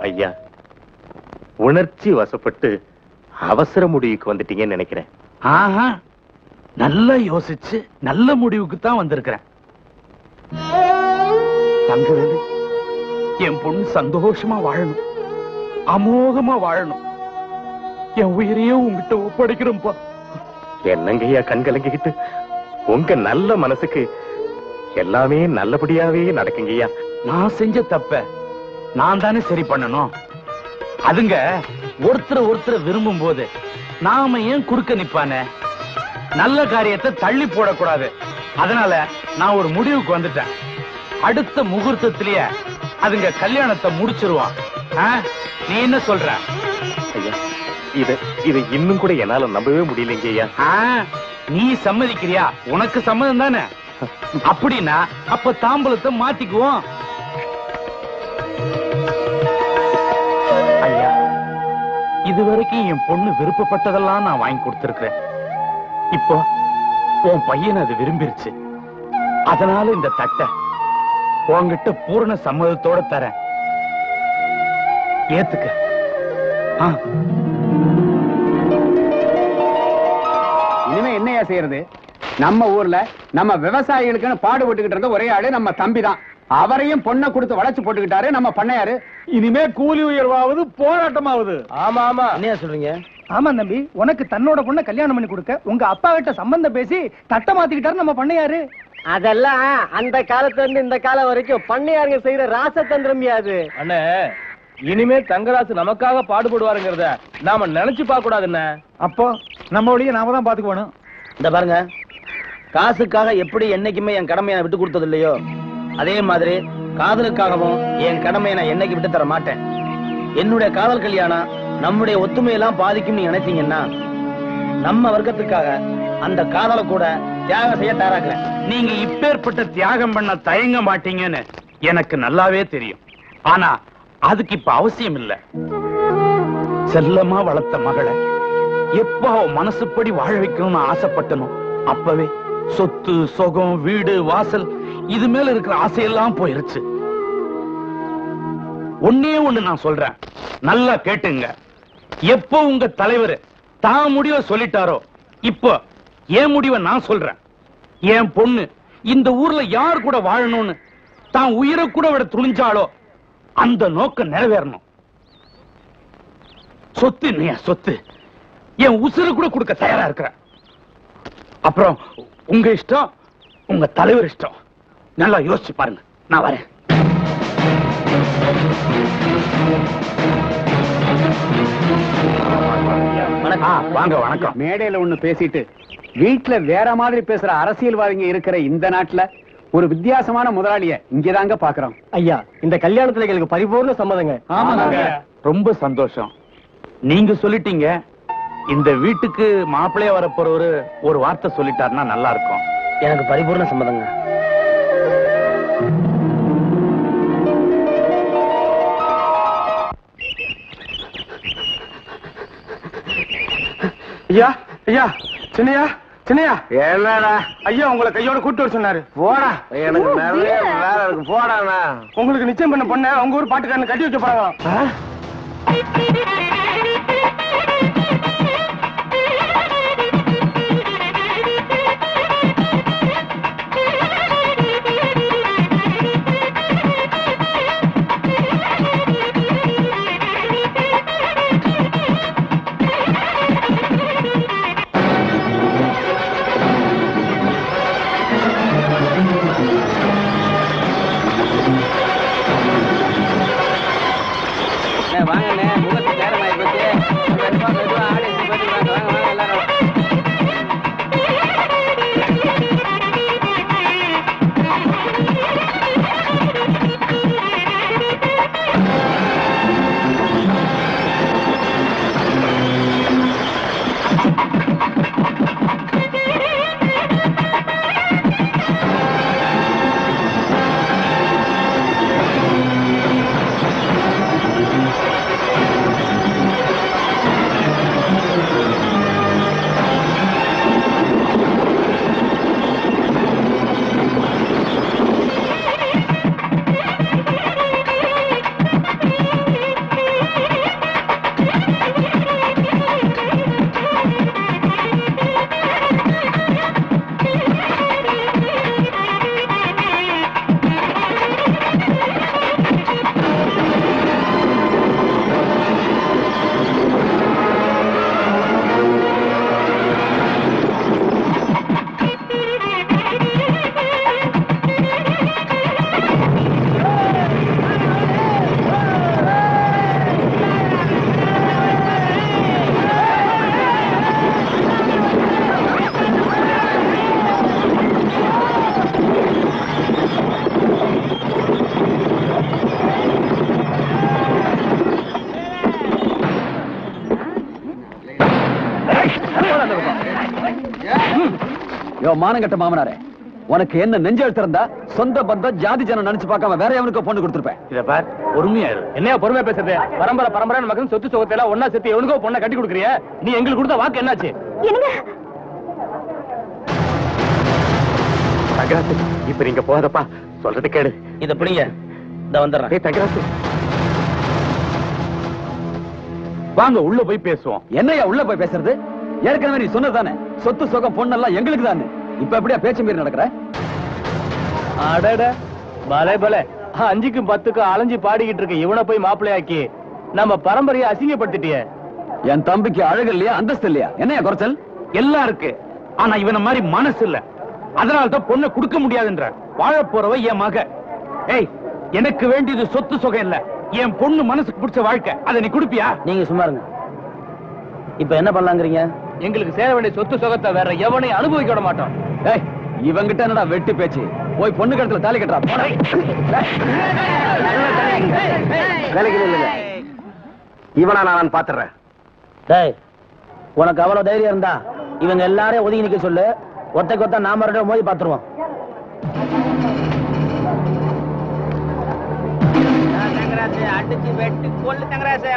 ஐயா, உணர்ச்சி வசப்பட்டு அவசர முடிவுக்கு வந்துட்டீங்கன்னு நினைக்கிறேன். ஆஹா, நல்லா யோசிச்சு நல்ல முடிவுக்கு தான் வந்திருக்கிறேன். தங்கவேலு, என் பொண்ணு சந்தோஷமா வாழணும், அமோகமா வாழணும். என் உயிரையும் உங்ககிட்ட ஒப்படைக்கிறோம்ப்பா. என்னங்கய்யா கண் கலங்கிக்கிட்டு? உங்க நல்ல மனசுக்கு எல்லாமே நல்லபடியாவே நடக்குங்கய்யா. நான் செஞ்ச தப்ப நான் தானே சரி பண்ணணும். அதுங்க ஒருத்தர் விரும்பும் போது நாம ஏன் குறுக்க நிப்பானே? நல்ல காரியத்தை தள்ளி போடக்கூடாது. அதனால நான் ஒரு முடிவுக்கு வந்துட்டேன். அடுத்த முகூர்த்தத்திலேயே அதுங்க கல்யாணத்தை முடிச்சிருவான். நீ என்ன சொல்ற? ஐயா, இது இன்னும் கூட என்னால நம்பவே முடியலைங்க ஐயா. நீ சம்மதிக்கிறியா? உனக்கு சம்மதம் தானே? அப்படின்னா அப்ப தாம்பூலத்தை மாத்திக்குவோம். ஐயா, இதுவரைக்கும் என் பொண்ணு விருப்பப்பட்டதெல்லாம் நான் வாங்கி கொடுத்திருக்கிறேன். இப்போ உன் பையன் அது விரும்பிருச்சு. அதனால இந்த தட்டை உன்கிட்ட பூரண சம்மதத்தோட தரேன். ஏத்துக்க. இனிமே என்னையா செய்யறது? நம்ம ஊர்ல நம்ம விவசாயிகளுக்குன்னு பாடுபட்டுக்கிட்டு இருந்த ஒரே ஆளு நம்ம தம்பி தான். அவரையும் பொண்ணை கொடுத்து வளைச்சு போட்டுக்கிட்டாரு நம்ம பண்ணையாரு. இனிமே கூலி உயர்வாவது போராட்டமாவது. ஆமா ஆமா. என்ன சொல்றீங்க? ஆமா தம்பி, உனக்கு தன்னோட பொண்ணை கல்யாணம் பண்ணி கொடுக்க உங்க அப்பா கிட்ட சம்பந்தம் பேசி தட்டை மாத்திக்கிட்டாரு நம்ம பண்ணையாரு. அதெல்லாம் அந்த காலத்துல இருந்து இந்த காலம் வரைக்கும் பண்ணையாருங்க செய்யற ராசதந்திரமியா அது. அண்ணே, இனிமே தங்கராசு நமக்காக பாடுபடுவாருங்கிறத நாம நினைச்சு பார்க்க கூடாதுண்ணே. அப்போ நம்ம வழியை நாம தான் பாத்துக்குவோம். இந்த பாருங்க, காசுக்காக எப்படி என்னைக்குமே என் கடமையை நான் விட்டு கொடுத்தது இல்லையோ, அதே மாதிரி காதலுக்காகவும் என் கடமையை நான் என்னைக்கு விட்டு தர மாட்டேன். என்னுடைய காதல் கல்யாணம் நம்முடைய ஒத்துமையெல்லாம் பாதிக்கும் நீ நினைச்சீங்கன்னா நம்ம வர்க்கத்துக்காக அந்த காதலை கூட தியாகம் செய்ய தயாராக்குறேன். நீங்க இப்பேற்பட்ட தியாகம் பண்ண தயங்க மாட்டீங்கன்னு எனக்கு நல்லாவே தெரியும். ஆனா அதுக்கு இப்ப அவசியம் இல்ல. செல்லமா வளர்த்த மகளை எப்ப அவ மனசுப்படி வாழ வைக்கணும்னு ஆசைப்பட்டனும் அப்பவே சொத்து சொகம் வீடு வாசல் இது மேல இருக்கிற ஆசையெல்லாம் போயிருச்சு. ஒன்னே ஒண்ணு நான் சொல்றேன், நல்லா கேட்டுங்க. எப்போ உங்க தலைவர் தான் முடிவை சொல்லிட்டாரோ, இப்போ என் முடிவை நான் சொல்றேன். என் பொண்ணு இந்த ஊர்ல யார் கூட வாழணும்னு தான் உயிரை கூட விட துணிஞ்சாலோ அந்த நோக்கம் நிறைவேறணும். சொத்து இல்லையா சொத்து, என் உசுறு கூட கொடுக்க தயாரா இருக்கிறேன். அப்புறம் உங்க இஷ்டம், உங்க தலைவர் இஷ்டம். நல்லா யோசிச்சு பாருங்க. நான் வரேன். வாங்க. வணக்கம். மேடையில ஒண்ணு பேசிட்டு வீட்டுல வேற மாதிரி பேசுற அரசியல்வாதிங்க இருக்கிற இந்த நாட்டுல ஒரு வித்தியாசமான முதலாளிய இங்கதாங்க பாக்குறோம். ஐயா, இந்த கல்யாணத்துல எங்களுக்கு பரிபூர்ண சம்மதங்க. ஆமாங்க. ரொம்ப சந்தோஷம். நீங்க சொல்லிட்டீங்க. இந்த வீட்டுக்கு மாப்பிள்ளைய வரப்போறவரு ஒரு வார்த்தை சொல்லிட்டாருன்னா நல்லா இருக்கும். எனக்கு பரிபூர்ண சம்மதங்க. ஐயா ஐயா, சின்னையா சின்னையா, என்னடா ஐயா உங்களை கையோட கூட்டு வர சொன்னாரு. போடா, எனக்கு நிறைய வேலை இருக்கு. போடா, உங்களுக்கு நிச்சயம் பண்ண பொண்ண உங்க ஊர் பாட்டுக்காரன் கட்டி வச்ச போறாங்க. வாங்கண்ணே, முகத்து நேரம் யோ மானங்கட்ட மாமனாரே, உனக்கு என்ன நெஞ்செழுத்து இருந்தா சொந்த பந்தம் ஜாதி ஜனம் நினைச்சு பார்க்காம வேற எவனுக்கு பொண்ணு கொடுத்துருப்பேன். இத பார், பொறுமையா இரு. என்னையா பொறுமையா பேசுறது? பரம்பரை நமக்கு சொத்து சொகத்தை எல்லாம் ஒன்னா சேர்த்து எவனுக்கோ பொண்ணை கட்டி கொடுக்குறிய? நீ எங்களுக்கு கொடுத்த வாக்கு என்னாச்சு? தங்கராசு, இப்ப நீங்க போதப்பா, சொல்றது கேடு. இத பிடிங்க, இந்த வந்துடுறேன். தங்கராசு, வாங்க உள்ள போய் பேசுவோம். என்னையா உள்ள போய் பேசுறது? ஏற்கனவே நீ சொன்னதானே சொத்து சொகம் பொண்ணெல்லாம் எங்களுக்கு தானே. இப்ப எப்படியா பேச்சு மீறி நடக்கிற? அடட பலே பலே, 5க்கும் 10க்கும் அலைஞ்சு பாடிக்கிட்டு இருக்க இவனை போய் மாப்பிள்ளையாக்கி நம்ம பரம்பரையை அசிங்கப்படுத்திட்டியே. என் தம்பிக்கு அழகு இல்லையா, அந்தஸ்து இல்லையா? என்னையா குறைச்சல்? எல்லாம் இருக்கு, ஆனா இவன மாதிரி மனசு இல்ல. அதனால்தான் பொண்ணை கொடுக்க முடியாதுன்ற. வாழ போறவ என் மக. ஏய், எனக்கு வேண்டியது சொத்து சொகம் இல்ல, என் பொண்ணு மனசுக்கு பிடிச்ச வாழ்க்கை. அதை நீ குடுப்பியா? நீங்க சும்மா இருங்க. இப்ப என்ன பண்ணலாங்கிறீங்க? எங்களுக்கு சேர வேண்டிய சொத்து சொகத்தை வேற எவனையும் அனுபவிக்க விட மாட்டோம். ஏய், இவங்கிட்ட என்னடா வெட்டு பேச்சு? போய் பொண்ணு கழுத்துல தாலி கட்டுறா. இவனா நான் பாத்துறேன். டேய், உனக்கு அவ்வளவு தைரியம் இருந்தா இவங்க எல்லாரையும் ஒதுங்கி நிக்க சொல்லு. ஒத்தைக்கு ஒத்த நாம ரெண்டு மோதி பாத்துருவோம். அடிச்சு வெட்டி கொல்லு தங்கராசு.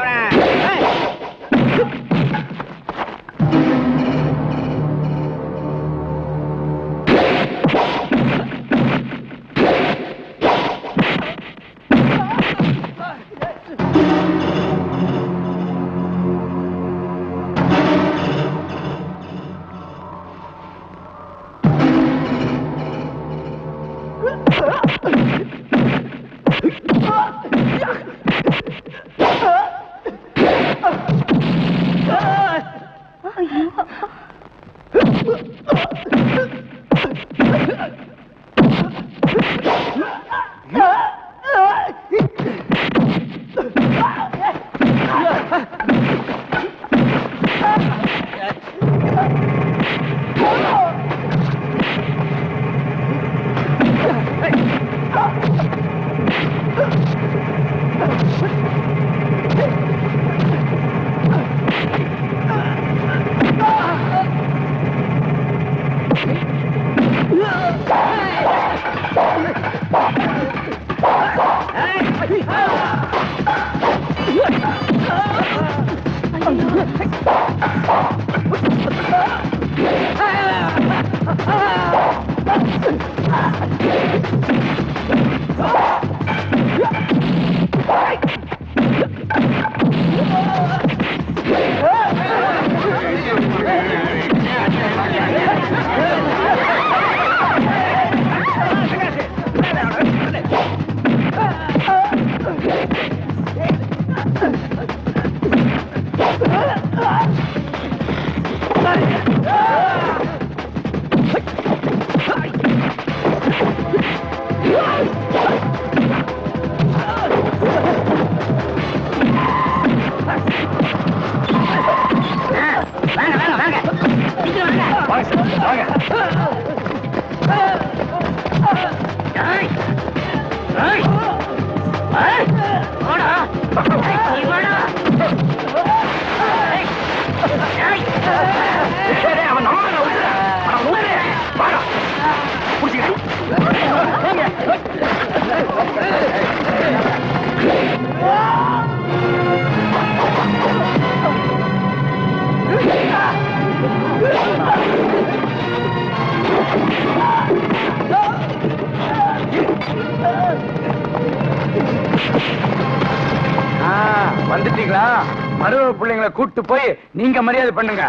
வந்துட்டீங்களா? மருவ பிள்ளைங்களை கூட்டு போய் நீங்க மரியாதை பண்ணுங்க.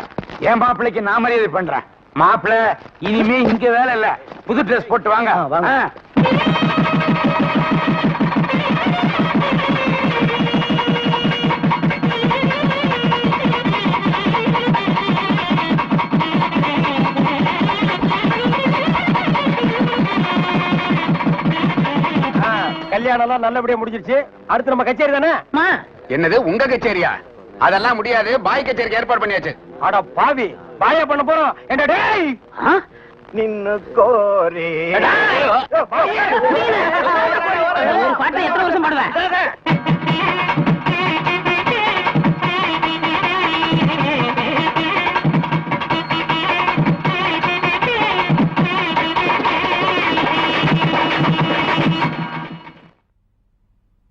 என் மாப்பிள்ளைக்கு நான் மரியாதை பண்றேன். மாப்பிள்ளை இனிமே இங்க வேலை இல்ல, புது ட்ரெஸ் போட்டு வாங்க. கல்யாணம் எல்லாம் நல்லபடியா முடிஞ்சிருச்சு. அடுத்து நம்ம கச்சேரி தானே? என்னது உங்க கச்சேரியா? அதெல்லாம் முடியாது. பாய் கச்சேரிக்கு ஏற்பாடு பண்ணியாச்சு. அட பாவி, பாயா பண்ண போறோம். என்ன டேய் நின்னு கோரி ஒரு பாட்டை எத்தனை வருஷம் பாடுவேன்?